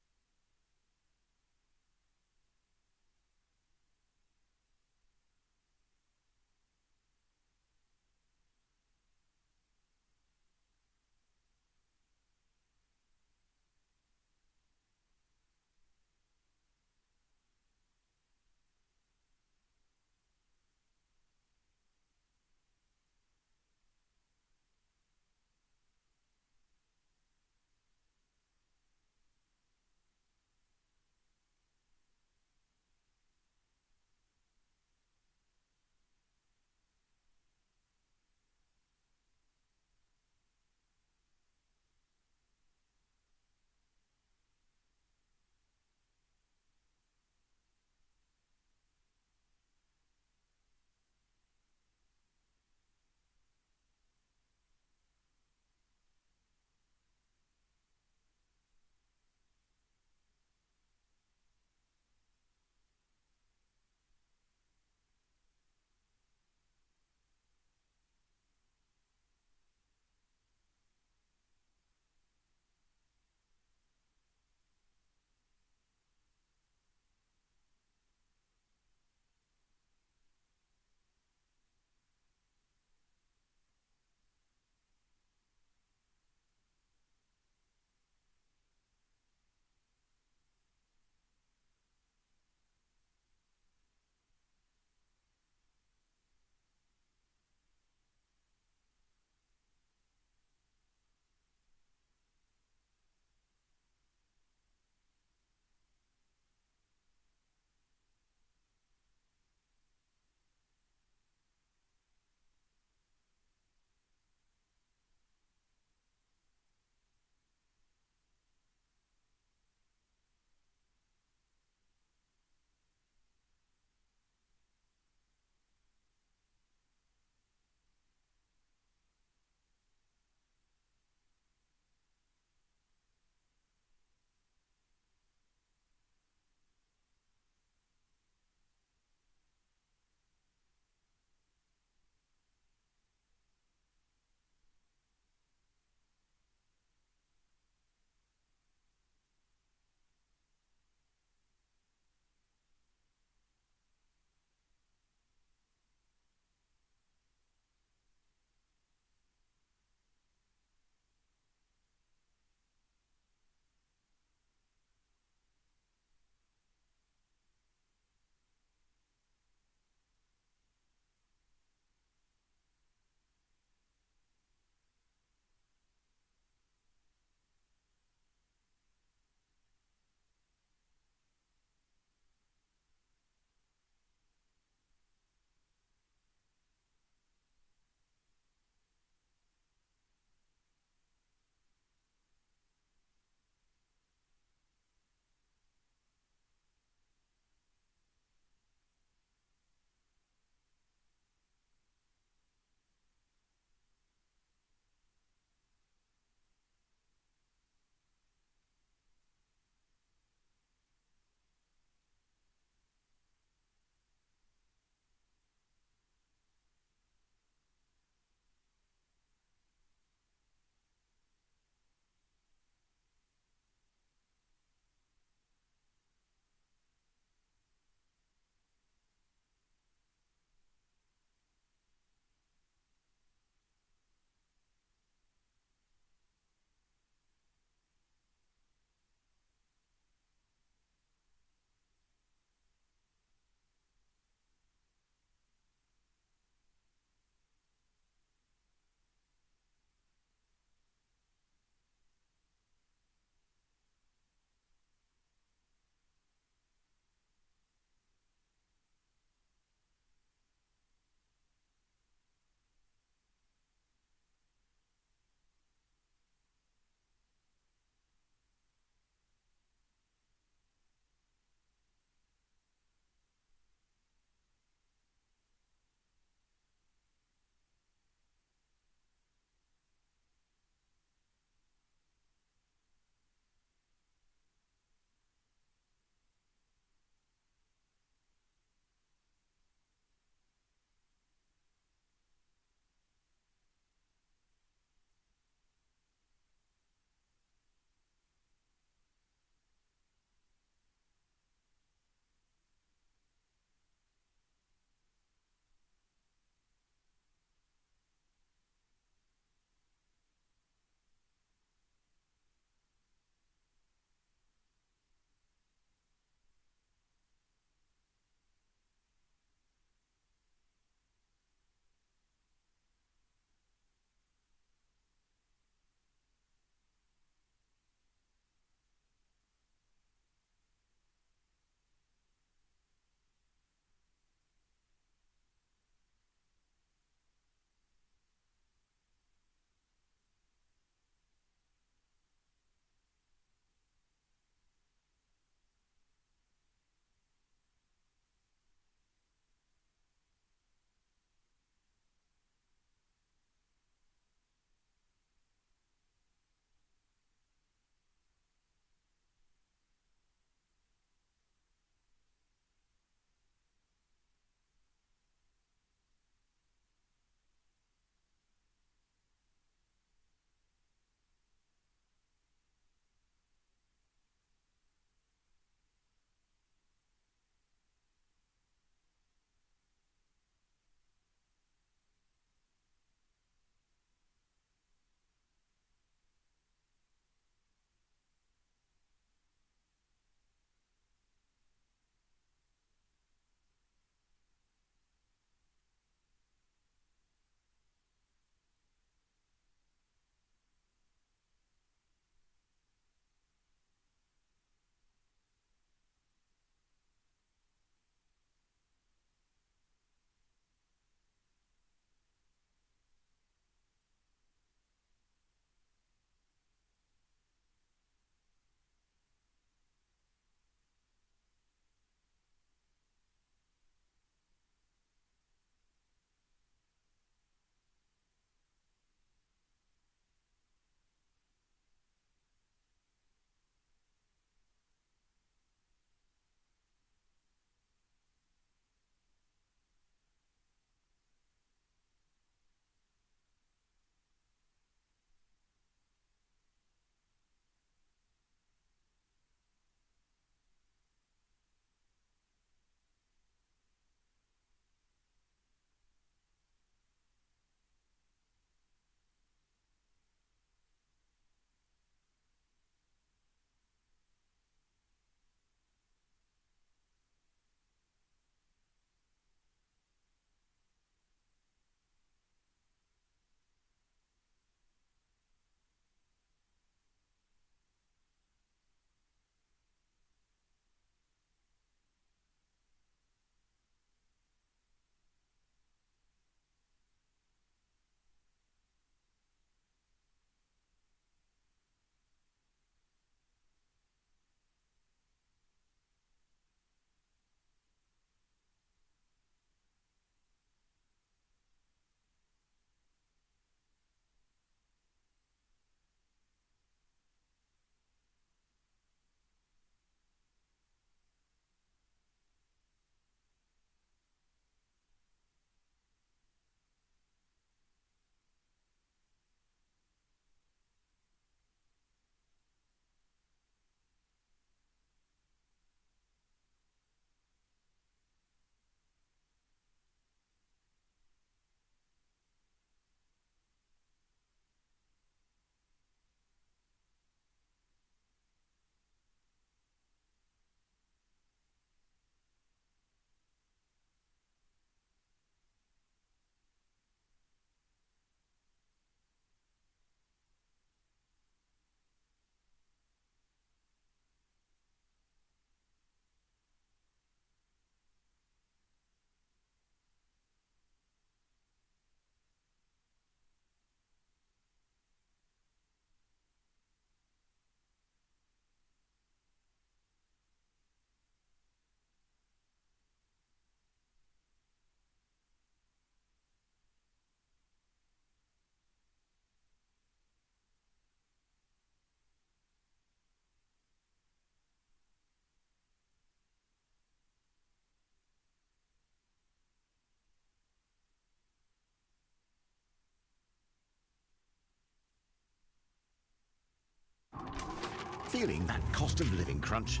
Feeling that cost of living crunch?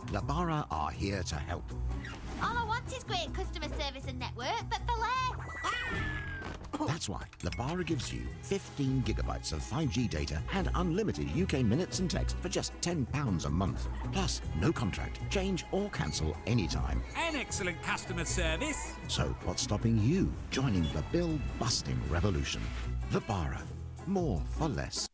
Labara are here to help. All I want is great customer service and network, but for less. That's why Labara gives you 15 gigabytes of 5G data and unlimited UK minutes and text for just £10 a month. Plus, no contract, change or cancel anytime. An excellent customer service. So what's stopping you joining the bill-busting revolution? Labara. More for less.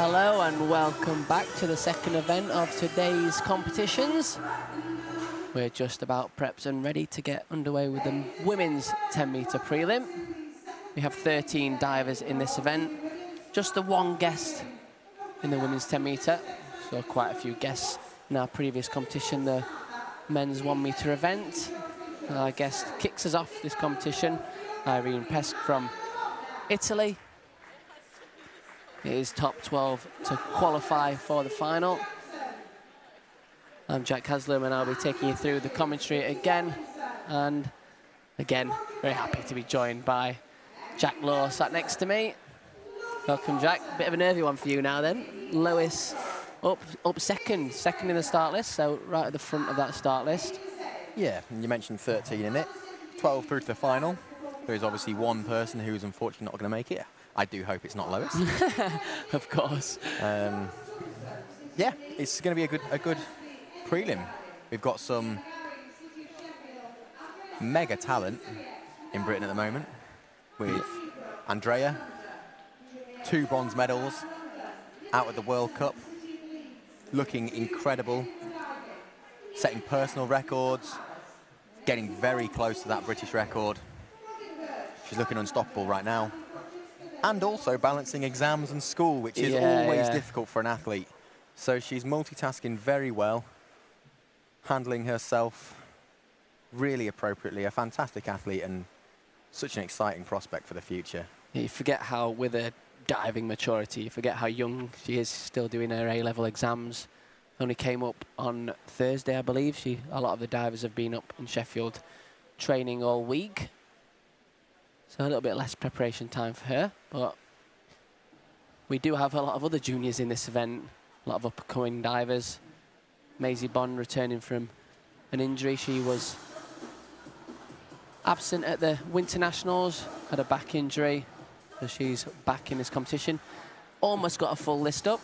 Hello and welcome back to the second event of today's competitions. We're just about prepped and ready to get underway with the women's 10-metre prelim. We have 13 divers in this event, just the one guest in the women's 10-metre, so quite a few guests in our previous competition, the men's 1-metre event. Our guest kicks us off this competition, Irene Pesce from Italy. It is top 12 to qualify for the final. I'm Jack Haslam and I'll be taking you through the commentary again. And again, very happy to be joined by Jack Law sat next to me. Welcome, Jack. Bit of a nervy one for you now then. Lois up second in the start list, so right at the front of that start list. Yeah, and you mentioned 13 in it, 12 through to the final. There is obviously one person who's unfortunately not going to make it. I do hope it's not Lois. Of course. Yeah, it's going to be a good prelim. We've got some mega talent in Britain at the moment with Andrea, 2 bronze medals out at the World Cup, looking incredible, setting personal records, getting very close to that British record. She's looking unstoppable right now. And also balancing exams and school, which is always difficult for an athlete. So she's multitasking very well, handling herself really appropriately. A fantastic athlete and such an exciting prospect for the future. You forget how, with her diving maturity, you forget how young she is, still doing her A-level exams. Only came up on Thursday, I believe. A lot of the divers have been up in Sheffield training all week. So a little bit less preparation time for her, but we do have a lot of other juniors in this event, a lot of up-and-coming divers. Maisie Bond returning from an injury. She was absent at the Winter Nationals, had a back injury, so she's back in this competition. Almost got a full list up.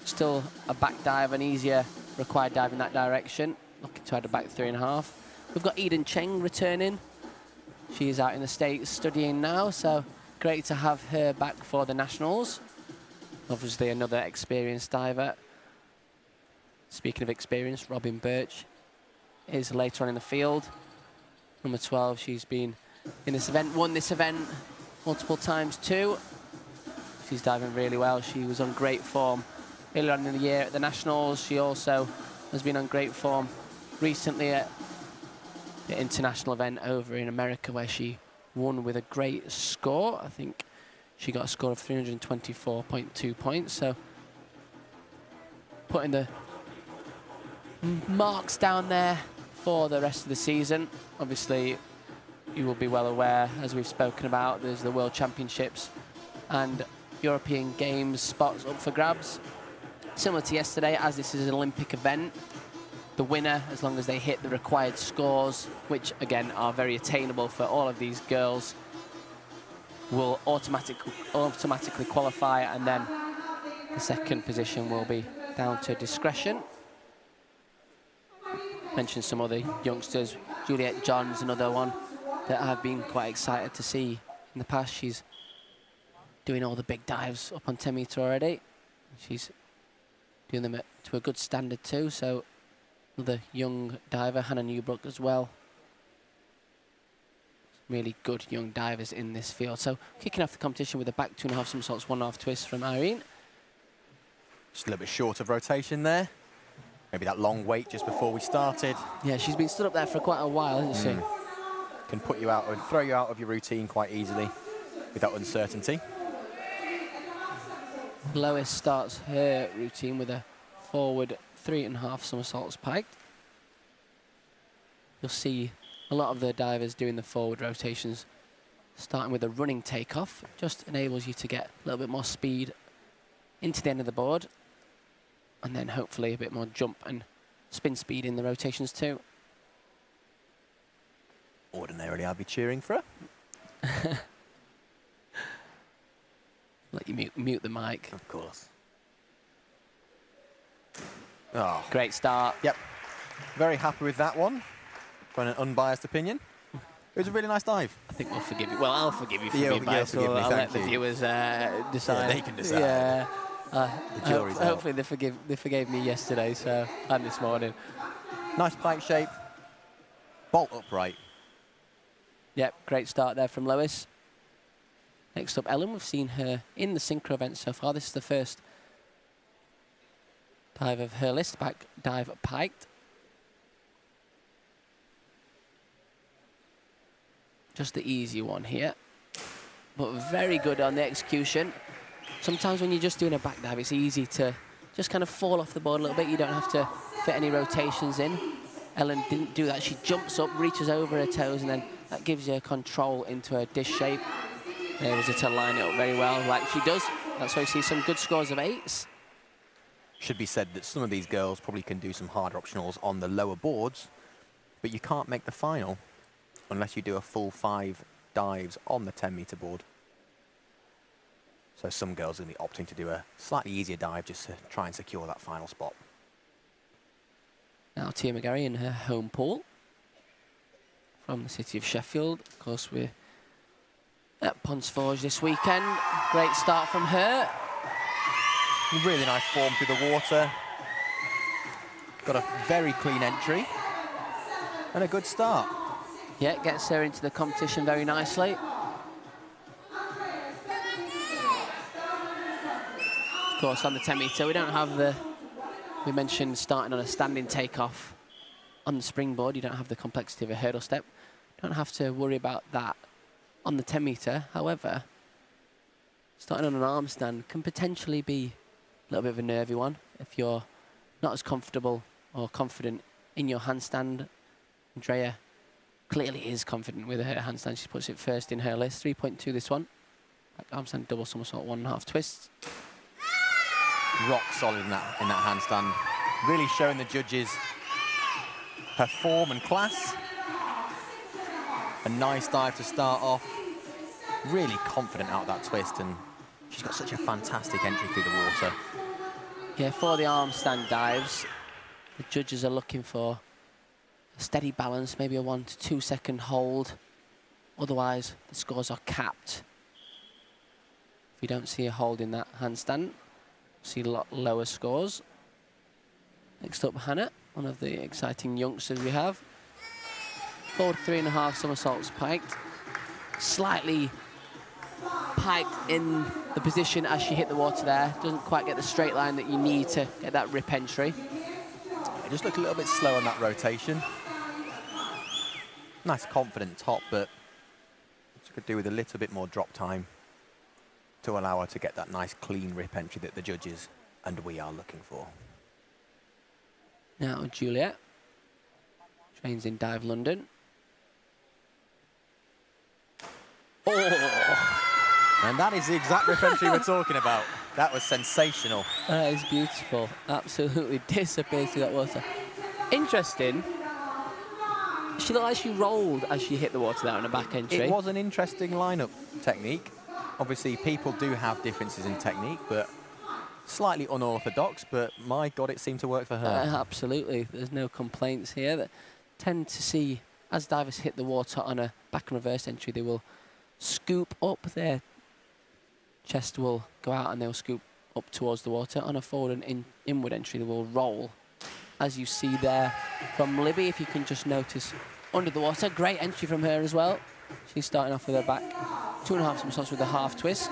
Still a back dive, an easier required dive in that direction. Looking to add a back 3.5. We've got Eden Cheng returning. She is out in the States studying now, so great to have her back for the Nationals. Obviously another experienced diver. Speaking of experience, Robin Birch is later on in the field. Number 12, she's been in this event, won this event multiple times too. She's diving really well. She was on great form earlier on in the year at the Nationals. She also has been on great form recently at the international event over in America, where she won with a great score. I think she got a score of 324.2 points, so putting the marks down there for the rest of the season. Obviously, you will be well aware, as we've spoken about, there's the World Championships and European Games spots up for grabs. Similar to yesterday, as this is an Olympic event, the winner, as long as they hit the required scores, which again are very attainable for all of these girls, will automatically qualify, and then the second position will be down to discretion. Mentioned some other youngsters. Juliet John's another one that I've been quite excited to see in the past. She's doing all the big dives up on 10 metre already. She's doing them to a good standard too, so another young diver, Hannah Newbrook as well. Really good young divers in this field. So kicking off the competition with a back 2.5 somersaults, 1.5 twist from Irene. Just a little bit short of rotation there. Maybe that long wait just before we started. Yeah, she's been stood up there for quite a while, hasn't she? Can put you out and throw you out of your routine quite easily with that uncertainty. Lois starts her routine with a forward 3.5 somersaults piked. You'll see a lot of the divers doing the forward rotations, starting with a running takeoff. Just enables you to get a little bit more speed into the end of the board, and then hopefully a bit more jump and spin speed in the rotations too. Ordinarily, I'd be cheering for her. Let you mute the mic. Of course. Oh. Great start. Yep. Very happy with that one, for an unbiased opinion. It was a really nice dive. I think we'll forgive you. Well, I'll forgive you for Yeah, being you'll biased. forgive me, I'll let thank the you. viewers decide. they can decide. Yeah. The jury's out. Hopefully they forgave me yesterday, and this morning. Nice pike shape. Bolt upright. Yep, great start there from Lois. Next up, Ellen. We've seen her in the synchro event so far. This is the first dive of her list, back dive piked. Just the easy one here, but very good on the execution. Sometimes when you're just doing a back dive, it's easy to just kind of fall off the board a little bit. You don't have to fit any rotations in. Ellen didn't do that. She jumps up, reaches over her toes, and then that gives you control into a dish shape. There was to line it up very well, like she does. That's why you see some good scores of 8s. Should be said that some of these girls probably can do some harder optionals on the lower boards, but you can't make the final unless you do a full 5 dives on the 10-meter board. So some girls are going to be opting to do a slightly easier dive just to try and secure that final spot. Now Tia McGarry in her home pool from the city of Sheffield. Of course, we're at Ponsforge this weekend. Great start from her. Really nice form through the water. Got a very clean entry and a good start. Yeah, gets her into the competition very nicely. Of course, on the 10-meter, we don't have the... We mentioned starting on a standing takeoff on the springboard. You don't have the complexity of a hurdle step. Don't have to worry about that on the 10-meter. However, starting on an arm stand can potentially be a little bit of a nervy one if you're not as comfortable or confident in your handstand. Andrea clearly is confident with her handstand. She puts it first in her list. 3.2 this one. Back arm stand, double somersault, 1.5 twists. Rock solid in that handstand. Really showing the judges her form and class. A nice dive to start off. Really confident out of that twist, and she's got such a fantastic entry through the water. Yeah, for the arm stand dives, the judges are looking for a steady balance, maybe a 1 to 2 second hold. Otherwise, the scores are capped. If you don't see a hold in that handstand, see a lot lower scores. Next up, Hannah, one of the exciting youngsters we have. Forward 3.5 somersaults piked. Slightly piked in the position as she hit the water there. Doesn't quite get the straight line that you need to get that rip entry. Just look a little bit slow on that rotation. Nice confident top, but could do with a little bit more drop time to allow her to get that nice clean rip entry that the judges and we are looking for. Now Juliet trains in Dive London. Oh! And that is the exact rip entry we're talking about. That was sensational. That is beautiful. Absolutely disappears through that water. Interesting. She looked like she rolled as she hit the water there on a back entry. It was an interesting lineup technique. Obviously, people do have differences in technique, but slightly unorthodox, but my God, it seemed to work for her. Absolutely. There's no complaints here. That tend to see, as divers hit the water on a back and reverse entry, they will scoop up. Their chest will go out and they'll scoop up towards the water. On a forward and inward entry, they will roll. As you see there from Libby, if you can just notice under the water. Great entry from her as well. She's starting off with her back 2.5 somersaults with a half twist.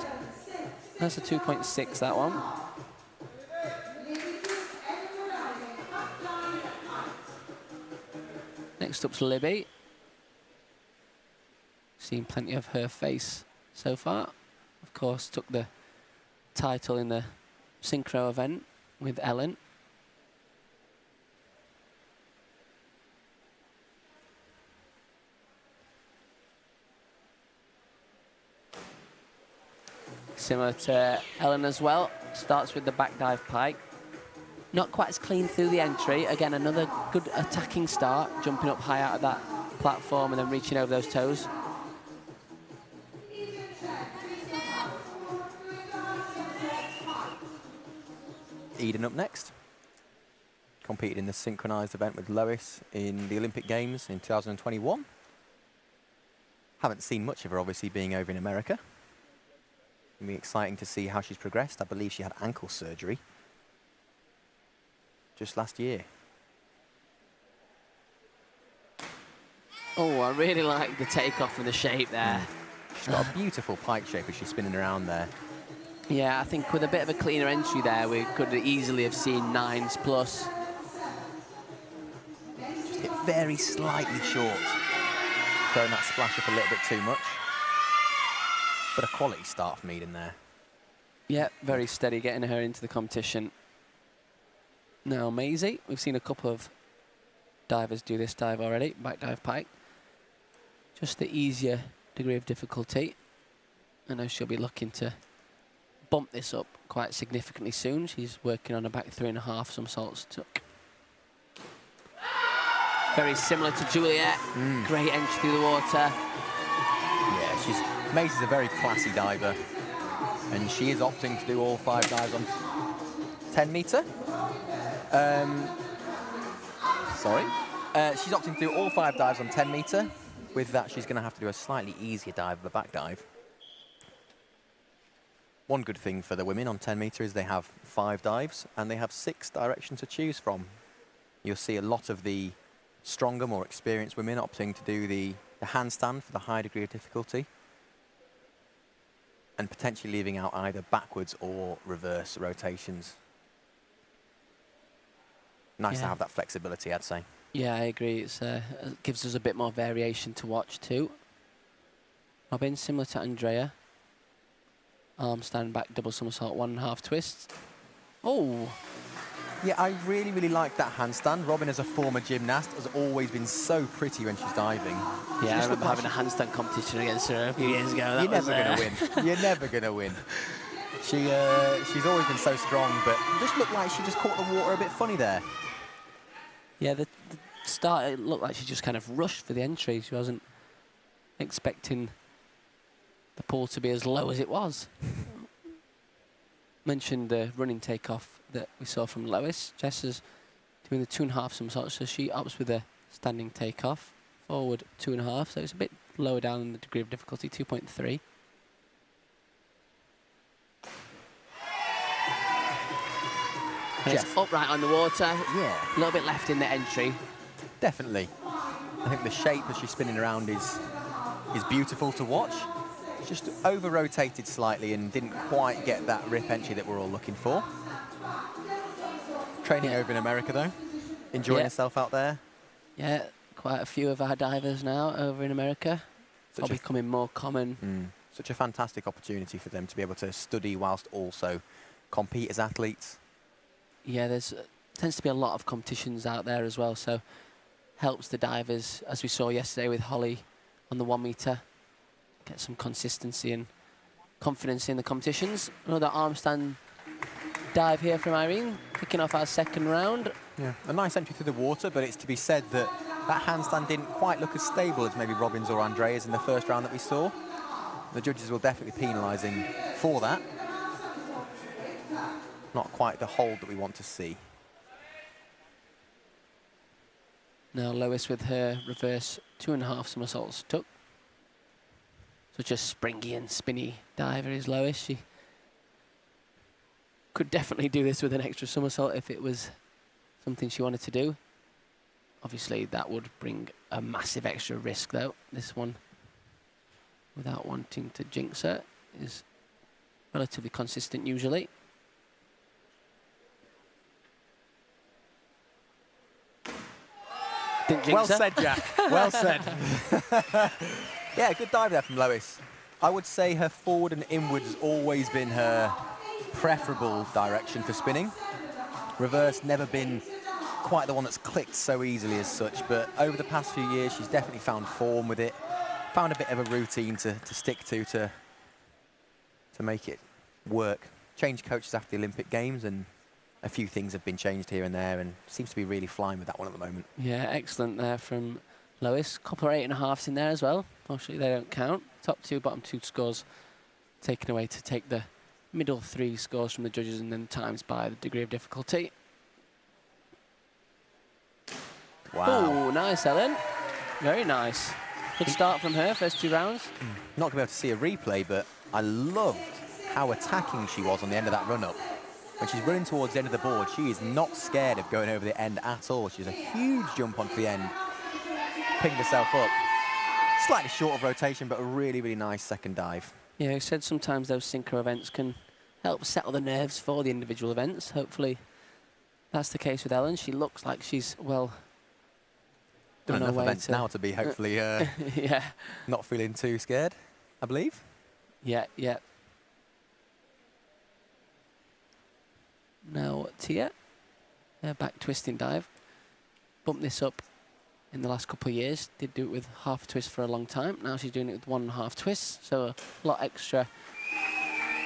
That's a 2.6, that one. Next up's Libby. Seen plenty of her face so far. Of course, took the title in the synchro event with Ellen. Similar to Ellen as well, starts with the back dive pike. Not quite as clean through the entry. Again, another good attacking start, jumping up high out of that platform and then reaching over those toes. Eden up next. Competed in the synchronized event with Lois in the Olympic Games in 2021. Haven't seen much of her, obviously, being over in America. It'll be exciting to see how she's progressed. I believe she had ankle surgery just last year. Oh, I really like the takeoff and the shape there. She's got a beautiful pike shape as she's spinning around there. Yeah, I think with a bit of a cleaner entry there, we could easily have seen 9s plus. Just hit very slightly short. Throwing that splash up a little bit too much. But a quality start from Eden there. Yeah, very steady, getting her into the competition. Now, Maisie, we've seen a couple of divers do this dive already, back dive pike. Just the easier degree of difficulty. I know she'll be looking to bump this up quite significantly soon. She's working on a back 3.5 somersaults tuck. Very similar to Juliet. Great entry through the water. Yeah, Maisie's a very classy diver, and she is opting to do all 5 dives on 10 metre. She's opting to do all 5 dives on 10 metre. With that, she's going to have to do a slightly easier dive of a back dive. One good thing for the women on 10 metre is they have 5 dives, and they have 6 directions to choose from. You'll see a lot of the stronger, more experienced women opting to do the handstand for the high degree of difficulty, and potentially leaving out either backwards or reverse rotations. Nice to have that flexibility, I'd say. Yeah, I agree. It gives us a bit more variation to watch too. Robin, similar to Andrea. Arm stand back double somersault, 1.5 twists. Oh! Yeah, I really, really like that handstand. Robin, as a former gymnast, has always been so pretty when she's diving. Yeah, I remember having a handstand competition against her a few years ago. You're never going to win. You're never going to win. She's always been so strong, but it just looked like she just caught the water a bit funny there. Yeah, the start, it looked like she just kind of rushed for the entry. She wasn't expecting the pool to be as low as it was. Mentioned the running takeoff that we saw from Lois. Jess is doing the 2.5 somersaults, so she opts with a standing takeoff. Forward 2.5, so it's a bit lower down in the degree of difficulty, 2.3. It's upright on the water. Yeah. A little bit left in the entry. Definitely. I think the shape as she's spinning around is beautiful to watch. Just over-rotated slightly and didn't quite get that rip entry that we're all looking for. Training over in America, though. Enjoying herself out there. Yeah, quite a few of our divers now over in America. It's becoming more common. Such a fantastic opportunity for them to be able to study whilst also compete as athletes. Yeah, there's tends to be a lot of competitions out there as well, so helps the divers, as we saw yesterday with Holly on the 1 metre, get some consistency and confidence in the competitions. Another arm stand dive here from Irene, kicking off our second round. Yeah, a nice entry through the water, but it's to be said that that handstand didn't quite look as stable as maybe Robin's or Andrea's in the first round that we saw. The judges will definitely be penalising for that. Not quite the hold that we want to see. Now Lois with her reverse 2.5 somersaults tuck. Such a springy and spinny diver is Lois. She could definitely do this with an extra somersault if it was something she wanted to do. Obviously that would bring a massive extra risk though. This one, without wanting to jinx her, is relatively consistent usually. Well said, Jack. Well said. Yeah, good dive there from Lois. I would say her forward and inward has always been her preferable direction for spinning. Reverse never been quite the one that's clicked so easily as such, but over the past few years she's definitely found form with it, found a bit of a routine to stick to make it work. Changed coaches after the Olympic Games and a few things have been changed here and there, and seems to be really flying with that one at the moment. Yeah, excellent there from Lois. Couple of 8.5s in there as well. Unfortunately, they don't count. Top 2, bottom 2 scores taken away to take the middle 3 scores from the judges and then times by the degree of difficulty. Wow. Oh, nice, Ellen. Very nice. Good start from her, first 2 rounds. Not going to be able to see a replay, but I loved how attacking she was on the end of that run-up. When she's running towards the end of the board, she is not scared of going over the end at all. She's a huge jump onto the end, picked herself up. Slightly short of rotation, but a really, really nice second dive. Yeah, I said sometimes those synchro events can help settle the nerves for the individual events. Hopefully that's the case with Ellen. She looks like she's, well, Done on her enough way events to now to be hopefully yeah. not feeling too scared, I believe. Yeah, yeah. Now Tia, back twisting dive. Bumped this up in the last couple of years. Did do it with half a twist for a long time. Now she's doing it with 1.5 twists, so a lot extra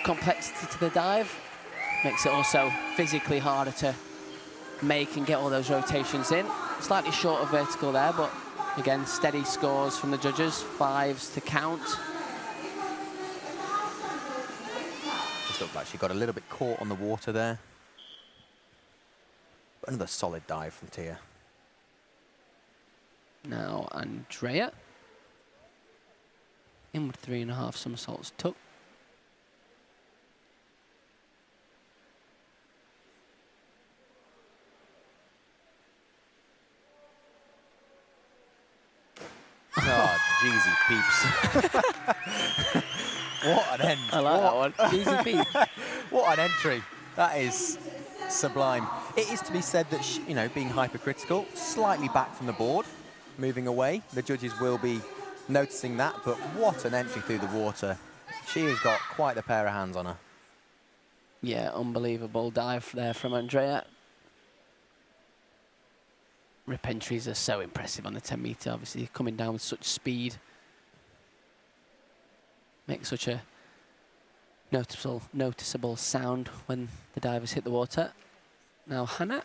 complexity to the dive. Makes it also physically harder to make and get all those rotations in. Slightly short of vertical there, but again, steady scores from the judges. 5s to count. Just looked like she got a little bit caught on the water there. But another solid dive from Tia. Now Andrea. In with 3.5 somersaults tuck. Oh, Jeezy peeps. What an end. I like that one. Easy beat. What an entry. That is sublime. It is to be said that, you know, being hypercritical, slightly back from the board, moving away. The judges will be noticing that, but what an entry through the water. She has got quite a pair of hands on her. Yeah, unbelievable dive there from Andrea. Rip entries are so impressive on the 10 metre, obviously coming down with such speed. Makes such a noticeable sound when the divers hit the water. Now Hannah.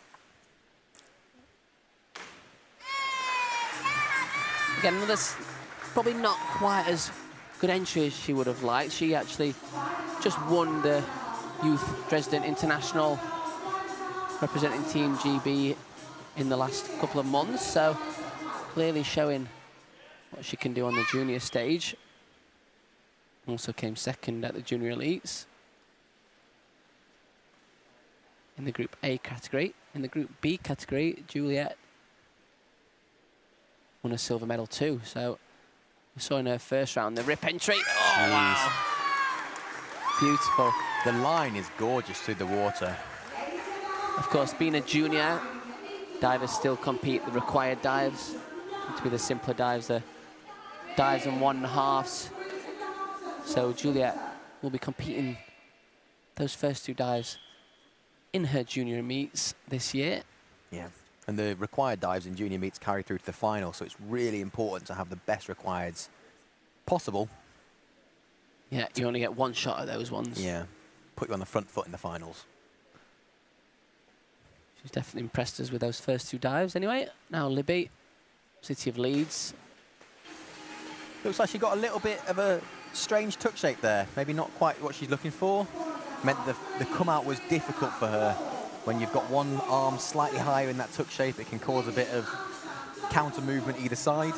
Again, another probably not quite as good entry as she would have liked. She actually just won the Youth Dresden International representing Team GB in the last couple of months, so clearly showing what she can do on the junior stage. Also came second at the junior elites in the Group A category. In the Group B category, Juliet won a silver medal too. So we saw in her first round the rip entry. Oh, Jeez. wow. Beautiful. The line is gorgeous through the water. Of course, being a junior, divers still compete the required dives. To be the simpler dives, the dives and 1.5s. So Juliet will be competing those first 2 dives in her junior meets this year. Yeah, and the required dives in junior meets carry through to the final, so it's really important to have the best requireds possible. Yeah, you only get 1 shot at those ones. Yeah, put you on the front foot in the finals. She's definitely impressed us with those first 2 dives anyway. Now Libby, City of Leeds. Looks like she got a little bit of a strange tuck shape there. Maybe not quite what she's looking for. Meant the come out was difficult for her. When you've got one arm slightly higher in that tuck shape, it can cause a bit of counter movement either side.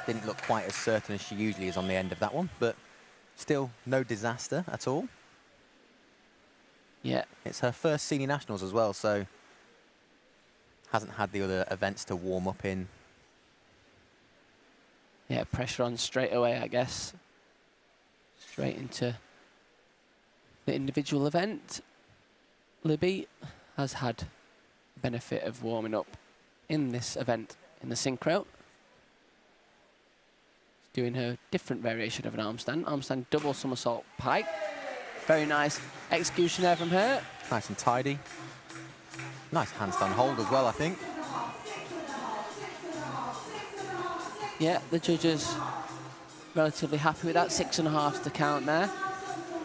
Didn't look quite as certain as she usually is on the end of that one, but still no disaster at all. Yeah. It's her first senior nationals as well, so hasn't had the other events to warm up in. Yeah, pressure on straight away, I guess. Straight into the individual event. Libby has had benefit of warming up in this event in the synchro. She's doing her different variation of an arm stand double somersault pike. Very nice execution there from her. Nice and tidy. Nice handstand hold as well, I think. Yeah, the judges relatively happy with that. 6.5 to count there.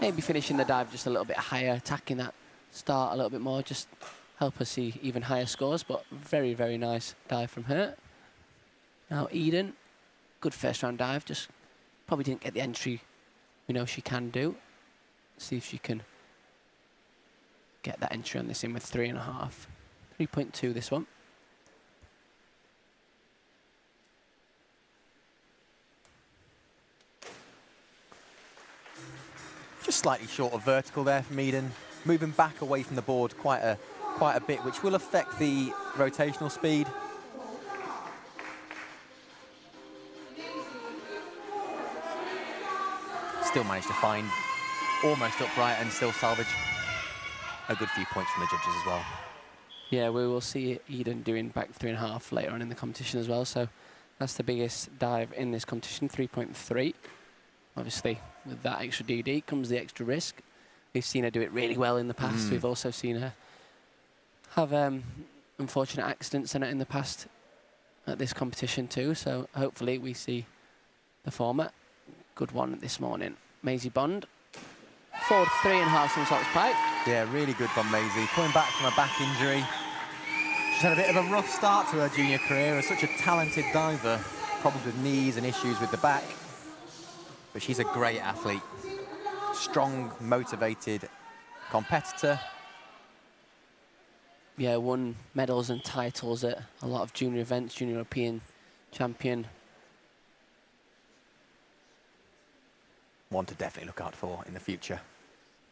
Maybe finishing the dive just a little bit higher, attacking that start a little bit more, just help us see even higher scores, but very, very nice dive from her. Now Eden, good first round dive, just probably didn't get the entry we know she can do. See if she can get that entry on this in with 3.5. 3.2 this one. Just slightly short of vertical there from Eden. Moving back away from the board quite a bit, which will affect the rotational speed. Still managed to find almost upright and still salvage a good few points from the judges as well. Yeah, we will see Eden doing back 3.5 later on in the competition as well. So that's the biggest dive in this competition, 3.3. Obviously, with that extra DD comes the extra risk. We've seen her do it really well in the past. We've also seen her have unfortunate accidents in the past at this competition too. So hopefully we see the former. Good one this morning. Maisie Bond, forward 3.5 somersaults pike. Yeah, really good from Maisie. Coming back from a back injury. She's had a bit of a rough start to her junior career as such a talented diver. Problems with knees and issues with the back. But she's a great athlete. Strong, motivated competitor. Yeah, won medals and titles at a lot of junior events, junior European champion. One to definitely look out for in the future.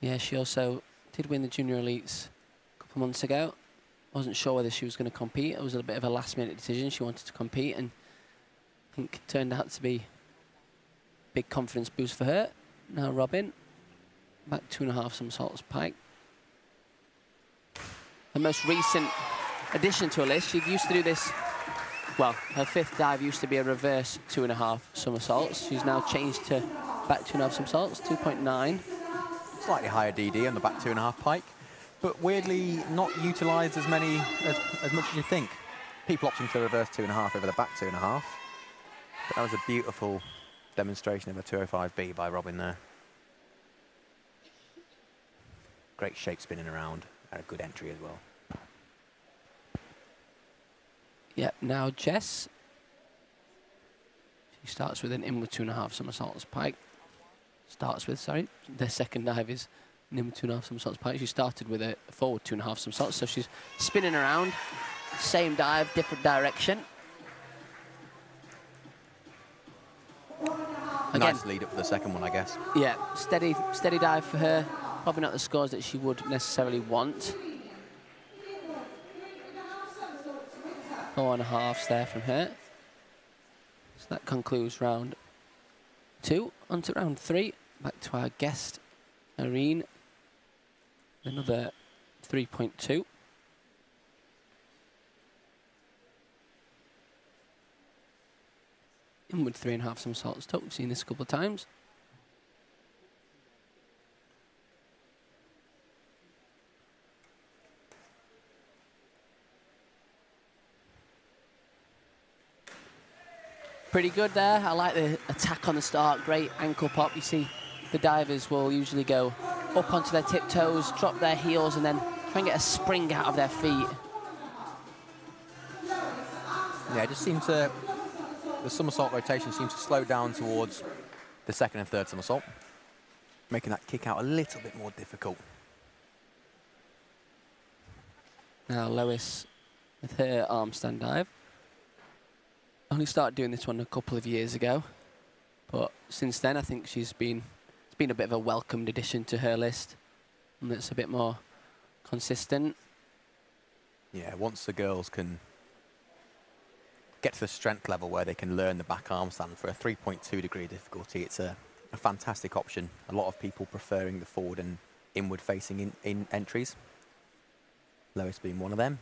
Yeah, she also did win the junior elites a couple of months ago. Wasn't sure whether she was going to compete. It was a bit of a last-minute decision. She wanted to compete, and I think it turned out to be a big confidence boost for her. Now Robin, back 2.5 somersaults pike. The most recent addition to her list. She used to do this, well, her 5th dive used to be a reverse 2.5 somersaults. She's now changed to back 2.5 somersaults, 2.9. Slightly higher DD on the back 2.5 pike, but weirdly not utilised as much as you think. People opting for the reverse 2.5 over the back 2.5. But that was a beautiful demonstration of a 205B by Robin there. Great shape spinning around, and a good entry as well. Yep, now Jess. She starts with an inward 2.5 somersaults pike. The second dive is an inward 2.5 somersaults pike. She started with a forward 2.5 somersaults, so she's spinning around. Same dive, different direction. Again, nice lead up for the second one, I guess. Yeah, steady dive for her. Probably not the scores that she would necessarily want. 4.5s there from her. So that concludes round 2. On to round 3. Back to our guest, Irene. Another 3.2. Inward 3.5 somersaults tuck. We've seen this a couple of times. Pretty good there. I like the attack on the start. Great ankle pop. You see the divers will usually go up onto their tiptoes, drop their heels, and then try and get a spring out of their feet. Yeah, it just seems to, the somersault rotation seems to slow down towards the second and third somersault, making that kick out a little bit more difficult. Now Lois with her arm stand dive. Only started doing this one a couple of years ago, but since then I think it's been a bit of a welcomed addition to her list, and it's a bit more consistent. Yeah, once the girls can get to the strength level where they can learn the back arm stand for a 3.2 degree difficulty, it's a fantastic option. A lot of people preferring the forward and inward facing in entries. Lois being one of them.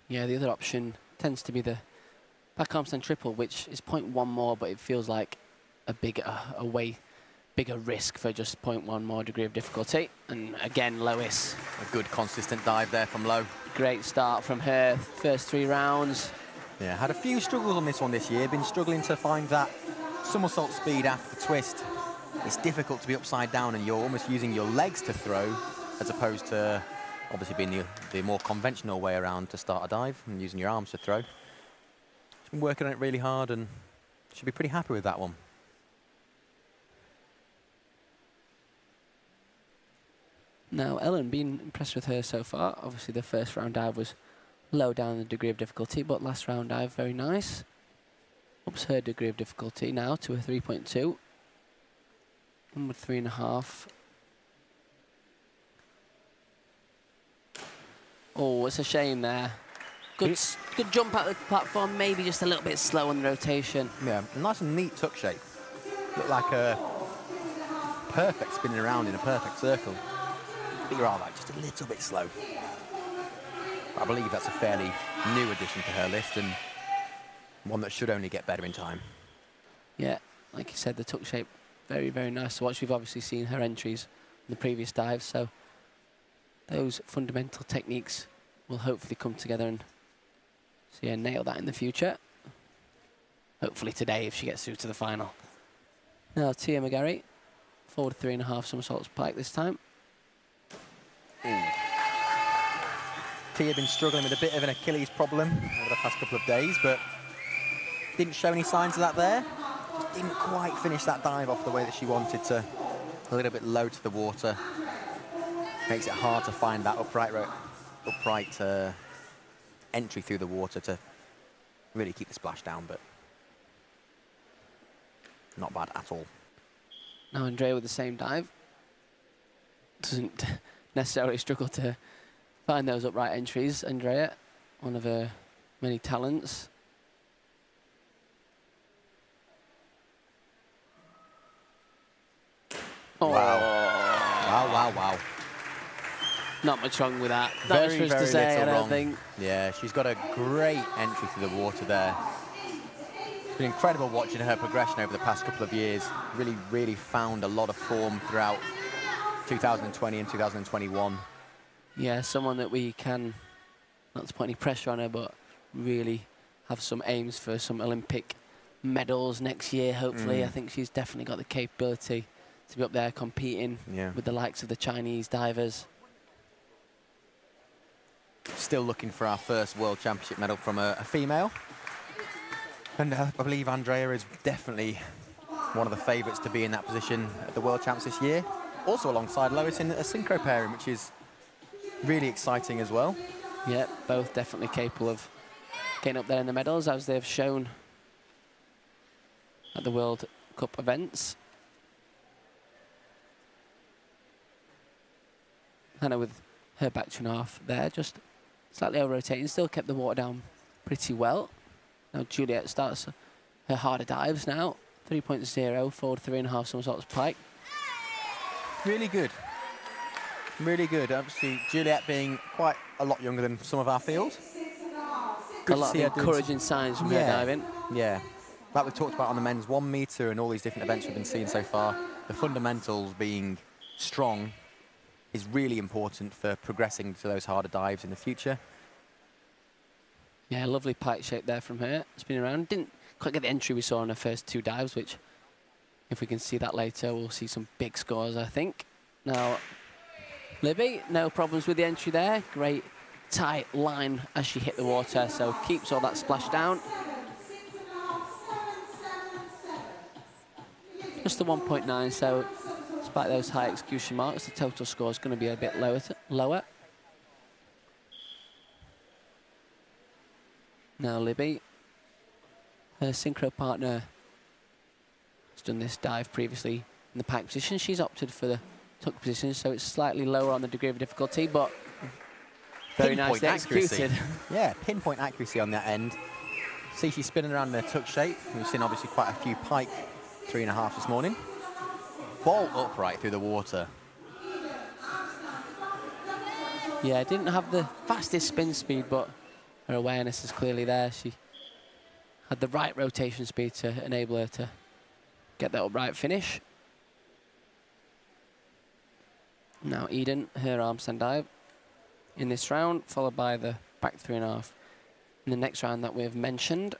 Yeah, the other option tends to be the back arm stand triple, which is 0.1 more, but it feels like a way bigger risk for just 0.1 more degree of difficulty. And again, Lois. A good consistent dive there from Lo. Great start from her first 3 rounds. Yeah, had a few struggles on this one this year. Been struggling to find that somersault speed after the twist. It's difficult to be upside down and you're almost using your legs to throw as opposed to obviously being the more conventional way around to start a dive and using your arms to throw. She's been working on it really hard and should be pretty happy with that one. Now, Ellen, been impressed with her so far. Obviously, the first round dive was low down the degree of difficulty, but last round dive, very nice. Ups her degree of difficulty now to a 3.2. And with 3.5. Oh, it's a shame there. Good jump out of the platform, maybe just a little bit slow on the rotation. Yeah, nice and neat tuck shape. Looked like a perfect spinning around in a perfect circle. But you're all right, just a little bit slow. I believe that's a fairly new addition to her list and one that should only get better in time. Yeah, like you said, the tuck shape, very, very nice to watch. We've obviously seen her entries in the previous dives, so those fundamental techniques will hopefully come together and see her nail that in the future. Hopefully today if she gets through to the final. Now Tia McGarry, forward 3.5 somersaults pike this time. Tia been struggling with a bit of an Achilles problem over the past couple of days, but didn't show any signs of that there. Just didn't quite finish that dive off the way that she wanted to. A little bit low to the water. Makes it hard to find that upright entry through the water to really keep the splash down, but not bad at all. Now Andrea with the same dive. Doesn't necessarily struggle to find those upright entries. Andrea, one of her many talents. Oh. Wow. Not much wrong with that. Very, not much for us to say, I don't think. Yeah, she's got a great entry through the water there. It's been incredible watching her progression over the past couple of years. Really found a lot of form throughout 2020 and 2021. Yeah, someone that we can, not to put any pressure on her, but really have some aims for some Olympic medals next year, hopefully. I think she's definitely got the capability to be up there competing with the likes of the Chinese divers. Still looking for our first World Championship medal from a female. And I believe Andrea is definitely one of the favourites to be in that position at the World Champs this year. Also alongside Lois in a synchro pairing, which is really exciting as well. Yeah, both definitely capable of getting up there in the medals, as they've shown at the World Cup events. Hannah with her back 2.5 there, just slightly over-rotating, still kept the water down pretty well. Now Juliet starts her harder dives now. 3.0, forward 3.5 somersaults pike. Really good. Really good. Obviously, Juliet being quite a lot younger than some of our field. A lot of encouraging signs from her diving. Yeah. Like we've talked about on the men's 1 metre and all these different events we've been seeing so far, the fundamentals being strong is really important for progressing to those harder dives in the future. Yeah, lovely pike shape there from her. Spinning around. Didn't quite get the entry we saw in her first 2 dives, which, if we can see that later, we'll see some big scores, I think. Now, Libby, no problems with the entry there. Great tight line as she hit the water, so keeps all that splash down. Just the 1.9, so despite those high execution marks, the total score is going to be a bit lower. Now Libby, her synchro partner, has done this dive previously in the pike position. She's opted for the tuck position, so it's slightly lower on the degree of difficulty, but very nicely executed. Yeah, pinpoint accuracy on that end. See, she's spinning around in a tuck shape. We've seen obviously quite a few pike 3.5 this morning. Ball upright through the water. Yeah, didn't have the fastest spin speed, but her awareness is clearly there. She had the right rotation speed to enable her to get that upright finish. Now Eden, her arm stand dive in this round, followed by the back 3.5 in the next round that we have mentioned.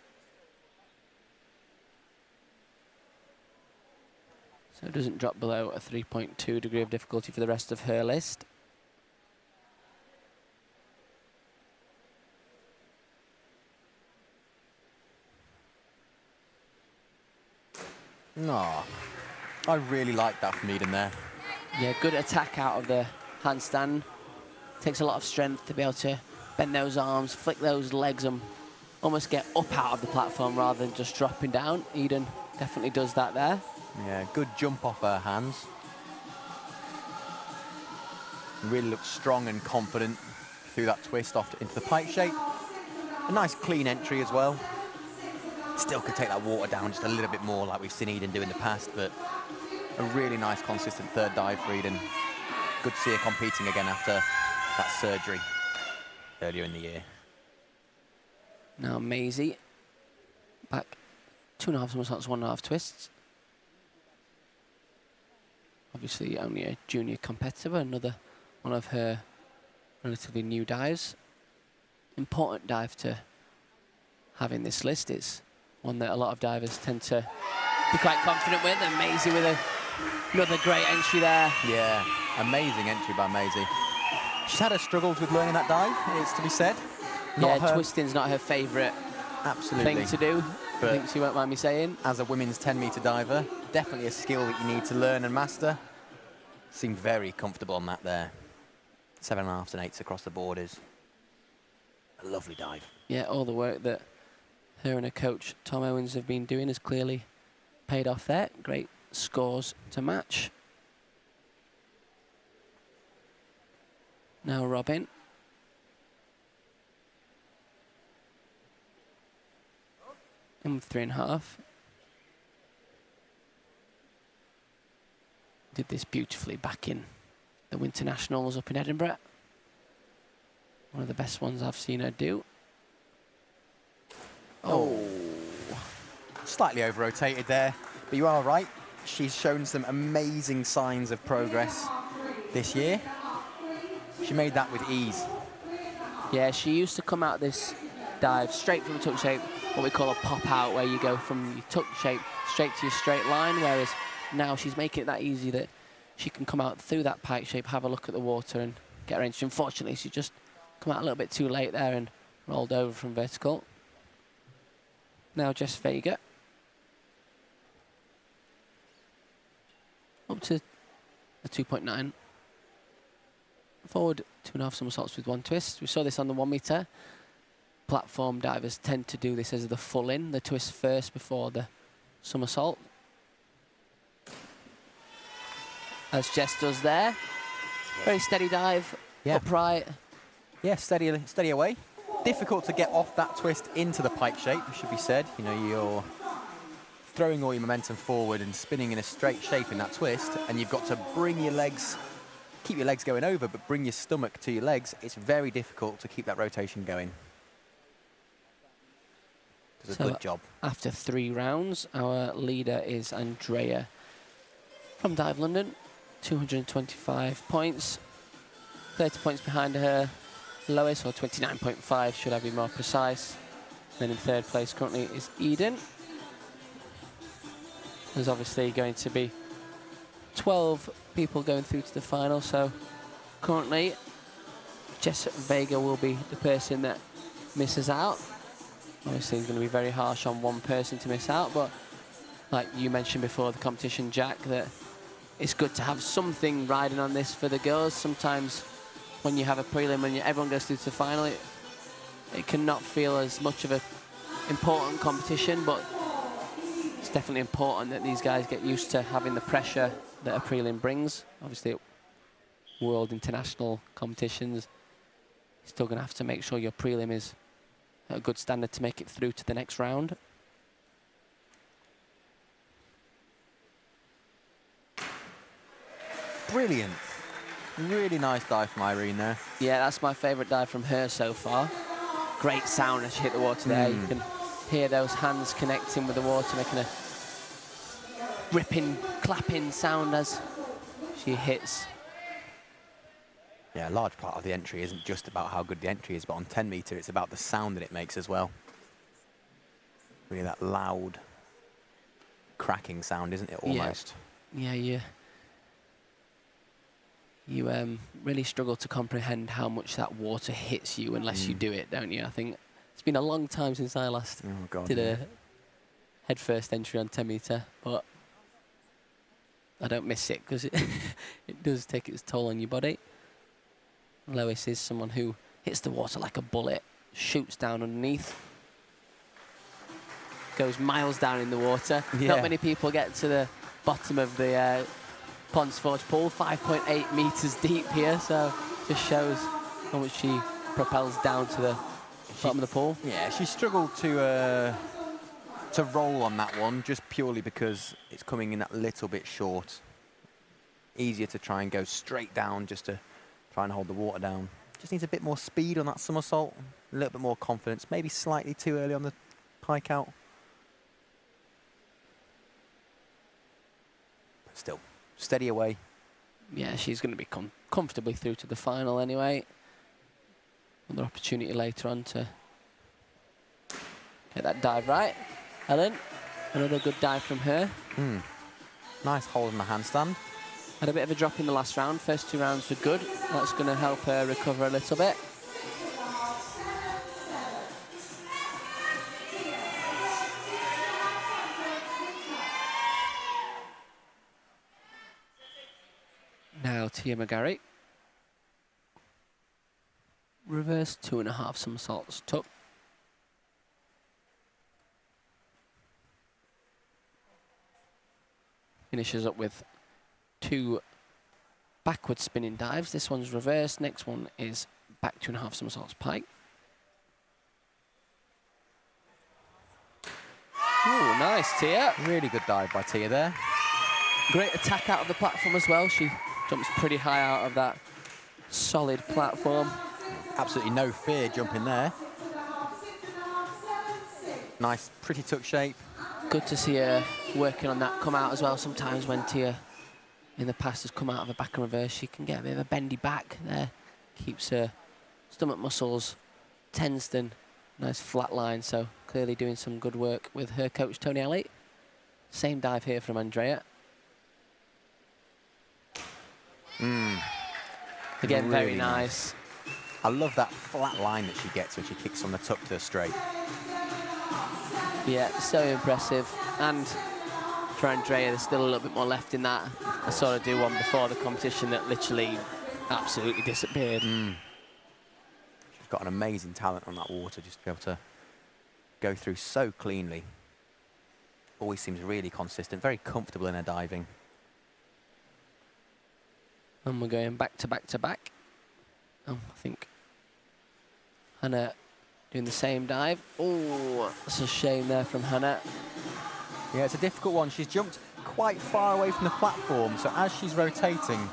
So it doesn't drop below a 3.2 degree of difficulty for the rest of her list. No, I really like that from Eden there. Yeah, good attack out of the handstand. Takes a lot of strength to be able to bend those arms, flick those legs and almost get up out of the platform rather than just dropping down. Eden definitely does that there. Yeah, good jump off her hands. Really looks strong and confident through that twist off into the pipe shape. A nice clean entry as well. Still could take that water down just a little bit more like we've seen Eden do in the past, but a really nice consistent third dive for Eden. Good to see her competing again after that surgery earlier in the year. Now Maisie back 2.5 somersaults, 1.5 twists. Obviously only a junior competitor, but another one of her relatively new dives. Important dive to have in this list. It's one that a lot of divers tend to be quite confident with, and Maisie with another great entry there. Yeah, amazing entry by Maisie. She's had her struggles with learning that dive, it's to be said. Twisting's not her favourite thing to do. But I think she won't mind me saying. As a women's 10-metre diver, definitely a skill that you need to learn and master. Seemed very comfortable on that there. 7.5s and 8s across the board is a lovely dive. Yeah, all the work that her and her coach, Tom Owens, have been doing has clearly paid off there. Great scores to match. Now Robin. In with 3.5. Did this beautifully back in the Winter Nationals up in Edinburgh. One of the best ones I've seen her do. Oh. Slightly over-rotated there, but you are right. She's shown some amazing signs of progress this year. She made that with ease. Yeah, she used to come out this dive straight from a tuck shape, what we call a pop out, where you go from your tuck shape straight to your straight line, whereas now she's making it that easy that she can come out through that pipe shape, have a look at the water and get her entry. Unfortunately, she just come out a little bit too late there and rolled over from vertical. Now Jess Vega. Up to a 2.9. Forward 2.5 somersaults with 1 twist. We saw this on the 1 metre. Platform divers tend to do this as the full in, the twist first before the somersault. As Jess does there. Very steady dive, upright. Yeah, steady away. Difficult to get off that twist into the pipe shape, it should be said. You know, you're throwing all your momentum forward and spinning in a straight shape in that twist, and you've got to bring your legs, keep your legs going over, but bring your stomach to your legs. It's very difficult to keep that rotation going. Does a good job. After 3 rounds, our leader is Andrea from Dive London, 225 points, 30 points behind her lowest, or 29.5 should I be more precise. Then in 3rd place currently is Eden. There's obviously going to be 12 people going through to the final, so currently Jess Vega will be the person that misses out. Obviously it's going to be very harsh on one person to miss out, but like you mentioned before the competition, Jack, that it's good to have something riding on this for the girls. Sometimes when you have a prelim and everyone goes through to the final, it cannot feel as much of an important competition, but it's definitely important that these guys get used to having the pressure that a prelim brings. Obviously, at world international competitions, you're still going to have to make sure your prelim is at a good standard to make it through to the next round. Brilliant. Really nice dive from Irene there. Yeah, that's my favourite dive from her so far. Great sound as she hit the water there. You can hear those hands connecting with the water, making a ripping, clapping sound as she hits. Yeah, a large part of the entry isn't just about how good the entry is, but on 10 metre, it's about the sound that it makes as well. Really that loud, cracking sound, isn't it, almost? Yeah, you really struggle to comprehend how much that water hits you unless you do it, don't you? I think it's been a long time since I last did a head-first entry on 10 metre, but I don't miss it because it does take its toll on your body. Lois is someone who hits the water like a bullet, shoots down underneath, goes miles down in the water. Yeah. Not many people get to the bottom of the Ponds Forge pool, 5.8 metres deep here, so just shows how much she propels down to the bottom of the pool. Yeah, she struggled to roll on that one, just purely because it's coming in that little bit short. Easier to try and go straight down just to try and hold the water down. Just needs a bit more speed on that somersault, a little bit more confidence, maybe slightly too early on the pike out. But still, steady away. Yeah, she's going to be comfortably through to the final anyway. Another opportunity later on to get that dive right. Ellen, another good dive from her. Nice hold in the handstand. Had a bit of a drop in the last round. First 2 rounds were good. That's going to help her recover a little bit. Now Tia McGarry. Reverse 2.5 somersaults tuck. Finishes up with 2 backward spinning dives. This one's reverse. Next one is back 2.5 somersaults pike. Oh, nice, Tia. Really good dive by Tia there. Great attack out of the platform as well. She jumps pretty high out of that solid platform. Absolutely no fear jumping there. Nice, pretty tuck shape. Good to see her working on that come out as well. Sometimes when Tia in the past has come out of a back and reverse, she can get a bit of a bendy back there. Keeps her stomach muscles tensed and nice flat line. So clearly doing some good work with her coach, Tony Alley. Same dive here from Andrea. Again, Really very nice. I love that flat line that she gets when she kicks from the tuck to the straight. Yeah, so impressive. And for Andrea, there's still a little bit more left in that. I saw her do one before the competition that literally absolutely disappeared. She's got an amazing talent on that water, just to be able to go through so cleanly. Always seems really consistent, very comfortable in her diving. And we're going back to back to back. Oh, I think Hannah doing the same dive. Oh, that's a shame there from Hannah. Yeah, it's a difficult one. She's jumped quite far away from the platform, so as she's rotating,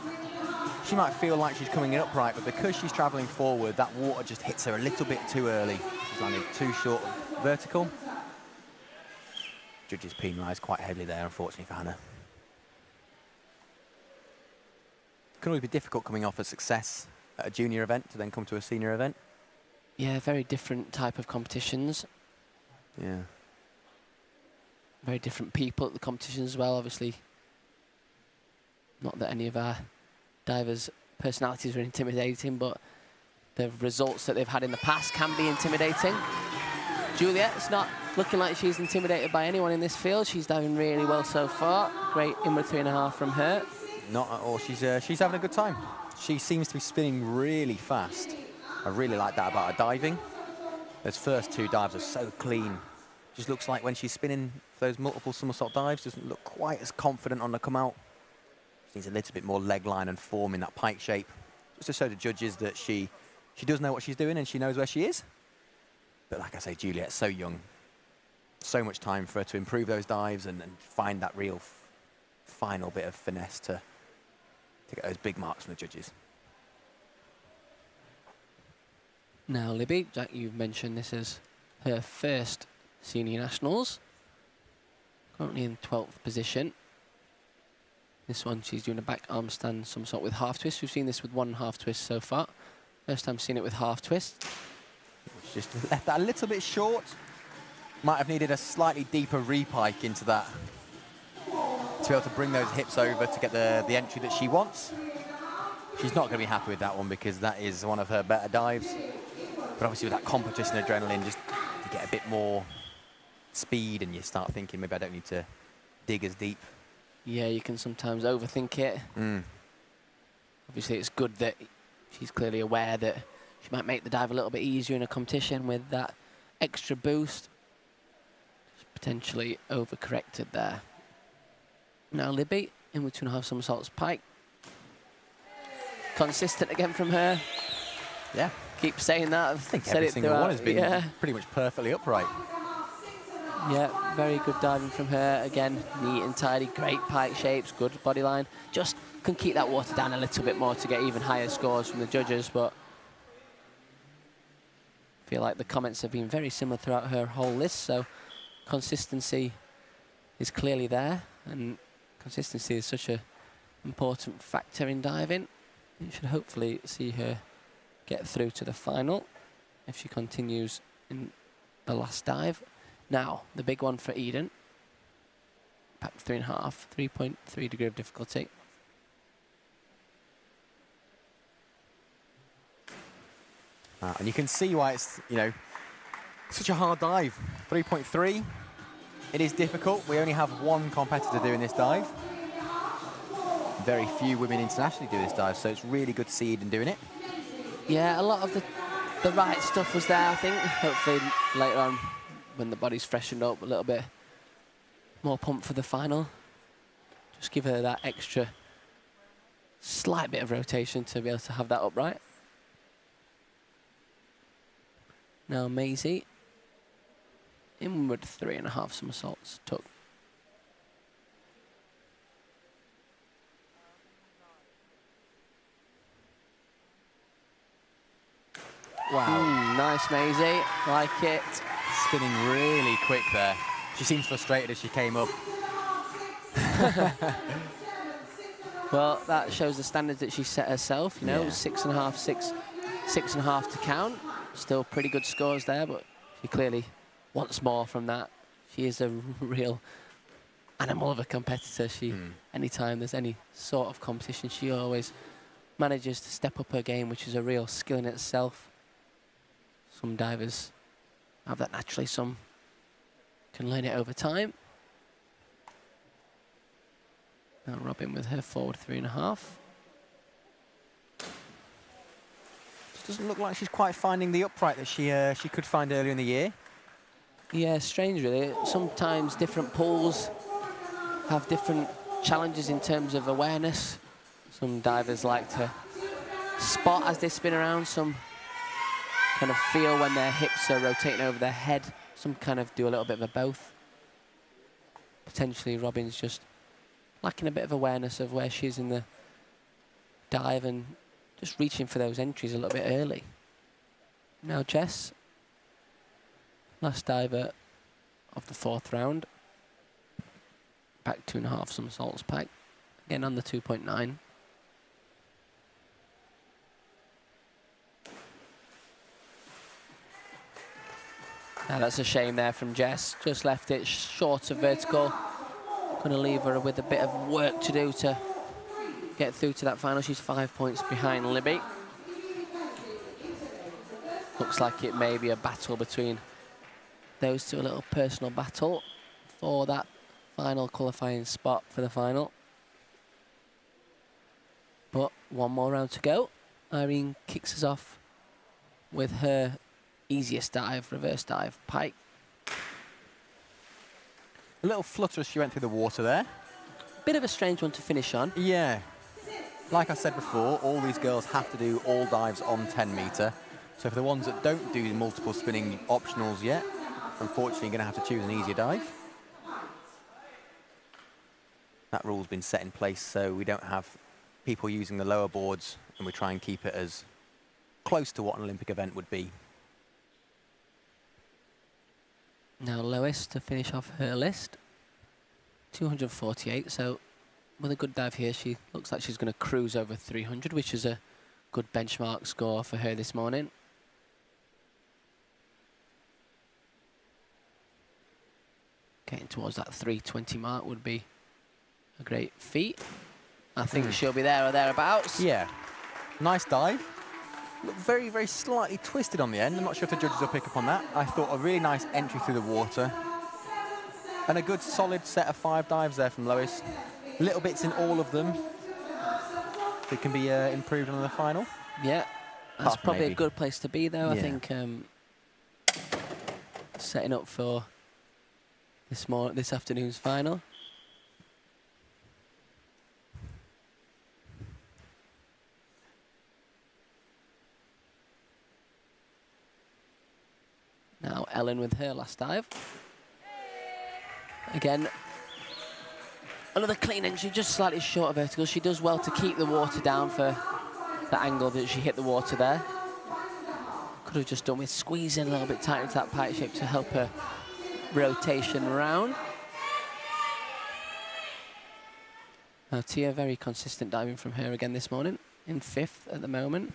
she might feel like she's coming in upright, but because she's travelling forward, that water just hits her a little bit too early. She's landing too short of vertical. Judges penalised quite heavily there, unfortunately, for Hannah. It can always be difficult coming off a success at a junior event to then come to a senior event. Yeah, very different type of competitions. Yeah. Very different people at the competition as well, obviously. Not that any of our divers' personalities are intimidating, but the results that they've had in the past can be intimidating. Juliet's not looking like she's intimidated by anyone in this field. She's diving really well so far. Great inward 3.5 from her. Not at all. She's having a good time. She seems to be spinning really fast. I really like that about her diving. Those first 2 dives are so clean. Just looks like when she's spinning those multiple somersault dives, doesn't look quite as confident on the come out. She needs a little bit more leg line and form in that pike shape, just to show the judges that she does know what she's doing and she knows where she is. But like I say, Juliet's so young. So much time for her to improve those dives and find that real final bit of finesse to get those big marks from the judges. Now, Libby, Jack, you've mentioned this is her first senior nationals. Currently in 12th position. This one, she's doing a back arm stand somersault with half twist. We've seen this with 1 half twist so far. First time seeing it with half twist. She's just left that a little bit short. Might have needed a slightly deeper repike into that to be able to bring those hips over to get the entry that she wants. She's not going to be happy with that one because that is one of her better dives. But obviously with that competition adrenaline, just you get a bit more speed and you start thinking maybe I don't need to dig as deep. Yeah, you can sometimes overthink it. Obviously it's good that she's clearly aware that she might make the dive a little bit easier in a competition with that extra boost. Just potentially overcorrected there. Now Libby in with 2.5 somersaults pike. Consistent again from her. Yeah, keep saying that. I think said every it single one has throughout. been pretty much perfectly upright. Yeah, very good diving from her. Again, neat and tidy, great pike shapes, good body line. Just can keep that water down a little bit more to get even higher scores from the judges, but I feel like the comments have been very similar throughout her whole list, so consistency is clearly there, and consistency is such an important factor in diving. You should hopefully see her get through to the final if she continues in the last dive. Now, the big one for Eden. Pack 3.5, 3.3 degree of difficulty. And you can see why it's, you know, such a hard dive. 3.3. It is difficult. We only have one competitor doing this dive. Very few women internationally do this dive, so it's really good to see Eden doing it. Yeah, a lot of the right stuff was there, I think. Hopefully later on, when the body's freshened up a little bit more pumped for the final. Just give her that extra slight bit of rotation to be able to have that upright. Now Maisie, inward 3.5 somersaults took. Wow. Nice Maisie, like it. Spinning really quick there. She seems frustrated as she came up. Well, that shows the standards that she set herself, you know, Yeah. 6.5, 6.5 to count. Still pretty good scores there, but she clearly wants more from that. She is a real animal of a competitor. She, anytime there's any sort of competition, she always manages to step up her game, which is a real skill in itself. Some divers have that naturally, some can learn it over time. Now Robin with her forward 3.5. Doesn't look like she's quite finding the upright that she could find earlier in the year. Yeah, strange really. Sometimes different pools have different challenges in terms of awareness. Some divers like to spot as they spin around, some kind of feel when their hips are rotating over their head, some kind of do a little bit of a both. Potentially Robin's just lacking a bit of awareness of where she is in the dive and just reaching for those entries a little bit early. Now Jess, last diver of the 4th round. Back 2.5 somersaults pack. Again on the 2.9. Now that's a shame there from Jess. Just left it short of vertical. Going to leave her with a bit of work to do to get through to that final. She's 5 points behind Libby. Looks like it may be a battle between those two, a little personal battle for that final qualifying spot for the final. But one more round to go. Irene kicks us off with her easiest dive, reverse dive, pike. A little flutter as she went through the water there. Bit of a strange one to finish on. Yeah. Like I said before, all these girls have to do all dives on 10 metre. So for the ones that don't do multiple spinning optionals yet, unfortunately you're going to have to choose an easier dive. That rule's been set in place so we don't have people using the lower boards, and we try and keep it as close to what an Olympic event would be. Now Lois to finish off her list. 248, so with a good dive here, she looks like she's going to cruise over 300, which is a good benchmark score for her this morning. Getting towards that 320 mark would be a great feat. I think she'll be there or thereabouts. Yeah. Nice dive. Looked very, very slightly twisted on the end. I'm not sure if the judges will pick up on that. I thought a really nice entry through the water. And a good solid set of 5 dives there from Lois. Little bits in all of them that can be improved on the final. Yeah, that's probably maybe a good place to be though. Yeah. I think setting up for this afternoon's final. Ellen with her last dive. Again, another clean entry, just slightly short of vertical. She does well to keep the water down for the angle that she hit the water there. Could have just done with squeezing a little bit tighter into that pipe shape to help her rotation around. Now Tia, very consistent diving from her again this morning, in 5th at the moment.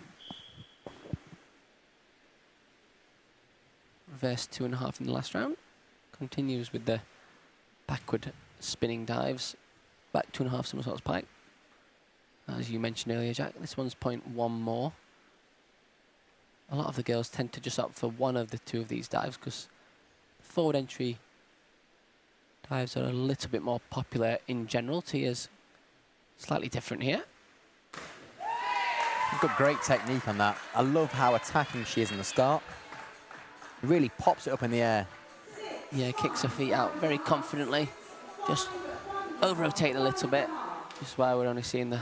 Reverse 2.5 in the last round. Continues with the backward spinning dives. Back 2.5 somersaults pike. As you mentioned earlier, Jack, this one's 0.1 more. A lot of the girls tend to just opt for one of the two of these dives because forward entry dives are a little bit more popular in general. Tia's slightly different here. She's got great technique on that. I love how attacking she is in the start. Really pops it up in the air. Yeah, kicks her feet out very confidently. Just over-rotate a little bit. Just why we're only seeing the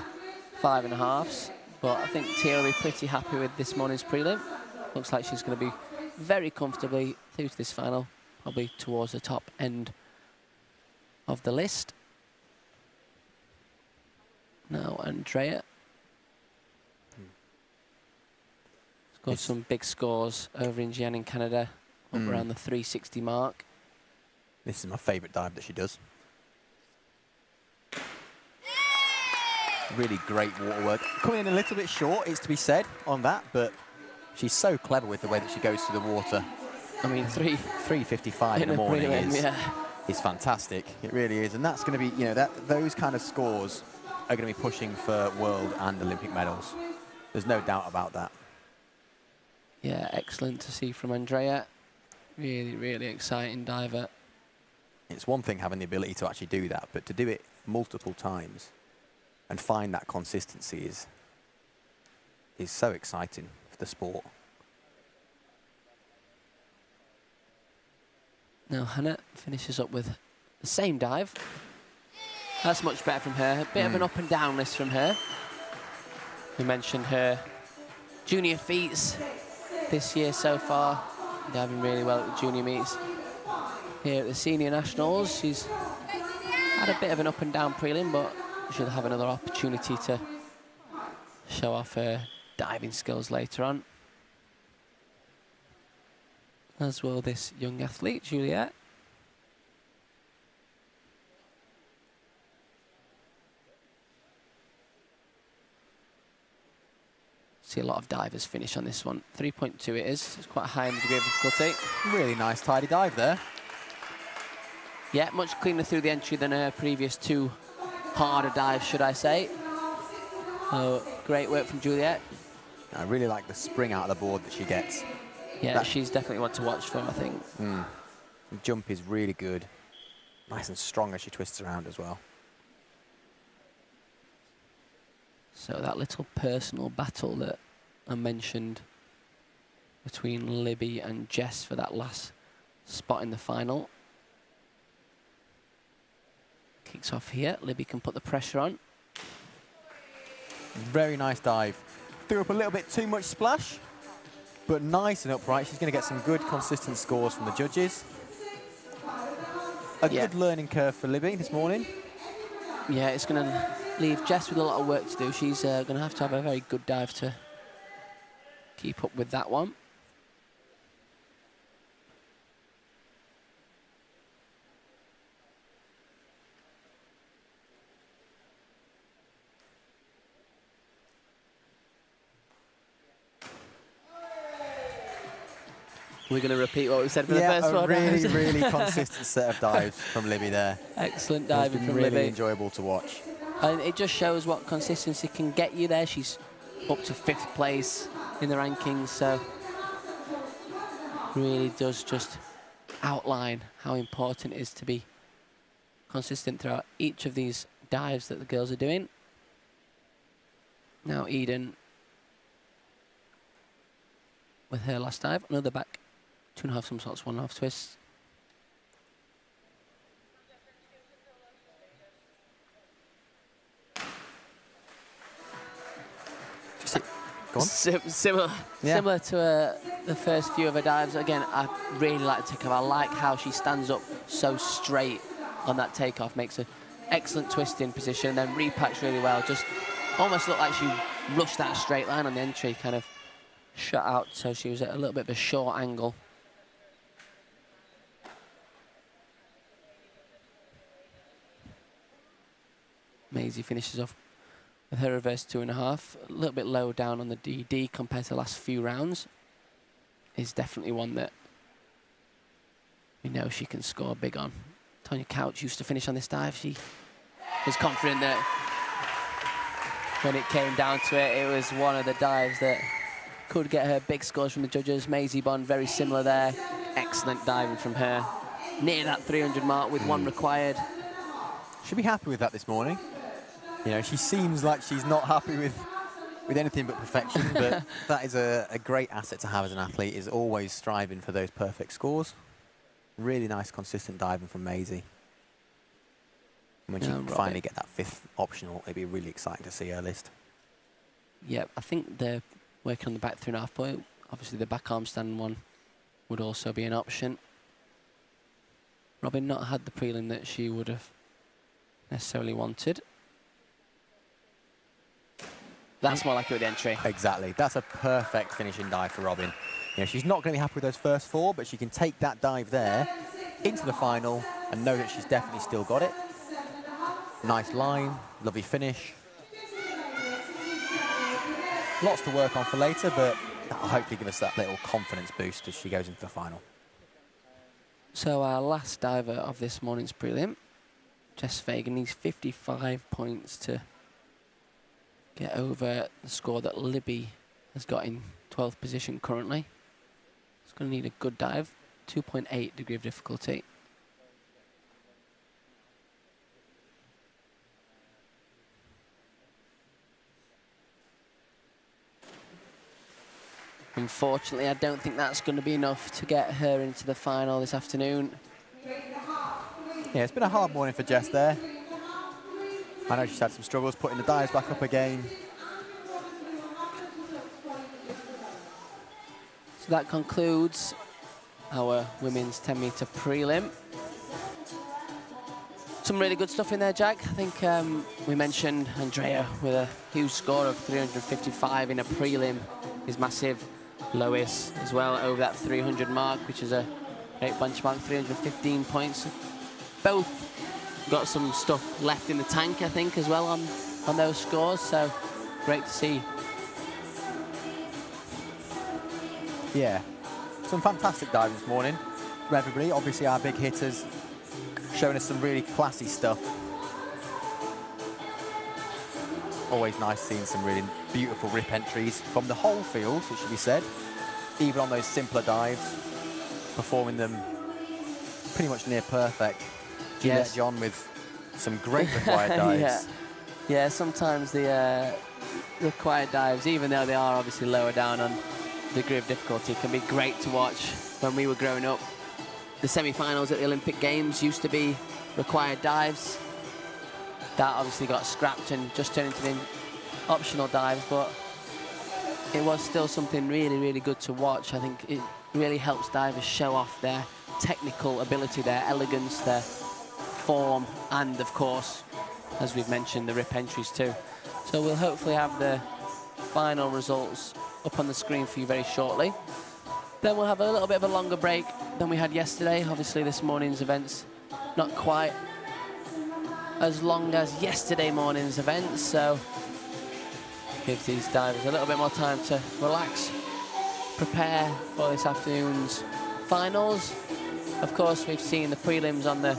5.5s. But I think Tia will be pretty happy with this morning's prelim. Looks like she's going to be very comfortably through to this final, probably towards the top end of the list. Now Andrea. Got some big scores over in Jian in Canada, up around the 360 mark. This is my favourite dive that she does. Really great water work. Coming in a little bit short, it's to be said on that, but she's so clever with the way that she goes through the water. I mean, 3:55 in the morning is fantastic. It really is, and that's going to be, you know, those kind of scores are going to be pushing for world and Olympic medals. There's no doubt about that. Yeah, excellent to see from Andrea. Really, really exciting diver. It's one thing having the ability to actually do that, but to do it multiple times and find that consistency is so exciting for the sport. Now Hannah finishes up with the same dive. That's much better from her. A bit of an up and down list from her. We mentioned her junior feats this year so far. Diving really well at the junior meets. Here at the senior nationals, she's had a bit of an up and down prelim, but she'll have another opportunity to show off her diving skills later on. As will this young athlete, Juliet. See a lot of divers finish on this one. 3.2 it is. It's quite a high in the degree of difficulty. Really nice tidy dive there. Yeah, much cleaner through the entry than her previous two harder dives, should I say. So, great work from Juliet. I really like the spring out of the board that she gets. Yeah, she's definitely one to watch for, I think. The jump is really good. Nice and strong as she twists around as well. So that little personal battle that I mentioned between Libby and Jess for that last spot in the final kicks off here. Libby can put the pressure on. Very nice dive. Threw up a little bit too much splash, but nice and upright. She's going to get some good, consistent scores from the judges. A good learning curve for Libby this morning. Yeah, it's going to leave Jess with a lot of work to do. She's going to have a very good dive to keep up with that one. We're going to repeat what we said for the first one. Really, really consistent set of dives from Libby there. Excellent diving from Libby. Really enjoyable to watch. And it just shows what consistency can get you there. She's up to 5th place in the rankings, so really does just outline how important it is to be consistent throughout each of these dives that the girls are doing. Now Eden with her last dive, another back 2.5 somersaults, 1.5 twists. Go on. Similar to the first few of her dives. Again, I really like the takeoff. I like how she stands up so straight on that takeoff. Makes an excellent twist in position and then repacks really well. Just almost looked like she rushed that straight line on the entry, kind of shut out, so she was at a little bit of a short angle. Maisie finishes off with her reverse 2.5, a little bit low down on the DD compared to the last few rounds. Is definitely one that we know she can score big on. Tonya Couch used to finish on this dive. She was confident that when it came down to it, it was one of the dives that could get her big scores from the judges. Maisie Bond, very similar there. Excellent diving from her. Near that 300 mark with one required. She'll be happy with that this morning. You know, she seems like she's not happy with anything but perfection, but that is a great asset to have as an athlete, is always striving for those perfect scores. Really nice, consistent diving from Maisie. And when she finally get that 5th optional, it'd be really exciting to see her list. Yeah, I think they're working on the back 3.5 point. Obviously, the back arm stand one would also be an option. Robin not had the prelim that she would have necessarily wanted. That's more like it with the entry. Exactly. That's a perfect finishing dive for Robin. You know, she's not going to be happy with those first 4, but she can take that dive there into the final and know that she's definitely still got it. Nice line, lovely finish. Lots to work on for later, but that'll hopefully give us that little confidence boost as she goes into the final. So our last diver of this morning's prelim, Jess Fagan, needs 55 points to get over the score that Libby has got in 12th position currently. It's going to need a good dive, 2.8 degree of difficulty. Unfortunately, I don't think that's going to be enough to get her into the final this afternoon. Yeah, it's been a hard morning for Jess there. I know she's had some struggles putting the dives back up again. So that concludes our women's 10-metre prelim. Some really good stuff in there, Jack. I think we mentioned Andrea with a huge score of 355 in a prelim is massive. Lois as well over that 300 mark, which is a great benchmark, 315 points. Both got some stuff left in the tank, I think, as well on those scores, so great to see. Yeah, some fantastic diving this morning from everybody. Obviously our big hitters showing us some really classy stuff. Always nice seeing some really beautiful rip entries from the whole field, it should be said. Even on those simpler dives, performing them pretty much near perfect. Juliet John with some great required dives. Yeah, sometimes the required dives, even though they are obviously lower down on degree of difficulty, can be great to watch. When we were growing up, the semi-finals at the Olympic Games used to be required dives. That obviously got scrapped and just turned into the optional dives, but it was still something really, really good to watch. I think it really helps divers show off their technical ability, their elegance, their form, and of course, as we've mentioned, the rip entries too. So we'll hopefully have the final results up on the screen for you very shortly. Then we'll have a little bit of a longer break than we had yesterday. Obviously this morning's events not quite as long as yesterday morning's events, so gives these divers a little bit more time to relax, prepare for this afternoon's finals. Of course, we've seen the prelims on the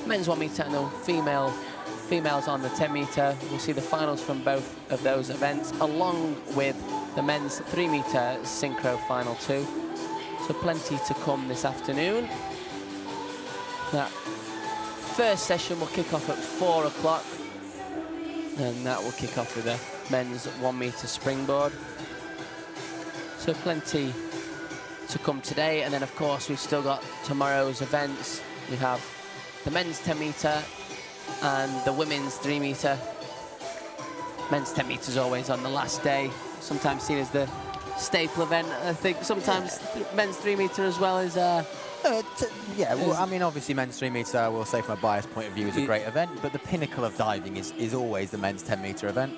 men's 1 metre and the females on the 10 metre. We'll see the finals from both of those events, along with the men's 3 metre synchro final too. So plenty to come this afternoon. That first session will kick off at 4 o'clock, and that will kick off with the men's 1 metre springboard. So plenty to come today, and then of course we've still got tomorrow's events. We have the men's 10 metre and the women's 3 metre men's 10 metres always on the last day, sometimes seen as the staple event. I think sometimes men's 3 metre as well is... yeah, well, I mean, obviously men's 3 metre, I will say from a biased point of view, is a great event, but the pinnacle of diving is always the men's 10 metre event.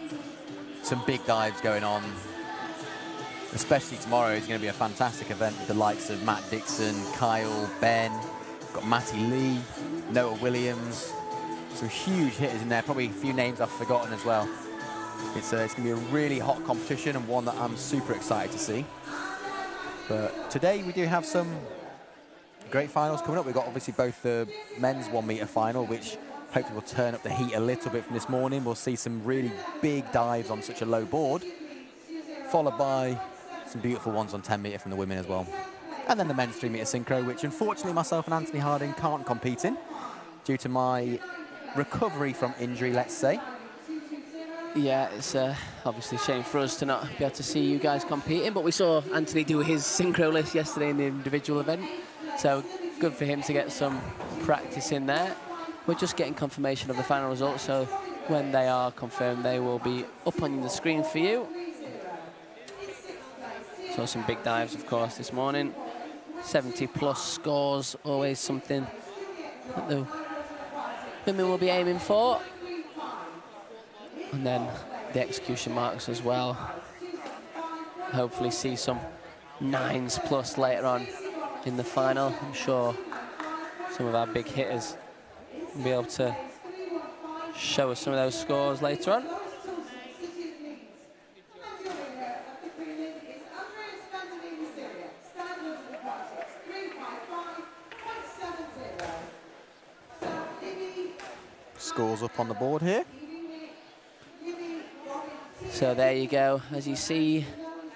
Some big dives going on, especially tomorrow is going to be a fantastic event with the likes of Matt Dixon, Kyle, Ben, got Matty Lee, Noah Williams, some huge hitters in there, probably a few names I've forgotten as well. It's going to be a really hot competition and one that I'm super excited to see. But today we do have some great finals coming up. We've got obviously both the men's 1 metre final, which hopefully will turn up the heat a little bit from this morning. We'll see some really big dives on such a low board, followed by some beautiful ones on 10 metre from the women as well. And then the men's 3 metre synchro, which unfortunately myself and Anthony Harding can't compete in due to my recovery from injury, let's say. Yeah, it's obviously a shame for us to not be able to see you guys competing, but we saw Anthony do his synchro list yesterday in the individual event, so good for him to get some practice in there. We're just getting confirmation of the final results, so when they are confirmed, they will be up on the screen for you. Saw some big dives, of course, this morning. 70+ scores, always something that the women will be aiming for. And then the execution marks as well. Hopefully see some 9s+ later on in the final. I'm sure some of our big hitters will be able to show us some of those scores later on. Scores up on the board here. So there you go. As you see,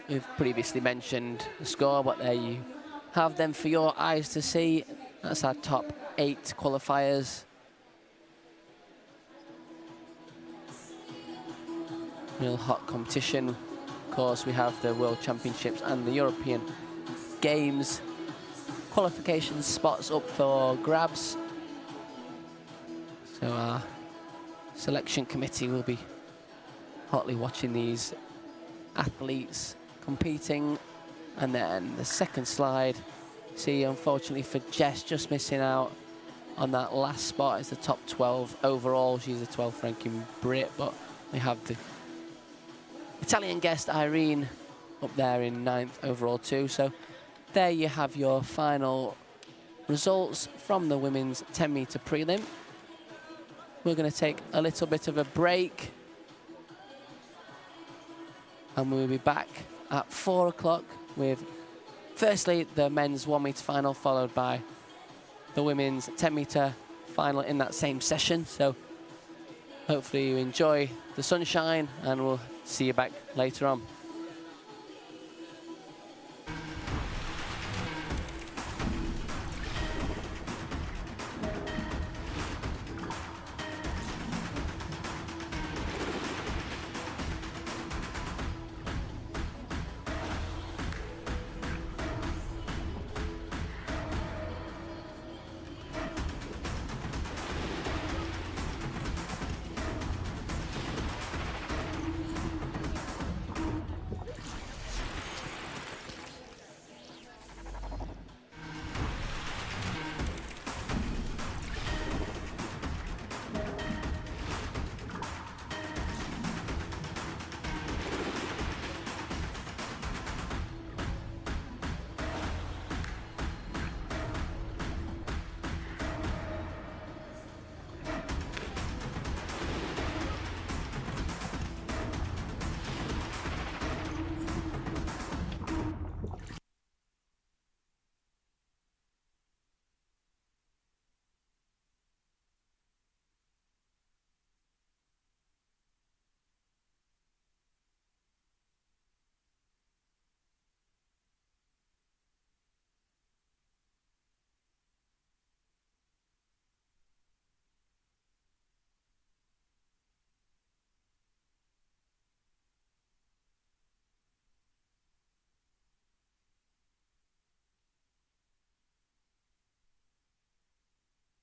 we've previously mentioned the score, but there you have them for your eyes to see. That's our top 8 qualifiers. Real hot competition. Of course, we have the World Championships and the European Games qualification spots up for grabs. So our selection committee will be hotly watching these athletes competing. And then the second slide, see, unfortunately for Jess, just missing out on that last spot. It's the top 12 overall. She's a 12th ranking Brit, but we have the Italian guest Irene up there in 9th overall too. So there you have your final results from the women's 10 metre prelim. We're going to take a little bit of a break, and we'll be back at 4 o'clock with, firstly, the men's 1 metre final, followed by the women's 10 metre final in that same session. So hopefully you enjoy the sunshine, and we'll see you back later on.